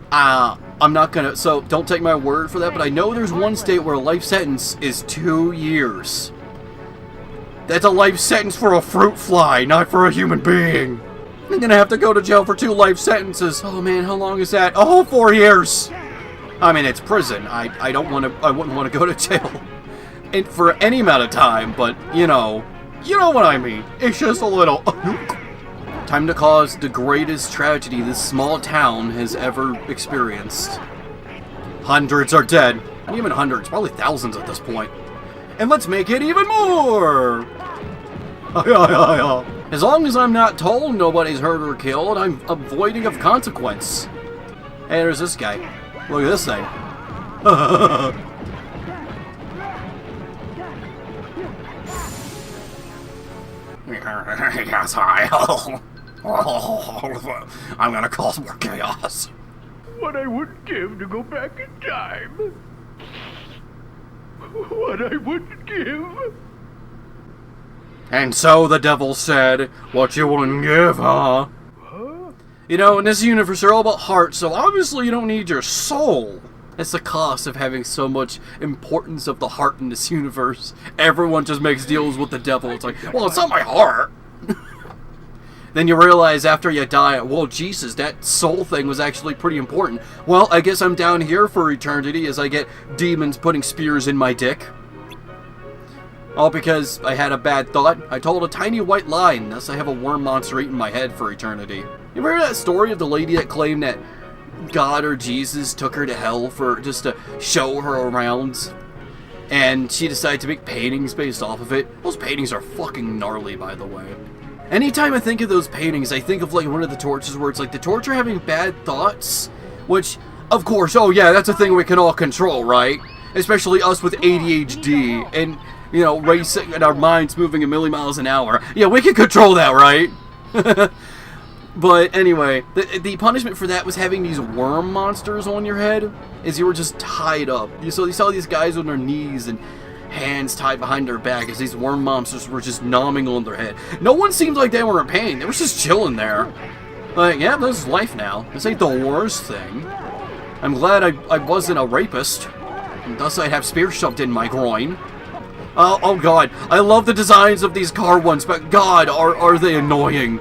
I'm not gonna, so don't take my word for that, but I know there's one state where a life sentence is 2 years. That's a life sentence for a fruit fly, not for a human being. I'm gonna have to go to jail for 2 life sentences. Oh man, how long is that? Oh, 4 years! I mean, it's prison. I wouldn't want to go to jail. And for any amount of time, but, you know what I mean. It's just a little... Time to cause the greatest tragedy this small town has ever experienced. Hundreds are dead. Not even hundreds, probably thousands at this point. And let's make it even more! As long as I'm not told nobody's hurt or killed, I'm avoiding of consequence. Hey, there's this guy. Look at this thing. Yes, I'm gonna cause more chaos. What I wouldn't give to go back in time. What I wouldn't give. And so the devil said, what you wouldn't give, huh? You know, in this universe, they're all about heart, so obviously you don't need your soul. It's the cost of having so much importance of the heart in this universe. Everyone just makes deals with the devil. It's like, well, it's not my heart. Then you realize after you die, well, Jesus, that soul thing was actually pretty important. Well, I guess I'm down here for eternity as I get demons putting spears in my dick. All because I had a bad thought. I told a tiny white lie, and thus I have a worm monster eating my head for eternity. You remember that story of the lady that claimed that God or Jesus took her to hell for just to show her around, and she decided to make paintings based off of it? Those paintings are fucking gnarly, by the way. Anytime I think of those paintings, I think of like one of the torches where it's like the torch are having bad thoughts, which, of course, oh yeah, that's a thing we can all control, right? Especially us with ADHD and, you know, racing and our minds moving a million miles an hour. Yeah, we can control that, right? But anyway, the punishment for that was having these worm monsters on your head as you were just tied up. So you saw these guys on their knees and hands tied behind their back as these worm monsters were just nomming on their head. No one seemed like they were in pain. They were just chilling there. Like, yeah, this is life now. This ain't the worst thing. I'm glad I wasn't a rapist. And thus I'd have spears shoved in my groin. Oh god, I love the designs of these car ones, but god, are they annoying.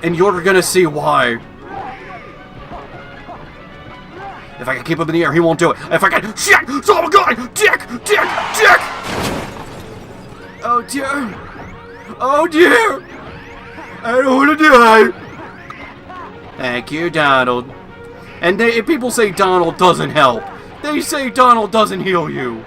And you're gonna see why. If I can keep him in the air, he won't do it. If I can... Shit! Oh my god! Dick! Dick! Dick! Oh dear! Oh dear! I don't want to die! Thank you, Donald. And if people say Donald doesn't help, they say Donald doesn't heal you.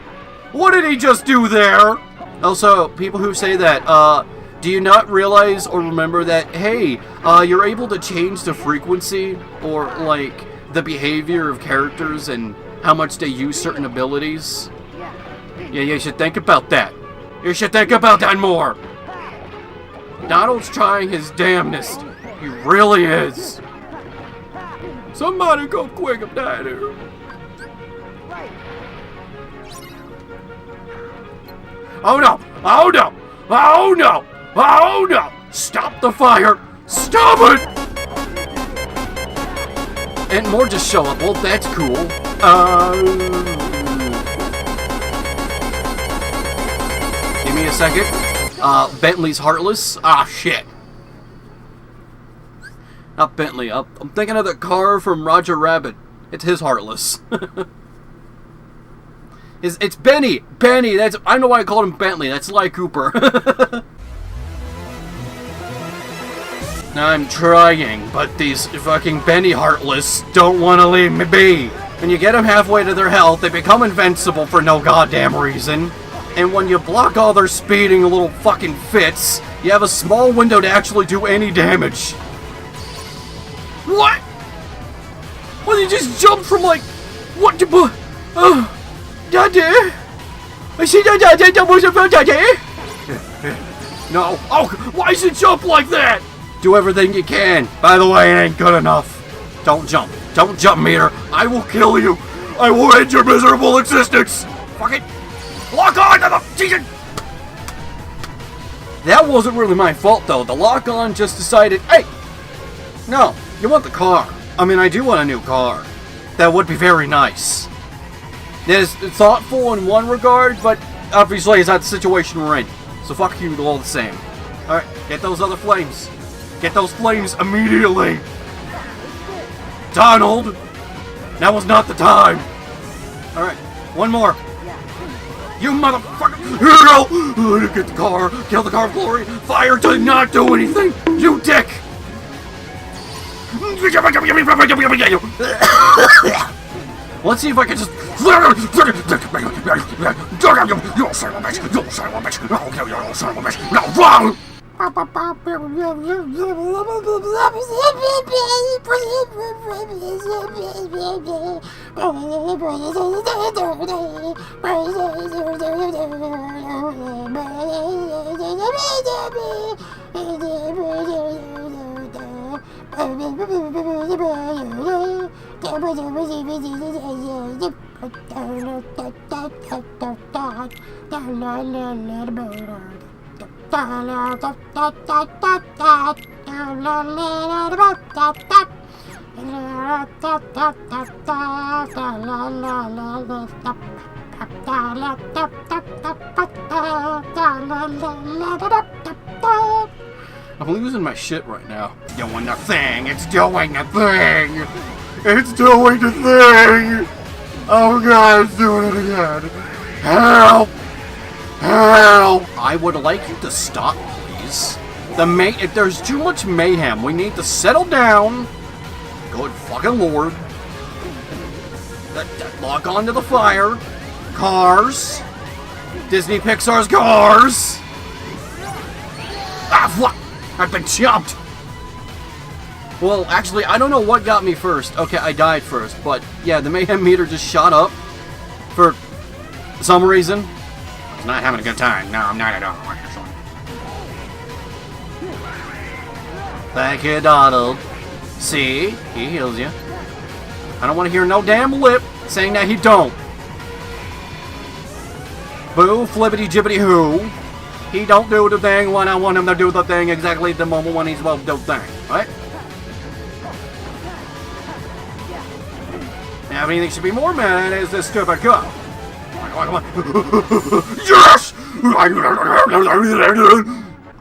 What did he just do there? Also, people who say that, do you not realize or remember that, hey, you're able to change the frequency or, like, the behavior of characters and how much they use certain abilities? Yeah, you should think about that. You should think about that more. Donald's trying his damnedest. He really is. Somebody go quick, I'm dying here. Oh no! Oh no! Oh no! Oh no! Stop the fire! Stop it! And more just show up. Well, that's cool. Give me a second. Bentley's heartless. Ah, shit. Not Bentley. I'm thinking of the car from Roger Rabbit. It's his heartless. It's Benny. Benny. I don't know why I called him Bentley. That's Sly Cooper. I'm trying, but these fucking Benny Heartless don't want to leave me be. When you get them halfway to their health, they become invincible for no goddamn reason. And when you block all their speeding little fucking fits, you have a small window to actually do any damage. What? Well, you just jumped from like... What the... Daddy? I see that was about Daddy? No. Oh, why is it jump like that? Do everything you can. By the way, it ain't good enough. Don't jump. Don't jump, meter. I will kill you. I will end your miserable existence. Fuck it. Lock on to the... Jesus. That wasn't really my fault, though. The lock-on just decided, hey, no, you want the car. I mean, I do want a new car. That would be very nice. It's thoughtful in one regard, but obviously it's not the situation we're in. So fuck you all the same. Alright, get those other flames. Get those flames immediately. Donald! Now was not the time. Alright, one more. You motherfucker! No! Get the car! Kill the car of glory! Fire did not do anything! You dick! Let's see if I can just... You son of a bitch! You son of a bitch! I'll kill you, you son of a bitch! No, wrong! I'm losing my shit right now. Doing the thing. It's doing the thing. It's doing the thing. Oh god, it's doing it again. Help! Help! I would like you to stop, please. If there's too much mayhem, we need to settle down. Good fucking lord. Lock onto the fire. Cars. Disney Pixar's Cars. Ah, fuck! I've been jumped! Well, actually, I don't know what got me first. Okay, I died first, but yeah, the mayhem meter just shot up for some reason. I was not having a good time. No, I'm not at all. Thank you, Donald. See? He heals you. I don't want to hear no damn lip saying that he don't. Boo, flippity jibbity hoo. He don't do the thing when I want him to do the thing exactly at the moment when he's supposed to do the thing, right? Now, if anything should be more mad is this stupid cup. Come on. Yes!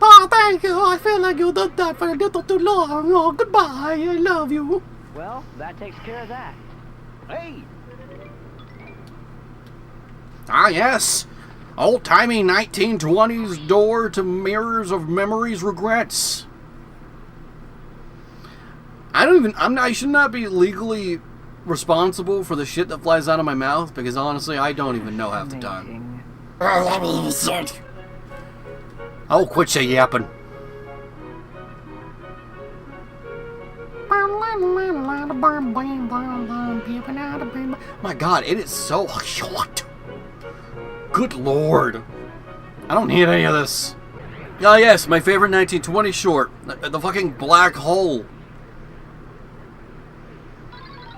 Oh, thank you. I feel like you did that for a little too long. Oh, goodbye. I love you. Well, that takes care of that. Hey! Ah, yes. Old-timey 1920s door to mirrors of memories regrets. I should not be legally responsible for the shit that flies out of my mouth, because honestly, I don't even know half the time. Oh, let me shit. Oh, quit your yapping. My god, it is so hot. Good lord. I don't need any of this. Ah, yes, my favorite 1920 short. The fucking black hole.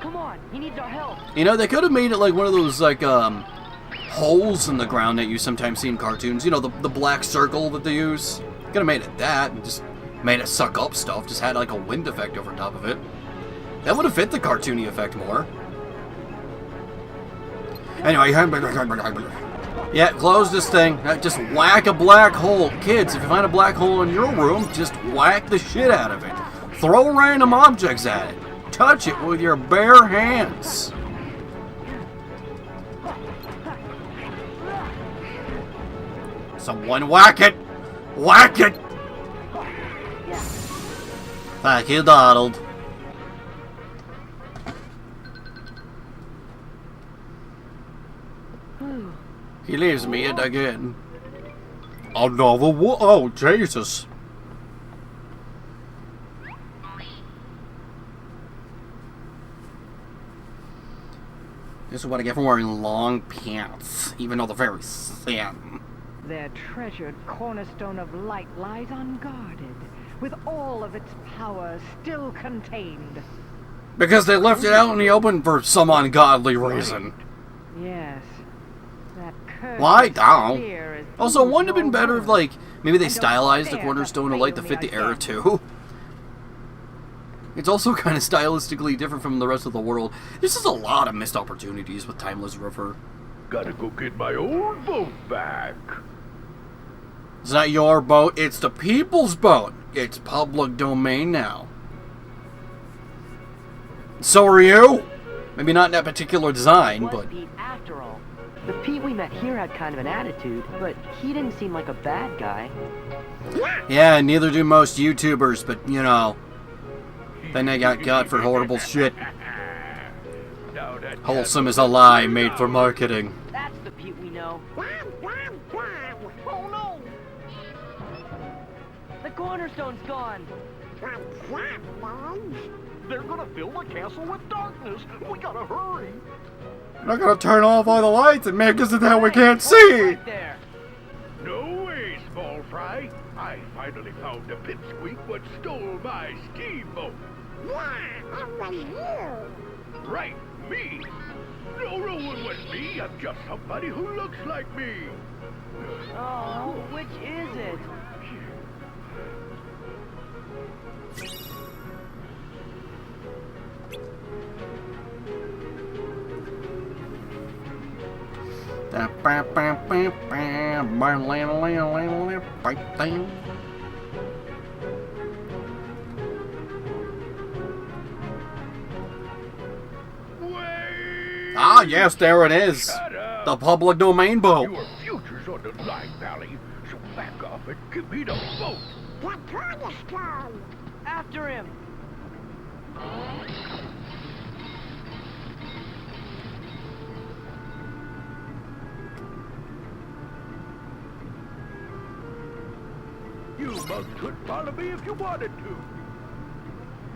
Come on, he needs our help. You know, they could have made it like one of those, like, holes in the ground that you sometimes see in cartoons. You know, the black circle that they use. Could have made it that and just made it suck up stuff. Just had, like, a wind effect over top of it. That would have fit the cartoony effect more. Anyway, yeah, close this thing. Just whack a black hole. Kids, if you find a black hole in your room, just whack the shit out of it. Throw random objects at it. Touch it with your bare hands. Someone whack it! Whack it! Thank you, Donald. He leaves me in again. Another one? Oh, Jesus. This is what I get for wearing long pants, even though they're very thin. Their treasured cornerstone of light lies unguarded, with all of its power still contained. Because they left it out in the open for some ungodly reason. Yes. That curse. Why? Down. Also, wouldn't it have been better if, like, maybe they stylized the cornerstone of light to fit the era too? It's also kind of stylistically different from the rest of the world. There's just a lot of missed opportunities with Timeless River. Gotta go get my old boat back. It's not your boat, it's the people's boat. It's public domain now. So are you? Maybe not in that particular design, but... Pete, after all. The Pete we met here had kind of an attitude, but he didn't seem like a bad guy. Yeah, neither do most YouTubers, but, you know... Then they got got for horrible shit. Wholesome is a lie made for marketing. That's the Pete we know. Oh no! The cornerstone's gone. They're gonna fill the castle with darkness. We gotta hurry. We're not gonna turn off all the lights and make us so that we can't see! No way, small fry. I finally found the pipsqueak what stole my steamboat. Right, me. No one was me. I'm just somebody who looks like me. Oh, which is it? Ah, yes, there it is. The public domain boat. Your future's on the line, Valley. So back off and give me the boat. The cornerstone. After him. You mugs could follow me if you wanted to.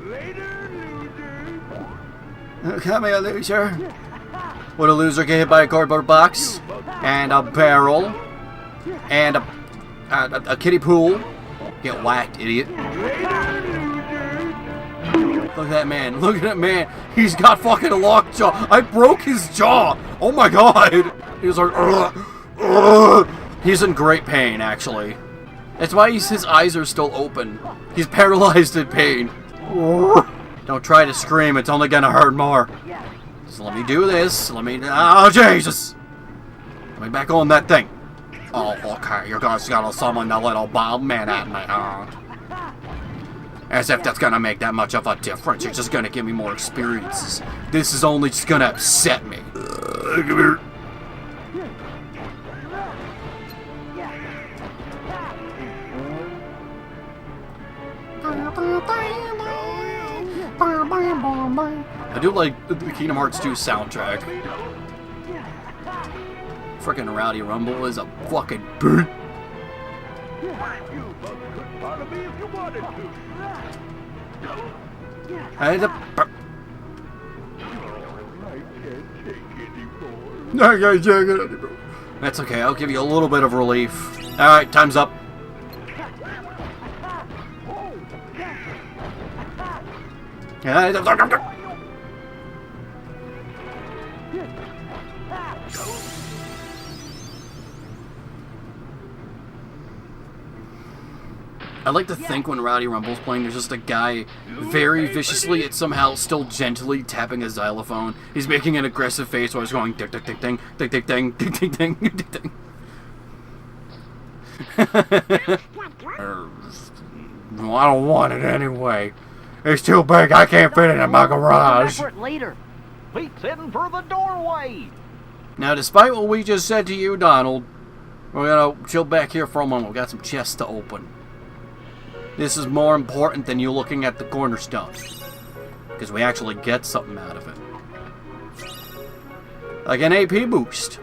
Later, losers. Come here, loser. Would a loser get hit by a cardboard box? And a barrel? And a kiddie pool? Get whacked, idiot. Look at that man. Look at that man. He's got fucking a locked jaw. I broke his jaw. Oh my god. He was like, He's in great pain, actually. That's why his eyes are still open. He's paralyzed in pain. Don't try to scream. It's only gonna hurt more. So let me do this. Let me... Oh, Jesus. Let me back on that thing. Oh, okay. You guys gotta summon the little bald man at me, huh? As if that's gonna make that much of a difference. You're just gonna give me more experiences. This is only just gonna upset me. Come here. I do like the Kingdom Hearts 2 soundtrack. Frickin' Rowdy Rumble is a fucking beat. That's okay, I'll give you a little bit of relief. Alright, time's up. I like to think when Rowdy Rumble's playing, there's just a guy very viciously yet somehow still gently tapping a xylophone. He's making an aggressive face while he's going tick tick tick ding tick tick ding tick tick ding tick ding. I don't want it anyway. It's too big. I can't fit it in my garage. Later. Pete's heading for the doorway. Now, despite what we just said to you, Donald, we're gonna chill back here for a moment. We got some chests to open. This is more important than you looking at the cornerstone. Because we actually get something out of it. Like an AP boost.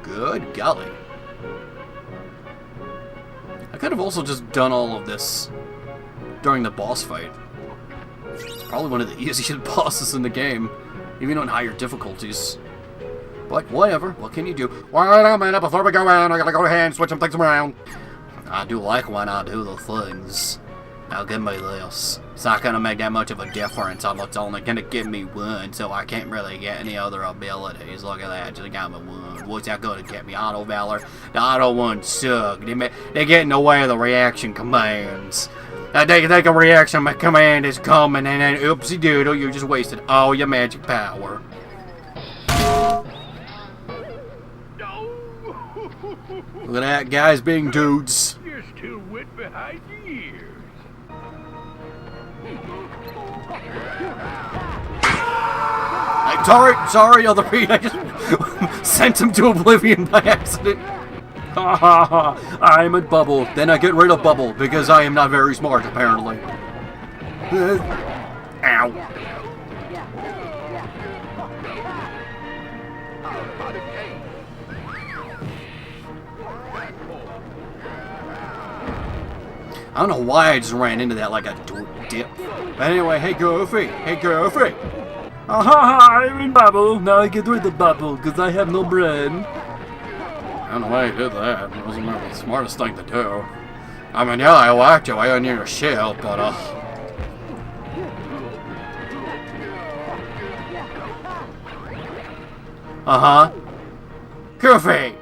Good golly. I could have also just done all of this during the boss fight. It's probably one of the easiest bosses in the game, even on higher difficulties. But whatever, what can you do? Wait a minute, before we go in, I gotta go ahead and switch some things around. I do like when I do the things. Now give me this. It's not gonna make that much of a difference. It's only gonna give me one, so I can't really get any other abilities. Look at that, just got me one. What's that gonna get me? Auto Valor? The auto ones suck. They get in the way of the reaction commands. They think a reaction command is coming, and then oopsie doodle, you just wasted all your magic power. Look at that, guys being dudes. You're still wet behind the ears. Sorry, other Pete. I just sent him to oblivion by accident. Ha ha ha. I'm a Bubble. Then I get rid of Bubble because I am not very smart, apparently. Ow. I don't know why I just ran into that like a dip. But anyway, hey Goofy. Hey Goofy. I'm in Bubble. Now I get rid of Bubble because I have no brain. I don't know why I did that. It wasn't the smartest thing to do. I mean, yeah, I walked away on your shield, but Goofy!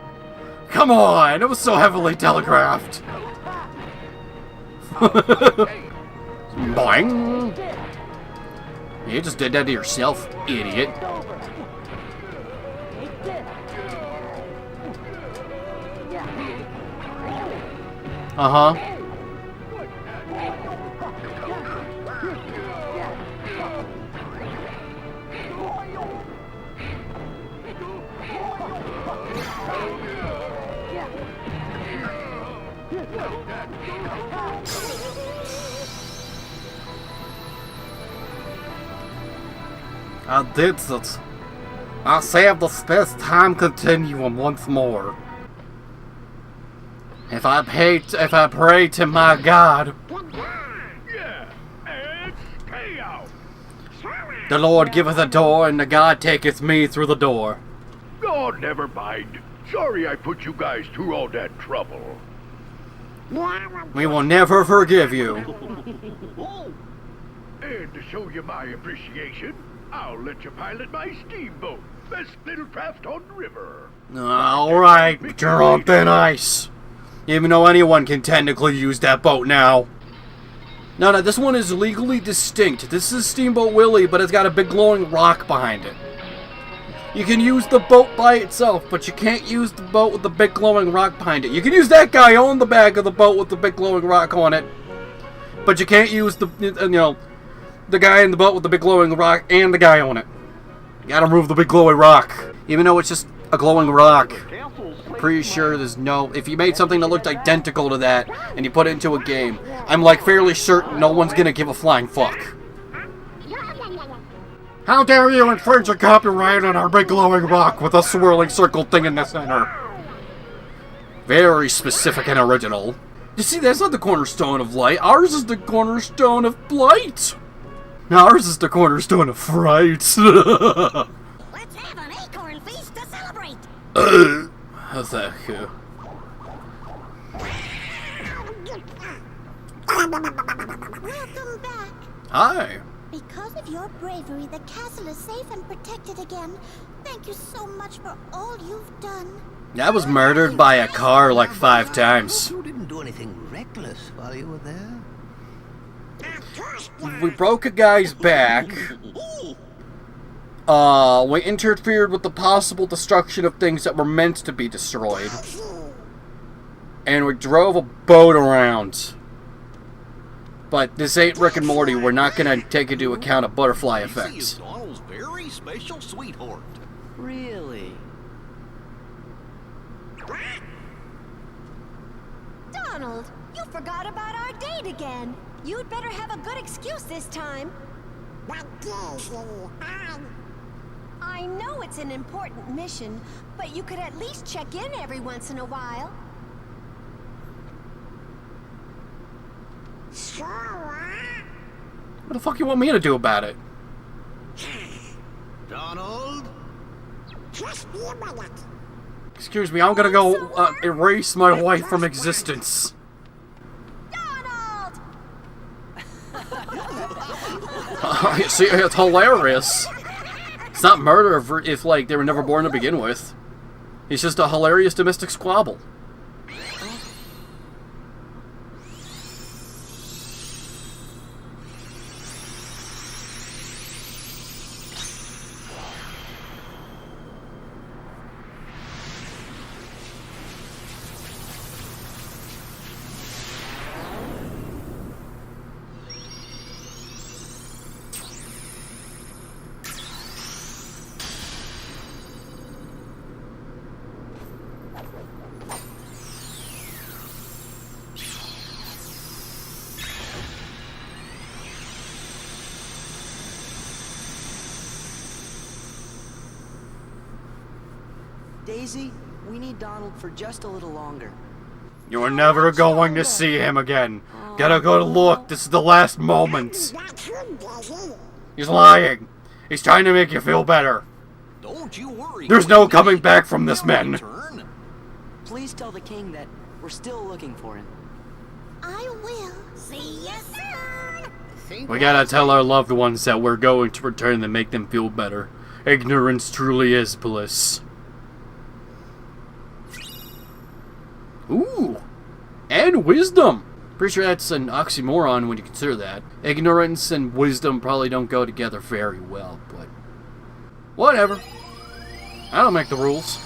Come on! It was so heavily telegraphed! Boing! You just did that to yourself, idiot. I did it. I saved the space-time continuum once more. If I pray to my God, the Lord giveth a door, and the God taketh me through the door. Oh, never mind. Sorry I put you guys through all that trouble. We will never forgive you. And to show you my appreciation, I'll let you pilot my steamboat. Best little craft on the river. Alright, but you're on thin ice. Even though anyone can technically use that boat now. No, this one is legally distinct. This is Steamboat Willie, but it's got a big glowing rock behind it. You can use the boat by itself, but you can't use the boat with the big glowing rock behind it. You can use that guy on the back of the boat with the big glowing rock on it, but you can't use the, the guy in the boat with the big glowing rock and the guy on it. You gotta remove the big glowing rock, even though it's just a glowing rock. I'm pretty sure there's no... If you made something that looked identical to that and you put it into a game, I'm like fairly certain no one's gonna give a flying fuck. How dare you infringe a copyright on our big glowing rock with a swirling circle thing in the center? Very specific and original. You see, that's not the cornerstone of light. Ours is the cornerstone of light. Ours is the cornerstone of fright. Let's have an acorn feast to celebrate. How's that? Welcome back. Hi. Because of your bravery, the castle is safe and protected again. Thank you so much for all you've done. I was murdered by a car like 5 times. You didn't do anything reckless while you were there. We broke a guy's back. We interfered with the possible destruction of things that were meant to be destroyed. And we drove a boat around. But this ain't Rick and Morty. We're not gonna take into account a butterfly effect. Donald's very special sweetheart. Really? Donald, You forgot about our date again. You'd better have a good excuse this time. I know it's an important mission, but you could at least check in every once in a while. What the fuck you want me to do about it? Donald? Just be a minute. Excuse me, I'm gonna go erase my wife from existence. See, it's hilarious. It's not murder if like, they were never born to begin with. It's just a hilarious domestic squabble. Daisy, we need Donald for just a little longer. You're never going to see him again. Gotta go to look. This is the last moment. He's lying. He's trying to make you feel better. Don't you worry. There's no coming back from this man. Please tell the king that we're still looking for him. I will. See you soon. We gotta tell our loved ones that we're going to return to make them feel better. Ignorance truly is bliss. Ooh, and wisdom. Pretty sure that's an oxymoron when you consider that. Ignorance and wisdom probably don't go together very well, but whatever. I don't make the rules.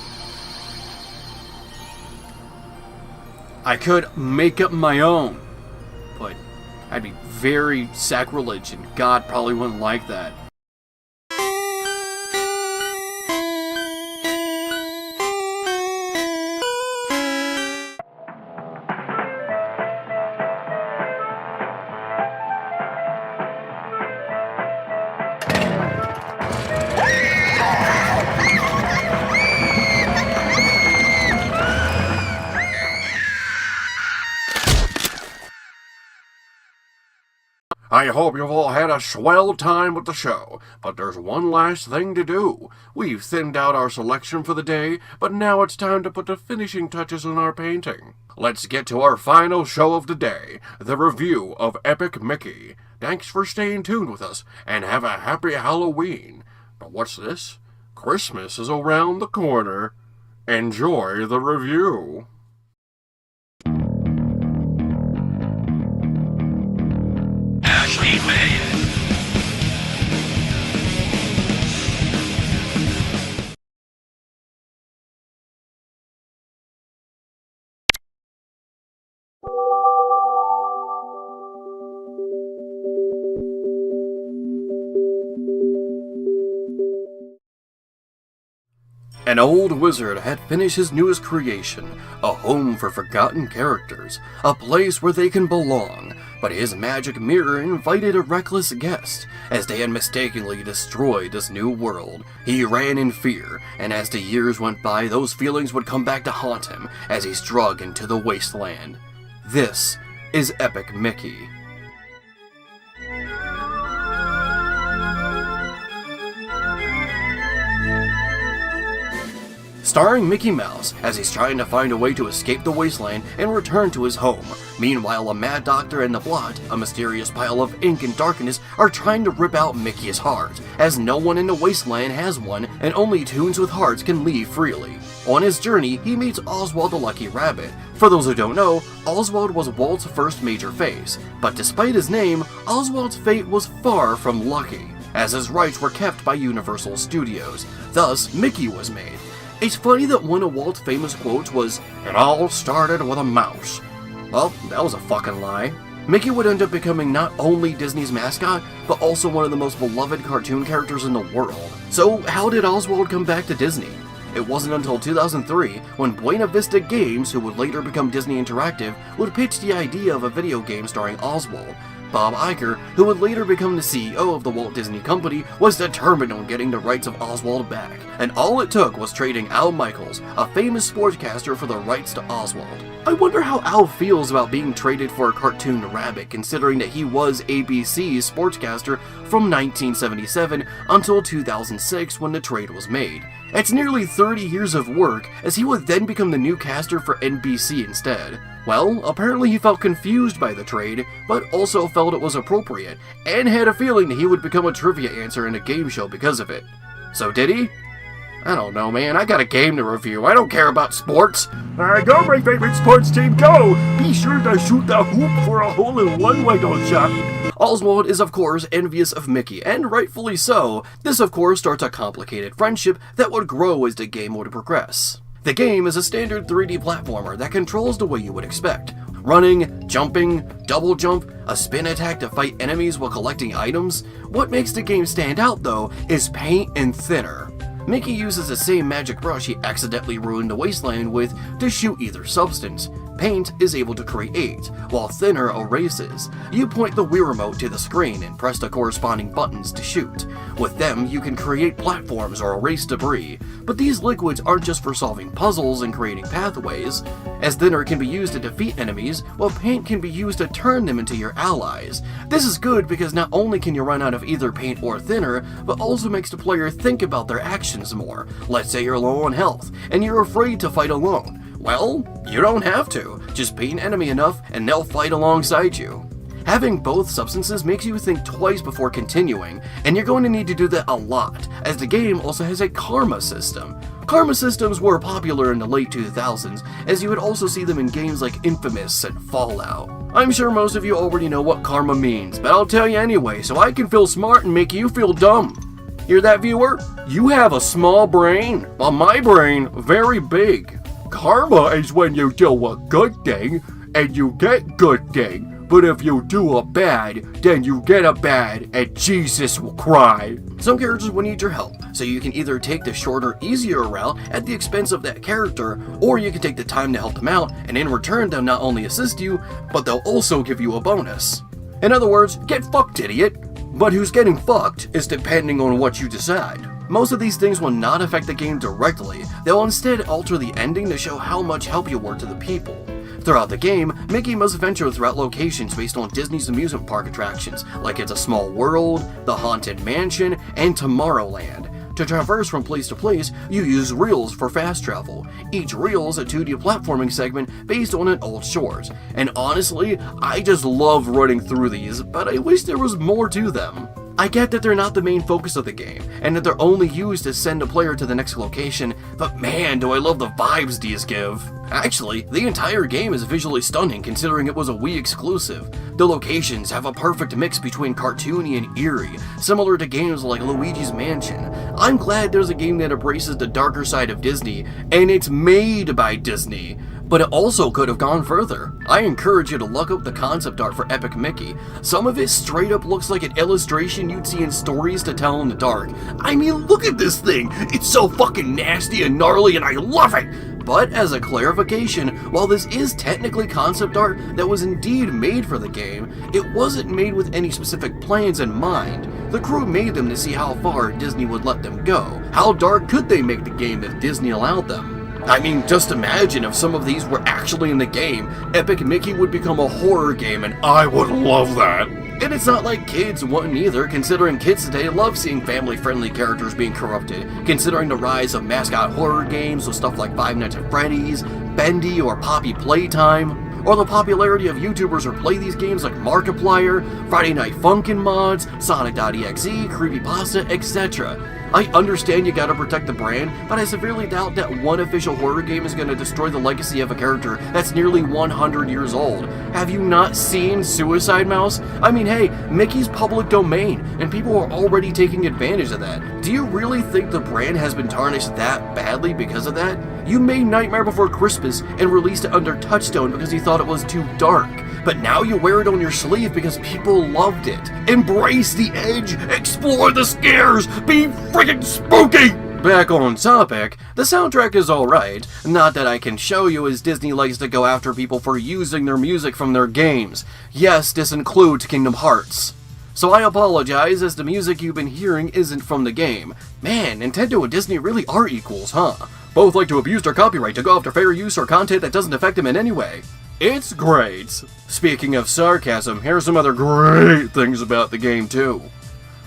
I could make up my own, but I'd be very sacrilege, and God probably wouldn't like that. I hope you've all had a swell time with the show, but there's one last thing to do. We've thinned out our selection for the day, but now it's time to put the finishing touches on our painting. Let's get to our final show of the day, the review of Epic Mickey. Thanks for staying tuned with us, and have a happy Halloween. But what's this? Christmas is around the corner. Enjoy the review. An old wizard had finished his newest creation, a home for forgotten characters, a place where they can belong, but his magic mirror invited a reckless guest. As they had mistakenly destroyed this new world, he ran in fear, and as the years went by, those feelings would come back to haunt him as he struck into the wasteland. This is Epic Mickey. Starring Mickey Mouse as he's trying to find a way to escape the wasteland and return to his home. Meanwhile, a mad doctor and the Blot, a mysterious pile of ink and darkness, are trying to rip out Mickey's heart, as no one in the wasteland has one and only toons with hearts can leave freely. On his journey, he meets Oswald the Lucky Rabbit. For those who don't know, Oswald was Walt's first major phase, but despite his name, Oswald's fate was far from lucky, as his rights were kept by Universal Studios. Thus, Mickey was made. It's funny that one of Walt's famous quotes was, "It all started with a mouse." Well, that was a fucking lie. Mickey would end up becoming not only Disney's mascot, but also one of the most beloved cartoon characters in the world. So how did Oswald come back to Disney? It wasn't until 2003 when Buena Vista Games, who would later become Disney Interactive, would pitch the idea of a video game starring Oswald. Bob Iger, who would later become the CEO of the Walt Disney Company, was determined on getting the rights of Oswald back, and all it took was trading Al Michaels, a famous sportscaster, for the rights to Oswald. I wonder how Al feels about being traded for a cartoon rabbit, considering that he was ABC's sportscaster from 1977 until 2006 when the trade was made. It's nearly 30 years of work, as he would then become the new caster for NBC instead. Well, apparently he felt confused by the trade, but also felt it was appropriate, and had a feeling that he would become a trivia answer in a game show because of it. So did he? I don't know, man. I got a game to review. I don't care about sports. Go, my favorite sports team, go! Be sure to shoot the hoop for a hole-in-one, why don't ya? Oswald is of course envious of Mickey, and rightfully so. This of course starts a complicated friendship that would grow as the game would progress. The game is a standard 3D platformer that controls the way you would expect. Running, jumping, double jump, a spin attack to fight enemies while collecting items. What makes the game stand out though is paint and thinner. Mickey uses the same magic brush he accidentally ruined the wasteland with to shoot either substance. Paint is able to create, while thinner erases. You point the Wii remote to the screen and press the corresponding buttons to shoot. With them, you can create platforms or erase debris, but these liquids aren't just for solving puzzles and creating pathways, as thinner can be used to defeat enemies, while paint can be used to turn them into your allies. This is good because not only can you run out of either paint or thinner, but also makes the player think about their actions more. Let's say you're low on health, and you're afraid to fight alone. Well, you don't have to. Just beat an enemy enough and they'll fight alongside you. Having both substances makes you think twice before continuing, and you're going to need to do that a lot, as the game also has a karma system. Karma systems were popular in the late 2000s, as you would also see them in games like Infamous and Fallout. I'm sure most of you already know what karma means, but I'll tell you anyway so I can feel smart and make you feel dumb. Hear that, viewer? You have a small brain, while my brain very big. Karma is when you do a good thing, and you get good thing. But if you do a bad, then you get a bad, and Jesus will cry. Some characters will need your help, so you can either take the shorter, easier route at the expense of that character, or you can take the time to help them out, and in return they'll not only assist you, but they'll also give you a bonus. In other words, get fucked, idiot. But who's getting fucked is depending on what you decide. Most of these things will not affect the game directly, they'll instead alter the ending to show how much help you were to the people. Throughout the game, Mickey must venture throughout locations based on Disney's amusement park attractions, like It's a Small World, The Haunted Mansion, and Tomorrowland. To traverse from place to place, you use reels for fast travel. Each reel is a 2D platforming segment based on an old shores. And honestly, I just love running through these, but I wish there was more to them. I get that they're not the main focus of the game, and that they're only used to send a player to the next location, but man, do I love the vibes these give. Actually, the entire game is visually stunning considering it was a Wii exclusive. The locations have a perfect mix between cartoony and eerie, similar to games like Luigi's Mansion. I'm glad there's a game that embraces the darker side of Disney, and it's made by Disney. But it also could have gone further. I encourage you to look up the concept art for Epic Mickey. Some of it straight up looks like an illustration you'd see in Stories to Tell in the Dark. I mean, look at this thing! It's so fucking nasty and gnarly and I love it! But as a clarification, while this is technically concept art that was indeed made for the game, it wasn't made with any specific plans in mind. The crew made them to see how far Disney would let them go. How dark could they make the game if Disney allowed them? I mean, just imagine if some of these were actually in the game, Epic Mickey would become a horror game and I would love that. And it's not like kids wouldn't either, considering kids today love seeing family-friendly characters being corrupted, considering the rise of mascot horror games with stuff like Five Nights at Freddy's, Bendy, or Poppy Playtime, or the popularity of YouTubers who play these games like Markiplier, Friday Night Funkin' mods, Sonic.exe, CreepyPasta, etc. I understand you gotta protect the brand, but I severely doubt that one official horror game is gonna destroy the legacy of a character that's nearly 100 years old. Have you not seen Suicide Mouse? I mean, hey, Mickey's public domain, and people are already taking advantage of that. Do you really think the brand has been tarnished that badly because of that? You made Nightmare Before Christmas and released it under Touchstone because you thought it was too dark. But now you wear it on your sleeve because people loved it. Embrace the edge, explore the scares, be freaking spooky! Back on topic, the soundtrack is alright, not that I can show you as Disney likes to go after people for using their music from their games. Yes, this includes Kingdom Hearts. So I apologize as the music you've been hearing isn't from the game. Man, Nintendo and Disney really are equals, huh? Both like to abuse their copyright to go after fair use or content that doesn't affect them in any way. It's great. Speaking of sarcasm, here's some other great things about the game too.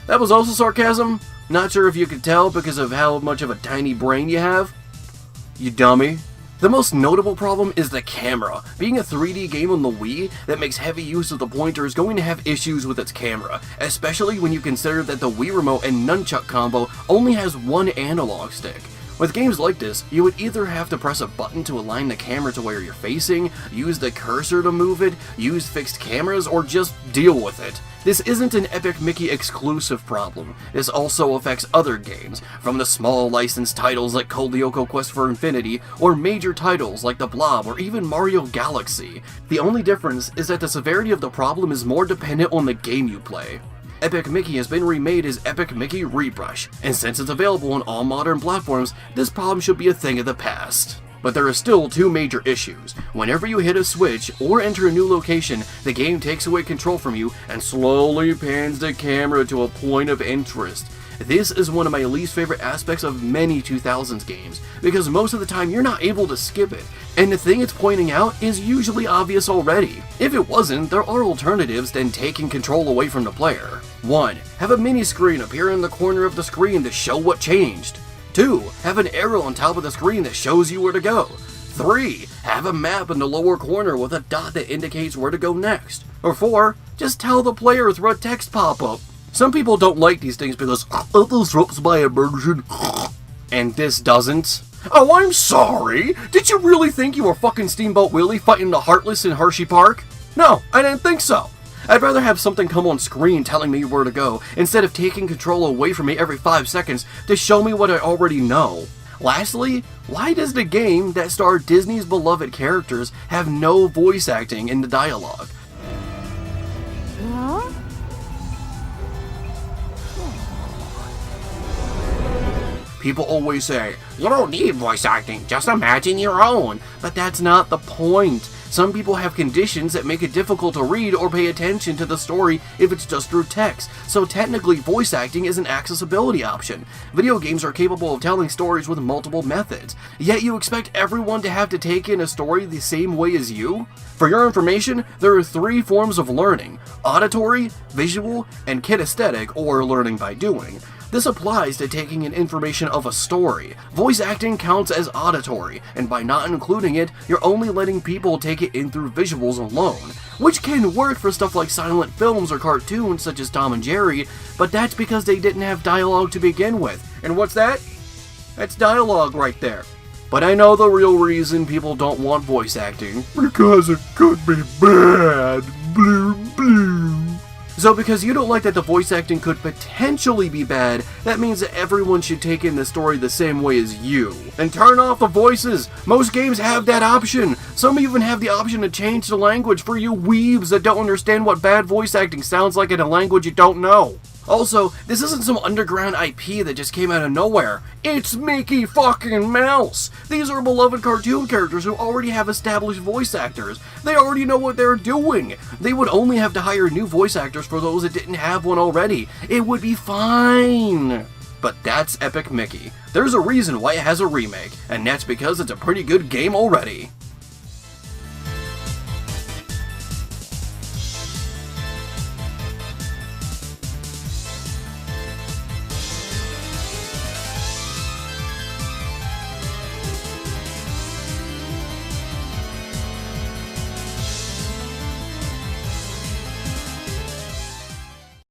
That was also sarcasm? Not sure if you could tell because of how much of a tiny brain you have? You dummy. The most notable problem is the camera. Being a 3D game on the Wii that makes heavy use of the pointer is going to have issues with its camera, especially when you consider that the Wii Remote and Nunchuck combo only has one analog stick. With games like this, you would either have to press a button to align the camera to where you're facing, use the cursor to move it, use fixed cameras, or just deal with it. This isn't an Epic Mickey exclusive problem. This also affects other games, from the small licensed titles like Code Lyoko Quest for Infinity, or major titles like The Blob or even Mario Galaxy. The only difference is that the severity of the problem is more dependent on the game you play. Epic Mickey has been remade as Epic Mickey Rebrush, and since it's available on all modern platforms, this problem should be a thing of the past. But there are still two major issues. Whenever you hit a switch or enter a new location, the game takes away control from you and slowly pans the camera to a point of interest. This is one of my least favorite aspects of many 2000s games, because most of the time you're not able to skip it, and the thing it's pointing out is usually obvious already. If it wasn't, there are alternatives than taking control away from the player. 1. Have a mini screen appear in the corner of the screen to show what changed. 2. Have an arrow on top of the screen that shows you where to go. 3. Have a map in the lower corner with a dot that indicates where to go next. Or 4. Just tell the player through a text pop-up. Some people don't like these things because it disrupts my immersion. And this doesn't. Oh, I'm sorry! Did you really think you were fucking Steamboat Willie fighting the Heartless in Hershey Park? No, I didn't think so. I'd rather have something come on screen telling me where to go, instead of taking control away from me every 5 seconds to show me what I already know. Lastly, why does the game that starred Disney's beloved characters have no voice acting in the dialogue? Huh? People always say, you don't need voice acting, just imagine your own. But that's not the point. Some people have conditions that make it difficult to read or pay attention to the story if it's just through text, so technically voice acting is an accessibility option. Video games are capable of telling stories with multiple methods, yet you expect everyone to have to take in a story the same way as you? For your information, there are 3 forms of learning: auditory, visual, and kinesthetic, or learning by doing. This applies to taking in information of a story. Voice acting counts as auditory, and by not including it, you're only letting people take it in through visuals alone, which can work for stuff like silent films or cartoons such as Tom and Jerry, but that's because they didn't have dialogue to begin with. And what's that? That's dialogue right there. But I know the real reason people don't want voice acting. Because it could be bad. Blue, blue. So because you don't like that the voice acting could potentially be bad, that means that everyone should take in the story the same way as you. And turn off the voices! Most games have that option! Some even have the option to change the language for you weebs that don't understand what bad voice acting sounds like in a language you don't know. Also, this isn't some underground IP that just came out of nowhere. It's Mickey fucking Mouse! These are beloved cartoon characters who already have established voice actors. They already know what they're doing. They would only have to hire new voice actors for those that didn't have one already. It would be fine. But that's Epic Mickey. There's a reason why it has a remake, and that's because it's a pretty good game already.